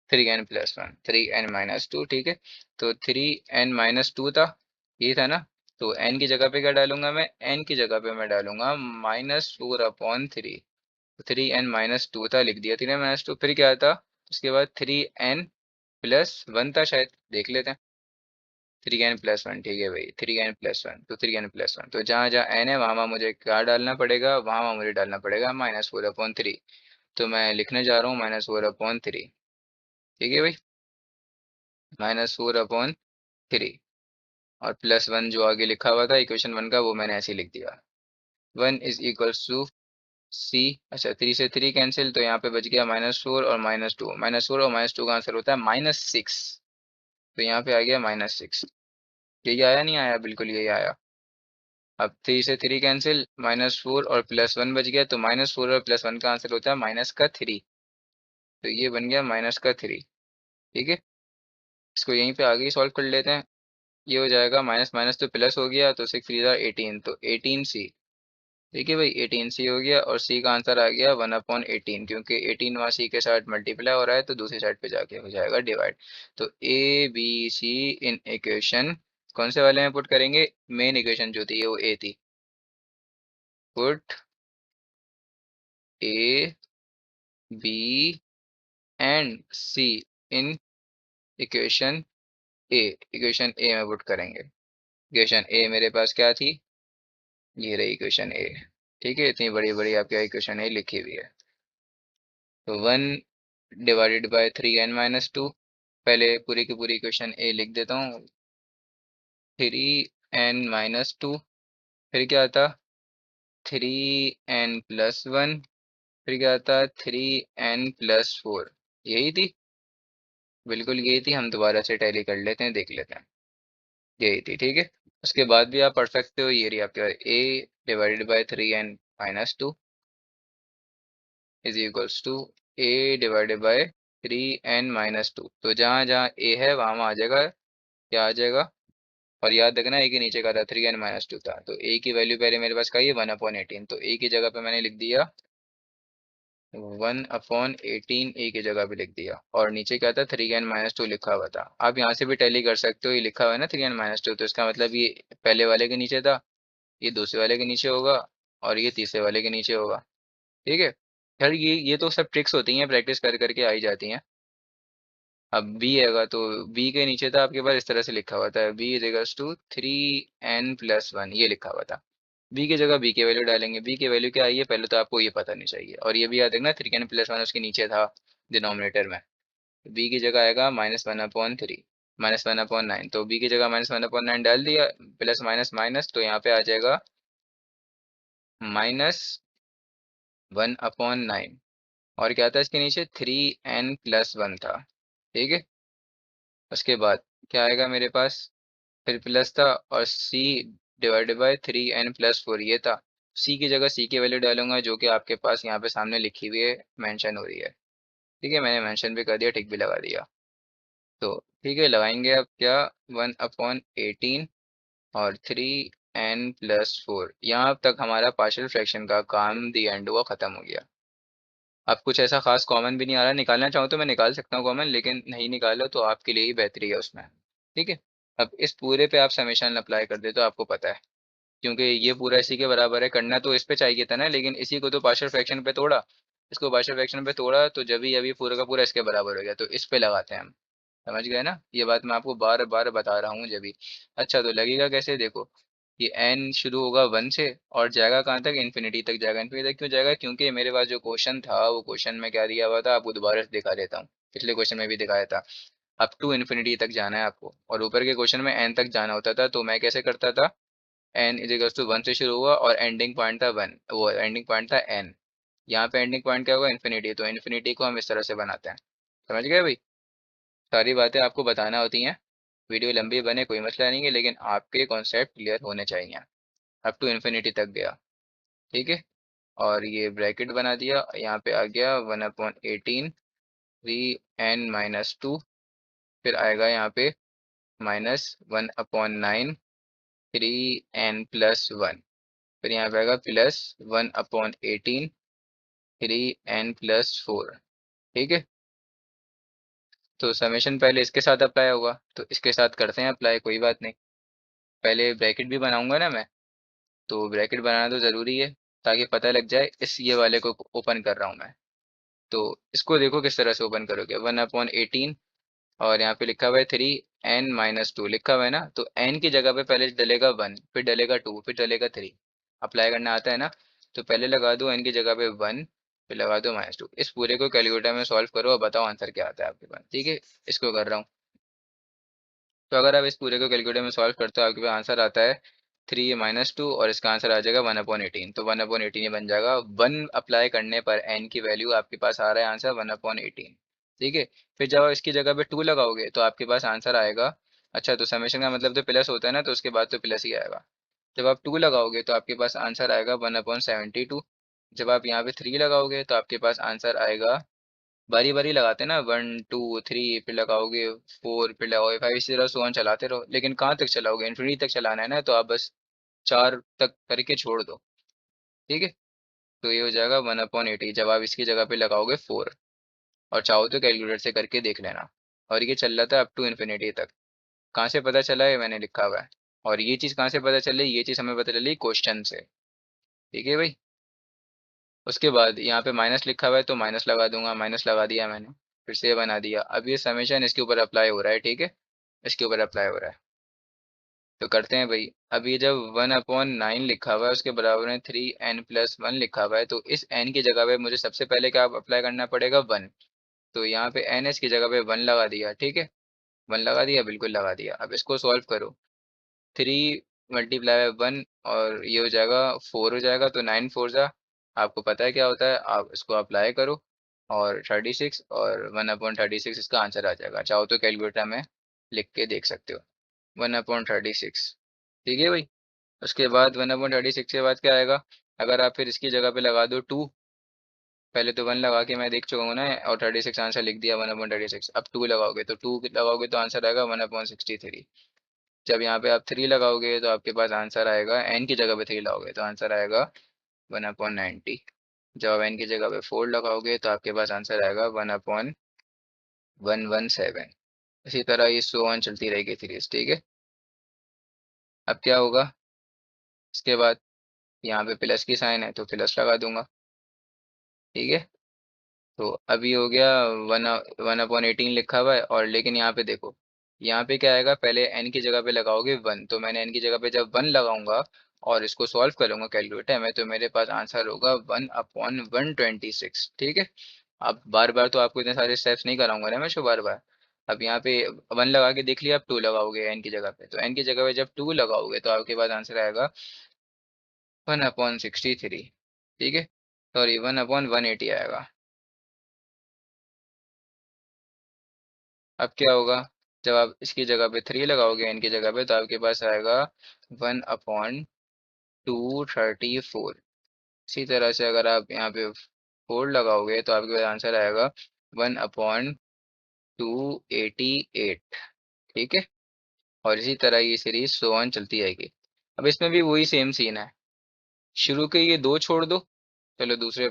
3n+1, 3n - 2। ठीक है, तो 3n - 2 था, ये था ना। तो n की जगह पे क्या डालूंगा मैं, n की जगह पे मैं डालूंगा -4/3। 3n - 2 था, लिख दिया 3n - 2। फिर क्या था, उसके बाद 3n+1 था शायद, देख लेते हैं। 3n+1, ठीक है भाई, 3n+1, तो 3n+1, तो जहाँ जहाँ n है वहाँ वहाँ मुझे क्या डालना पड़ेगा, वहाँ वहाँ मुझे डालना पड़ेगा -4/3। तो मैं लिखने जा रहा हूँ -4/3। ठीक है भाई, -4/3। और +1 जो आगे लिखा हुआ था इक्वेशन 1 का, वो मैंने ऐसे ही लिख दिया। 1 इज इक्वल्स टू सी। अच्छा, 3 से 3 कैंसिल, तो यहाँ पे बच गया -4 और -2। -4 और -2 का आंसर होता है -6। तो यहाँ पे आ गया -6। यही आया, नहीं आया, बिल्कुल यही आया। अब 3 से 3 कैंसिल, -4 और +1 बच गया, तो -4 और +1 का आंसर होता है -3। तो ये बन गया -3। ठीक है, इसको यहीं पे आगे ही सॉल्व कर लेते हैं। ये हो जाएगा, माइनस माइनस तो प्लस हो गया, तो 6 3 18, तो 18c। ठीक है भाई, 18c हो गया। और सी का आंसर आ गया 1/18, क्योंकि 18 वहाँ सी के साथ मल्टीप्लाई हो रहा है, तो दूसरी साइड पे जाके हो जाएगा डिवाइड। तो A B C in equation कौन से वाले में पुट करेंगे, मेन इक्वेशन जो थी वो ए थी। Put A B and C in equation A. Equation A में पुट करेंगे। इक्वेशन ए मेरे पास क्या थी, ये रही इक्वेशन ए। ठीक है, इतनी बड़ी बड़ी आपके इक्वेशन ए लिखी हुई है। तो 1/3n - 2, पहले पूरी की पूरी इक्वेशन ए लिख देता हूँ। 3n - 2, फिर क्या आता, 3n+1, फिर क्या आता, 3n+4। यही थी, बिल्कुल यही थी। हम दोबारा से टैली कर लेते हैं, देख लेते हैं। यही थी, ठीक है। उसके बाद भी आप पढ़ सकते हो, ये रही आपके A/3n - 2 is equals to A/3n - 2। तो जहाँ जहाँ ए है वहाँ वहाँ आ जाएगा, क्या आ जाएगा। और याद रखना, ए के नीचे का था 3n - 2 था, तो ए की वैल्यू पहले मेरे पास का ये 1/18, तो ए की जगह पे मैंने लिख दिया 1/18। ए की जगह पे लिख दिया, और नीचे क्या था, 3n - 2 लिखा हुआ था। आप यहाँ से भी टैली कर सकते हो, ये लिखा हुआ है ना 3n - 2, तो इसका मतलब ये पहले वाले के नीचे था, ये दूसरे वाले के नीचे होगा, और ये तीसरे वाले के नीचे होगा। ठीक है, यार ये तो सब ट्रिक्स होती हैं, प्रैक्टिस कर करके आई जाती हैं। अब बी आएगा तो बी के नीचे था आपके पास इस तरह से लिखा हुआ था, B is equals to 3n+1, ये लिखा हुआ था। बी की जगह बी की वैल्यू डालेंगे, बी की वैल्यू क्या आई है पहले तो आपको ये पता नहीं चाहिए, और ये भी याद रखना 3n+1 उसके नीचे था डिनोमिनेटर में। बी की जगह आएगा -1/3, -1/9, तो बी की जगह -1/9 डाल दिया, प्लस माइनस माइनस, तो यहाँ पे आ जाएगा -1/9। और क्या था इसके नीचे, 3n+1 था। ठीक है, उसके बाद क्या आएगा मेरे पास, फिर प्लस था, और c डिवाइडेड बाय 3n+4 ये था। c की जगह c की वैल्यू डालूंगा जो कि आपके पास यहाँ पे सामने लिखी हुई है, मेंशन हो रही है। ठीक है, मैंने मेंशन भी कर दिया, टिक भी लगा दिया। तो ठीक है, लगाएंगे अब क्या, 1/18 और 3n+4, यहाँ तक हमारा पार्शियल फ्रैक्शन का काम दी एंड हुआ, ख़त्म हो गया। अब कुछ ऐसा खास कॉमन भी नहीं आ रहा, निकालना चाहूँ तो मैं निकाल सकता हूँ कॉमन, लेकिन नहीं निकाला तो आपके लिए ही बेहतरी है उसमें। ठीक है, अब इस पूरे पे आप समेशन अप्लाई कर दे तो आपको पता है, क्योंकि ये पूरा इसी के बराबर है, करना तो इस पे चाहिए था ना, लेकिन इसी को तो पार्शियल फ्रैक्शन पे तोड़ा, इसको पार्शियल फ्रैक्शन पे तोड़ा, तो जब ही अभी पूरा का पूरा इसके बराबर हो गया, तो इस पे लगाते हैं हम। समझ गए ना, ये बात मैं आपको बार बार बता रहा हूँ जब भी। अच्छा, तो लगेगा कैसे, देखो, ये n शुरू होगा 1 से और जाएगा कहाँ तक, इन्फिनिटी तक जाएगा। इन्फिनिटी तक क्यों जाएगा, क्योंकि मेरे पास जो क्वेश्चन था वो क्वेश्चन में क्या दिया हुआ था, आपको दोबारा से दिखा देता हूँ, पिछले क्वेश्चन में भी दिखाया था। अप टू इन्फिनिटी तक जाना है आपको, और ऊपर के क्वेश्चन में n तक जाना होता था, तो मैं कैसे करता था, n इज इक्वल्स टू 1 से शुरू हुआ और एंडिंग पॉइंट था 1, वो एंडिंग पॉइंट था n। यहाँ पे एंडिंग पॉइंट क्या होगा, इन्फिनिटी, तो इन्फिनिटी को हम इस तरह से बनाते हैं। समझ गए भाई, सारी बातें आपको बताना होती हैं, वीडियो लंबी बने कोई मसला नहीं है, लेकिन आपके कॉन्सेप्ट क्लियर होने चाहिए। अप टू इन्फिनिटी तक गया। ठीक है, और ये ब्रैकेट बना दिया, यहाँ पे आ गया 1/18 3n-2, फिर आएगा यहाँ पे -1/9 3n+1, फिर यहाँ पे आएगा +1/18 3n+4। ठीक है, तो समेशन पहले इसके साथ अप्लाई होगा, तो इसके साथ करते हैं अप्लाई, कोई बात नहीं। पहले ब्रैकेट भी बनाऊंगा ना मैं, तो ब्रैकेट बनाना तो ज़रूरी है, ताकि पता लग जाए इस ये वाले को ओपन कर रहा हूँ मैं। तो इसको देखो किस तरह से ओपन करोगे, 1/18, और यहाँ पे लिखा हुआ है 3n-2 लिखा हुआ है ना, तो n की जगह पे पहले डलेगा 1, फिर डलेगा 2, फिर डलेगा 3। अप्लाई करना आता है ना, तो पहले लगा दो n की जगह पे 1, फिर लगा दो -2। इस पूरे को कैलकुलेटर में सॉल्व करो और बताओ आंसर क्या आता है आपके पास। ठीक है, इसको कर रहा हूँ। तो अगर आप इस पूरे को कैलकुलेटर में सॉल्व करते हो, आपके पास आंसर आता है 3-2, और इसका आंसर आ जाएगा 1/18, तो 1/18 ही बन जाएगा। 1 अप्लाई करने पर n की वैल्यू आपके पास आ रहा है आंसर 1/18। ठीक है, फिर जब आप इसकी जगह पे 2 लगाओगे तो आपके पास आंसर आएगा, अच्छा तो समेशन का मतलब तो प्लस होता है ना, तो उसके बाद तो प्लस ही आएगा। जब आप 2 लगाओगे तो आपके पास आंसर आएगा 1/72। जब आप यहाँ पे 3 लगाओगे तो आपके पास आंसर आएगा, बारी बारी लगाते हैं ना, 1 2 3, फिर लगाओगे 4, फिर लगाओगे 5, इसी तरह सोन चलाते रहो, लेकिन कहाँ तक चलाओगे, इन्फिनिटी तक चलाना है ना, तो आप बस 4 तक करके छोड़ दो। ठीक है, तो ये हो जाएगा 1/80 जब आप इसकी जगह पे लगाओगे 4, और चाहो तो कैलकुलेटर से करके देख लेना। और ये चल रहा था अप टू इन्फिनिटी तक। कहाँ से पता चला है, मैंने लिखा हुआ है। और ये चीज़ कहाँ से पता चली, ये चीज़ हमें पता चली क्वेश्चन से। ठीक है भाई, उसके बाद यहाँ पे माइनस लिखा हुआ है तो माइनस लगा दूंगा, माइनस लगा दिया मैंने, फिर से बना दिया। अब ये समेशन इसके ऊपर अप्लाई हो रहा है। ठीक है, इसके ऊपर अप्लाई हो रहा है, तो करते हैं भाई। अब ये जब 1/9 लिखा हुआ है उसके बराबर में 3n+1 लिखा हुआ है, तो इस n की जगह पे मुझे सबसे पहले क्या अप्लाई करना पड़ेगा, 1। तो यहाँ पे n इसकी जगह पे 1 लगा दिया। ठीक है, 1 लगा दिया, बिल्कुल लगा दिया। अब इसको सॉल्व करो, 3 × 1 और ये हो जाएगा 4 हो जाएगा, तो 9 4 जा, आपको पता है क्या होता है, आप इसको अप्लाई करो, और 36, और 1/36 इसका आंसर आ जाएगा। चाहो तो कैलकुलेटर में लिख के देख सकते हो, 1/36। ठीक है भाई, उसके बाद 1/36 के बाद क्या आएगा, अगर आप फिर इसकी जगह पे लगा दो 2, पहले तो 1 लगा के मैं देख चुका हूँ ना, और 36 आंसर लिख दिया 1/36। अब 2 लगाओगे, तो 2 लगाओगे तो आंसर आएगा 1/63। जब यहाँ पे आप 3 लगाओगे तो आपके पास आंसर आएगा, n की जगह पे 3 लगाओगे तो आंसर आएगा 1/90। जब आप n की जगह पे 4 लगाओगे तो आपके पास आंसर आएगा 1/117। इसी तरह ये सो ऑन चलती रहेगी सीरीज। ठीक है, अब क्या होगा, इसके बाद यहाँ पे प्लस की साइन है तो प्लस लगा दूंगा, ठीक है। तो अभी हो गया, वन 1/18 लिखा हुआ है, और लेकिन यहाँ पे देखो, यहाँ पे क्या आएगा, पहले n की जगह पे लगाओगे 1, तो मैंने n की जगह पे जब 1 लगाऊंगा और इसको सॉल्व करूंगा कैलकुलेटर में, तो मेरे पास आंसर होगा 1/126। ठीक है। अब बार बार तो आपको इतने सारे स्टेप्स नहीं कराऊंगा ना मैं शो बार बार। अब यहाँ पे 1 लगा के देख लिया, अब 2 लगाओगे n की जगह पे, तो n की जगह पे जब 2 लगाओगे तो आपके पास आंसर आएगा 1/63। ठीक है। सॉरी, 1/180 आएगा। अब क्या होगा, जब आप इसकी जगह पे 3 लगाओगे n की जगह पे, तो आपके पास आएगा 1/234। इसी तरह से अगर आप यहाँ पे 4 लगाओगे तो आपके पास आंसर आएगा 1/288। ठीक है। और इसी तरह ये सीरीज सो ऑन चलती जाएगी। अब इसमें भी वही सेम सीन है, शुरू के ये दो छोड़ दो। चलो दूसरे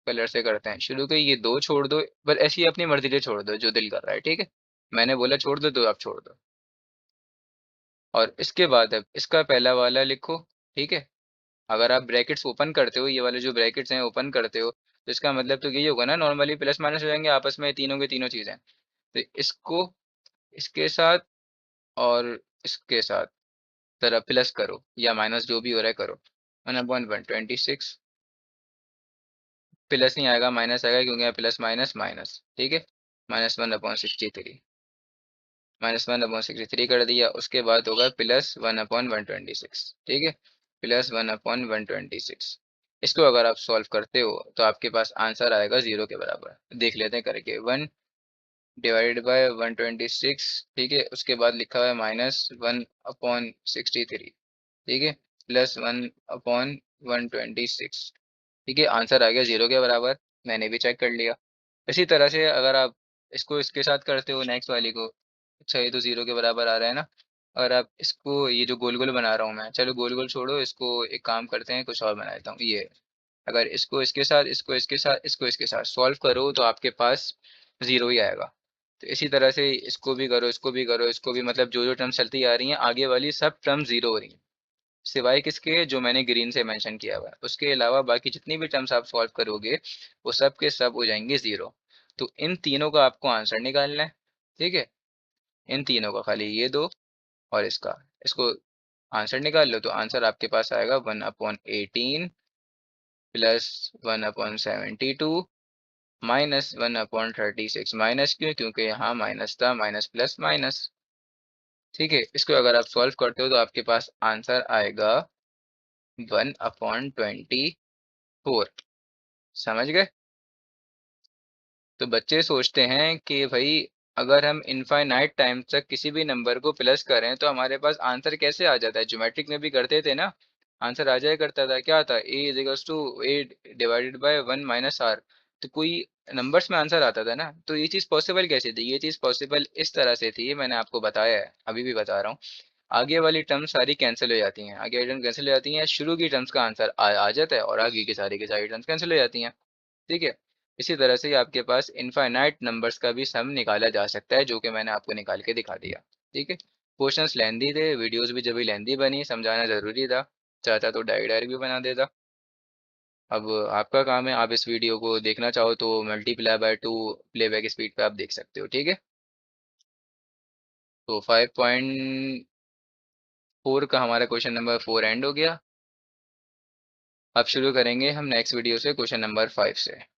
कलर से करते हैं, शुरू के ये दो छोड़ दो, पर ऐसी अपनी मर्जी से छोड़ दो जो दिल कर रहा है। ठीक है। मैंने बोला छोड़ दो तो आप छोड़ दो। और इसके बाद अब इसका पहला वाला लिखो। ठीक है। अगर आप ब्रैकेट्स ओपन करते हो, ये वाले जो ब्रैकेट्स हैं ओपन करते हो, तो इसका मतलब तो यही होगा ना, नॉर्मली प्लस माइनस हो जाएंगे आपस में, तीनों के तीनों चीज़ें। तो इसको इसके साथ और इसके साथ तरह प्लस करो या माइनस, जो भी हो रहा है करो। 1/126 प्लस नहीं आएगा, माइनस आएगा, क्योंकि यहाँ प्लस माइनस माइनस। ठीक है। -1/63, -1/63 कर दिया। उसके बाद होगा +1/126। ठीक है। +1/126। इसको अगर आप सॉल्व करते हो तो आपके पास आंसर आएगा 0 के बराबर। देख लेते हैं करके, 1/126। ठीक है। उसके बाद लिखा हुआ है -1/63। ठीक है। +1/126। ठीक है। आंसर आ गया 0 के बराबर। मैंने भी चेक कर लिया। इसी तरह से अगर आप इसको इसके साथ करते हो, नेक्स्ट वाली को, अच्छा ये तो 0 के बराबर आ रहा है ना। अगर आप इसको, ये जो गोल गोल बना रहा हूँ मैं, चलो गोल गोल छोड़ो, इसको एक काम करते हैं, कुछ और बना देता हूँ। ये अगर इसको इसके साथ, इसको इसके साथ, इसको इसके साथ सॉल्व करो तो आपके पास 0 ही आएगा। तो इसी तरह से इसको भी करो, इसको भी करो, इसको भी, मतलब जो जो टर्म्स चलती आ रही हैं आगे वाली सब टर्म 0 हो रही हैं, सिवाय किसके, जो मैंने ग्रीन से मेंशन किया हुआ है। उसके अलावा बाकी जितनी भी टर्म्स आप सॉल्व करोगे वो सब के सब हो जाएंगे 0। तो इन तीनों का आपको आंसर निकालना है। ठीक है। इन तीनों का, खाली ये दो और इसका, इसको आंसर निकाल लो, तो आंसर आपके पास आएगा 1/18 +1/72 -1/36। माइनस क्यों, क्योंकि यहाँ माइनस था, माइनस प्लस माइनस। ठीक है। इसको अगर आप सॉल्व करते हो तो आपके पास आंसर आएगा 1/24। समझ गए। तो बच्चे सोचते हैं कि भाई अगर हम इनफाइनाइट टाइम तक किसी भी नंबर को प्लस करें तो हमारे पास आंसर कैसे आ जाता है। ज्योमेट्रिक में भी करते थे ना, आंसर आ जाया करता था, क्या था, A = A/1 - R। तो कोई नंबर्स में आंसर आता था ना। तो ये चीज़ पॉसिबल कैसे थी, ये चीज़ पॉसिबल इस तरह से थी, मैंने आपको बताया है, अभी भी बता रहा हूँ। आगे वाली टर्म सारी कैंसिल हो जाती हैं, आगे वाली टर्म कैंसिल हो जाती हैं, शुरू की टर्म्स का आंसर आ जाता है, और आगे की सारी टर्म्स कैंसिल हो जाती हैं। ठीक है। इसी तरह से आपके पास इनफाइनाइट नंबर्स का भी सम निकाला जा सकता है, जो कि मैंने आपको निकाल के दिखा दिया। ठीक है। क्वेश्चंस लेंदी थे, वीडियोस भी जब भी लेंदी बनी, समझाना ज़रूरी था, चाहता तो डायरी भी बना देता। अब आपका काम है, आप इस वीडियो को देखना चाहो तो ×2 प्लेबैक स्पीड पे आप देख सकते हो। ठीक है। तो 5.4 का हमारा क्वेश्चन नंबर 4 एंड हो गया। अब शुरू करेंगे हम नेक्स्ट वीडियो से क्वेश्चन नंबर 5 से।